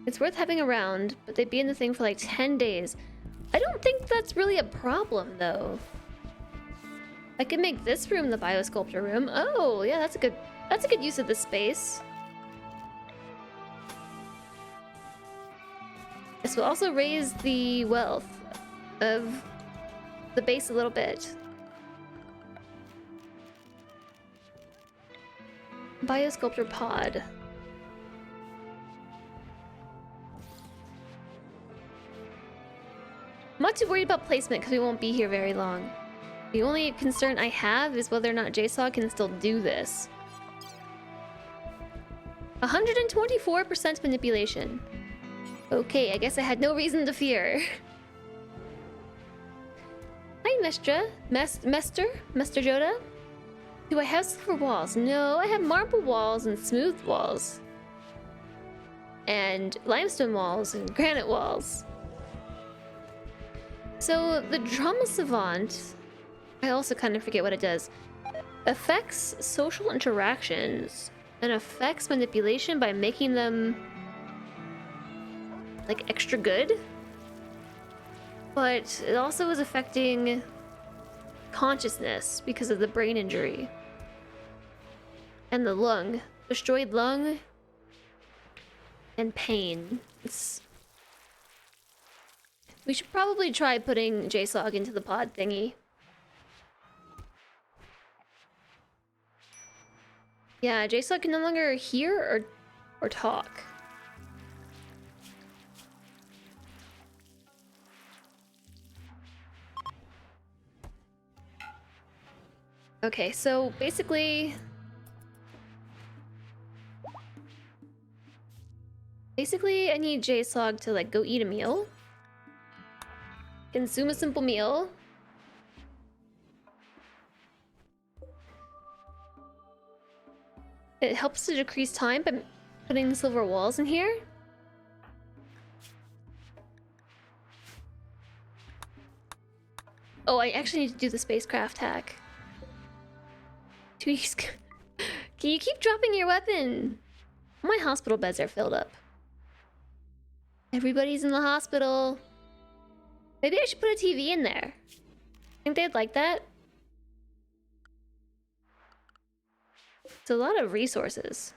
It's worth having around, but they'd be in the thing for like 10 days. I don't think that's really a problem though. I could make this room the biosculpture room. Oh, yeah, that's a good use of the space. This will also raise the wealth of the base a little bit. Biosculpture pod. I'm not too worried about placement because we won't be here very long. The only concern I have is whether or not JSOC can still do this. 124% manipulation. Okay, I guess I had no reason to fear. Hi, Mestra. Mester Joda? Do I have silver walls? No, I have marble walls and smooth walls. And limestone walls and granite walls. So the drama savant, I also kind of forget what it does. Affects social interactions and affects manipulation by making them like extra good. But it also is affecting consciousness because of the brain injury. And the lung. Destroyed lung. And pain. We should probably try putting JSOG into the pod thingy. Yeah, JSOG can no longer hear or talk. Okay, so basically I need JSOG to like go eat a meal. Consume a simple meal. It helps to decrease time by putting silver walls in here. Oh, I actually need to do the spacecraft hack. Can you keep dropping your weapon? My hospital beds are filled up. Everybody's in the hospital. Maybe I should put a TV in there. Think they'd like that? It's a lot of resources.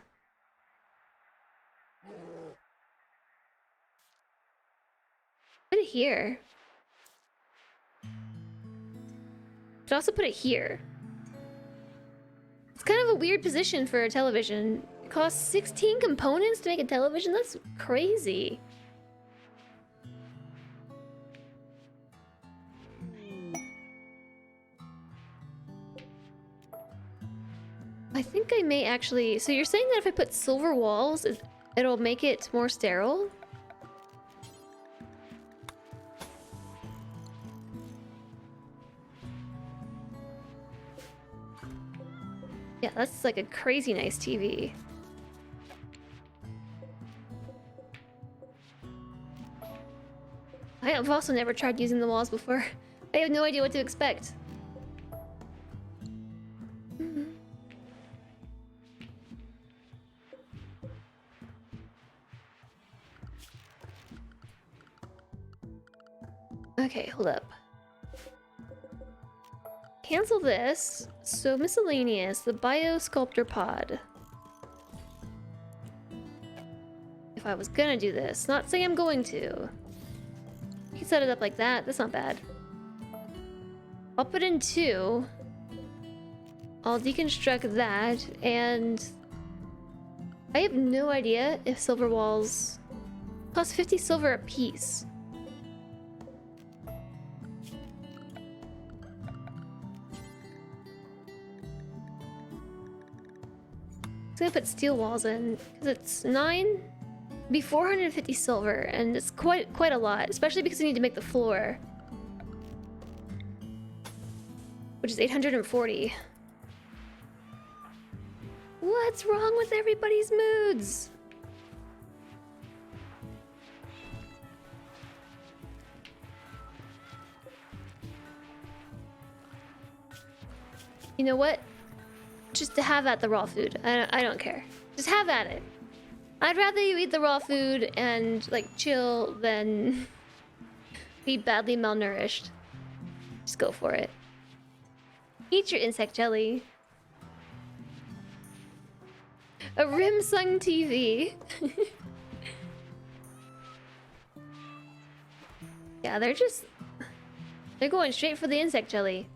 Put it here. Should also put it here. It's kind of a weird position for a television. It costs 16 components to make a television? That's crazy. I think I may actually... So you're saying that if I put silver walls, it'll make it more sterile? Yeah, that's like a crazy nice TV. I have also never tried using the walls before. I have no idea what to expect. Okay, hold up. Cancel this. So miscellaneous, the bio sculptor pod. If I was gonna do this, not say I'm going to. You can set it up like that. That's not bad. I'll put in 2. I'll deconstruct that, and I have no idea if silver walls cost 50 silver a piece. I'm gonna put steel walls in because it's 9. It'd be 450 silver, and it's quite a lot, especially because I need to make the floor, which is 840. What's wrong with everybody's moods? You know what? Just to have at the raw food. I don't care. Just have at it. I'd rather you eat the raw food and like chill than be badly malnourished. Just go for it. Eat your insect jelly. A Rimsung TV. Yeah, they're going straight for the insect jelly.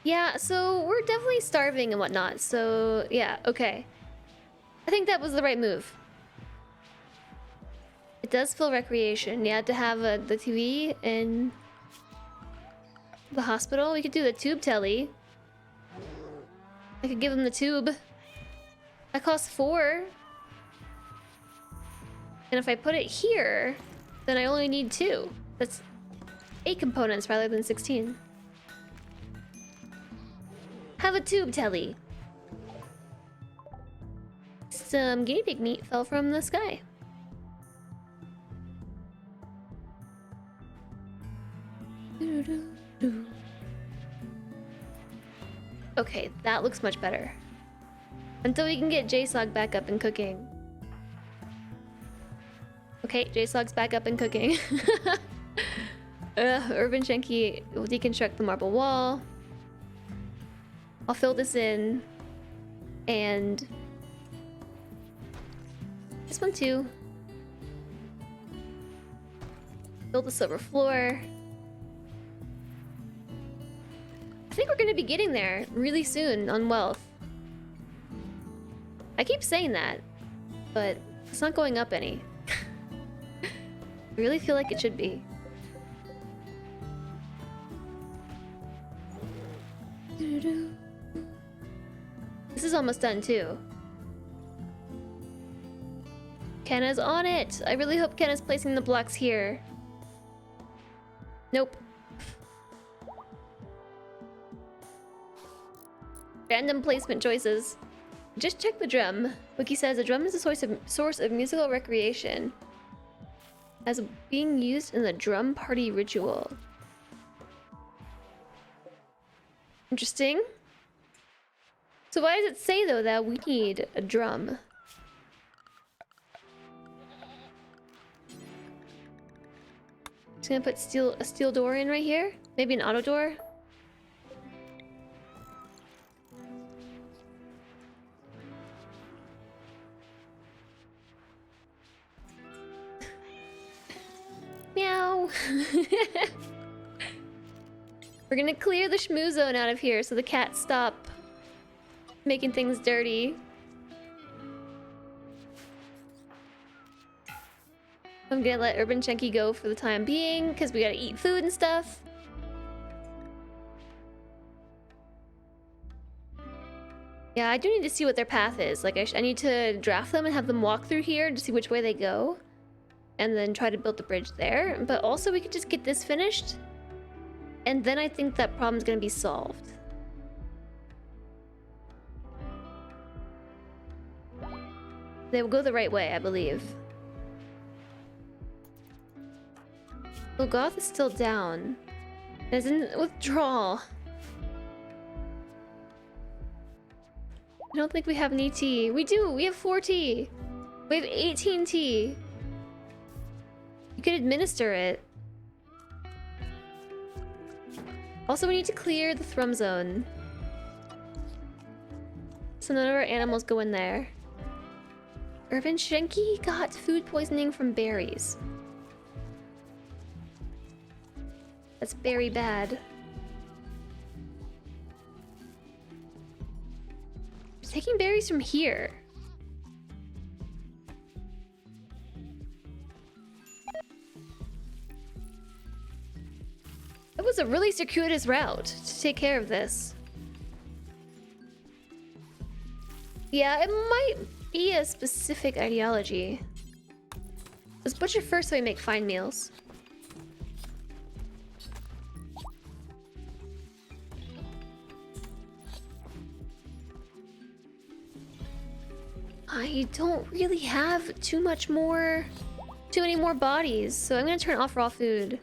Yeah, so we're definitely starving and whatnot, so yeah, okay. I think that was the right move. It does feel recreation. You had to have the TV in the hospital. We could do the tube telly. I could give them the tube. That costs 4. And if I put it here, then I only need 2. That's 8 components rather than 16. Have a tube telly. Some guinea pig meat fell from the sky. Okay, that looks much better. Until we can get JSOG back up and cooking. Okay, JSOG's back up and cooking. Urban Shanky will deconstruct the marble wall. I'll fill this in. And this one too. Build the silver floor. I think we're gonna be getting there really soon on wealth. I keep saying that, but it's not going up any. I really feel like it should be. This is almost done too. Kenna's on it! I really hope Kenna's placing the blocks here. Nope. Random placement choices. Just check the drum. Wiki says a drum is a source of musical recreation, as being used in the drum party ritual. Interesting. So why does it say though that we need a drum? Just gonna put a steel door in right here. Maybe an auto door. Meow. We're gonna clear the shmoo zone out of here so the cats stop making things dirty. I'm gonna let Urban Chunky go for the time being because we gotta eat food and stuff. Yeah, I do need to see what their path is. Like, I need to draft them and have them walk through here to see which way they go. And then try to build the bridge there. But also, we could just get this finished. And then I think that problem's gonna be solved. They will go the right way, I believe. Golgoth is still down. It's in withdrawal. I don't think we have any tea. We do! We have 4 tea! We have 18 tea! You could administer it. Also, we need to clear the thrum zone. So none of our animals go in there. Irvin Shenki got food poisoning from berries. That's very bad. We're taking berries from here. That was a really circuitous route to take care of this. Yeah, it might be a specific ideology. Let's butcher first so we make fine meals. I don't really have too many more bodies, so I'm gonna turn off raw food.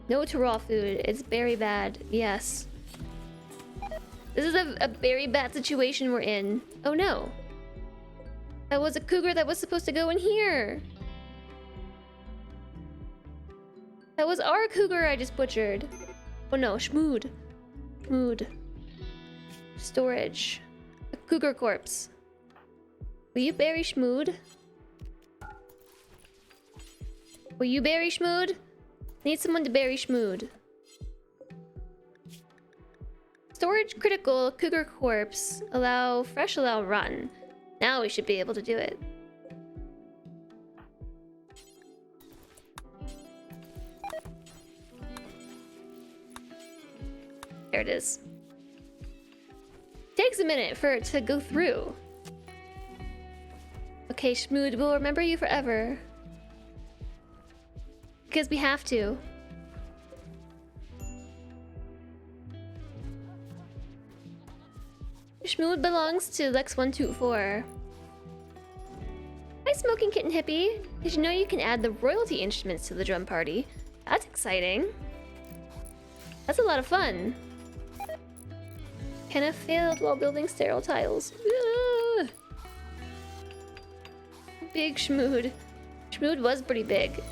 No to raw food. It's very bad. Yes. This is a very bad situation we're in. Oh no. That was a cougar that was supposed to go in here. That was our cougar I just butchered. Oh no, Shmood. Shmood. Storage. A cougar corpse. Will you bury Shmood? Will you bury Shmood? Need someone to bury Shmood. Storage critical, cougar corpse. Allow run. Now we should be able to do it. There it is. Takes a minute for it to go through. Okay, Shmood, we'll remember you forever. Because we have to. Shmood belongs to Lex 124. Hi, Smoking Kitten Hippie. Did you know you can add the royalty instruments to the drum party? That's exciting. That's a lot of fun. Kenna failed while building sterile tiles. Ugh. Big Shmood. Shmood was pretty big.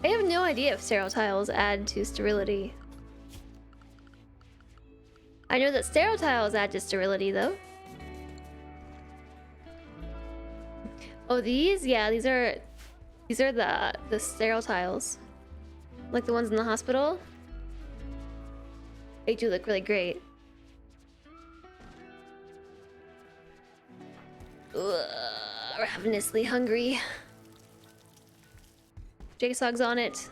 I have no idea if sterile tiles add to sterility. I know that sterile tiles add to sterility, though. Oh, these? Yeah, these are the sterile tiles. Like the ones in the hospital. They do look really great. Ugh, ravenously hungry. JSOG's on it.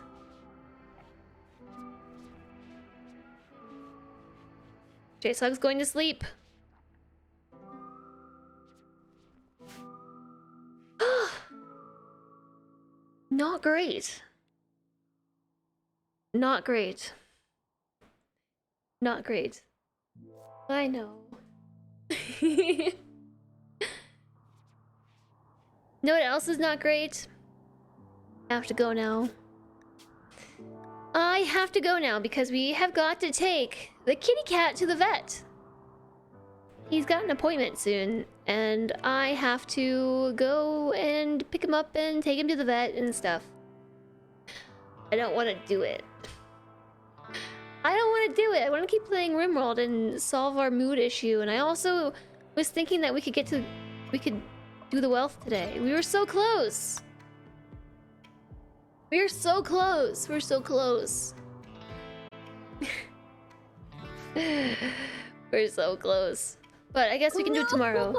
JSOG's going to sleep. Not great. Not great. Not great. I know. Know what else is not great? I have to go now. I have to go now because we have got to take the kitty cat to the vet. He's got an appointment soon, and I have to go and pick him up and take him to the vet and stuff. I don't want to do it. I don't want to do it. I want to keep playing RimWorld and solve our mood issue, and I also was thinking that we could do the wealth today. We were so close. We're so close. We're so close. We're so close. But I guess we can do it tomorrow.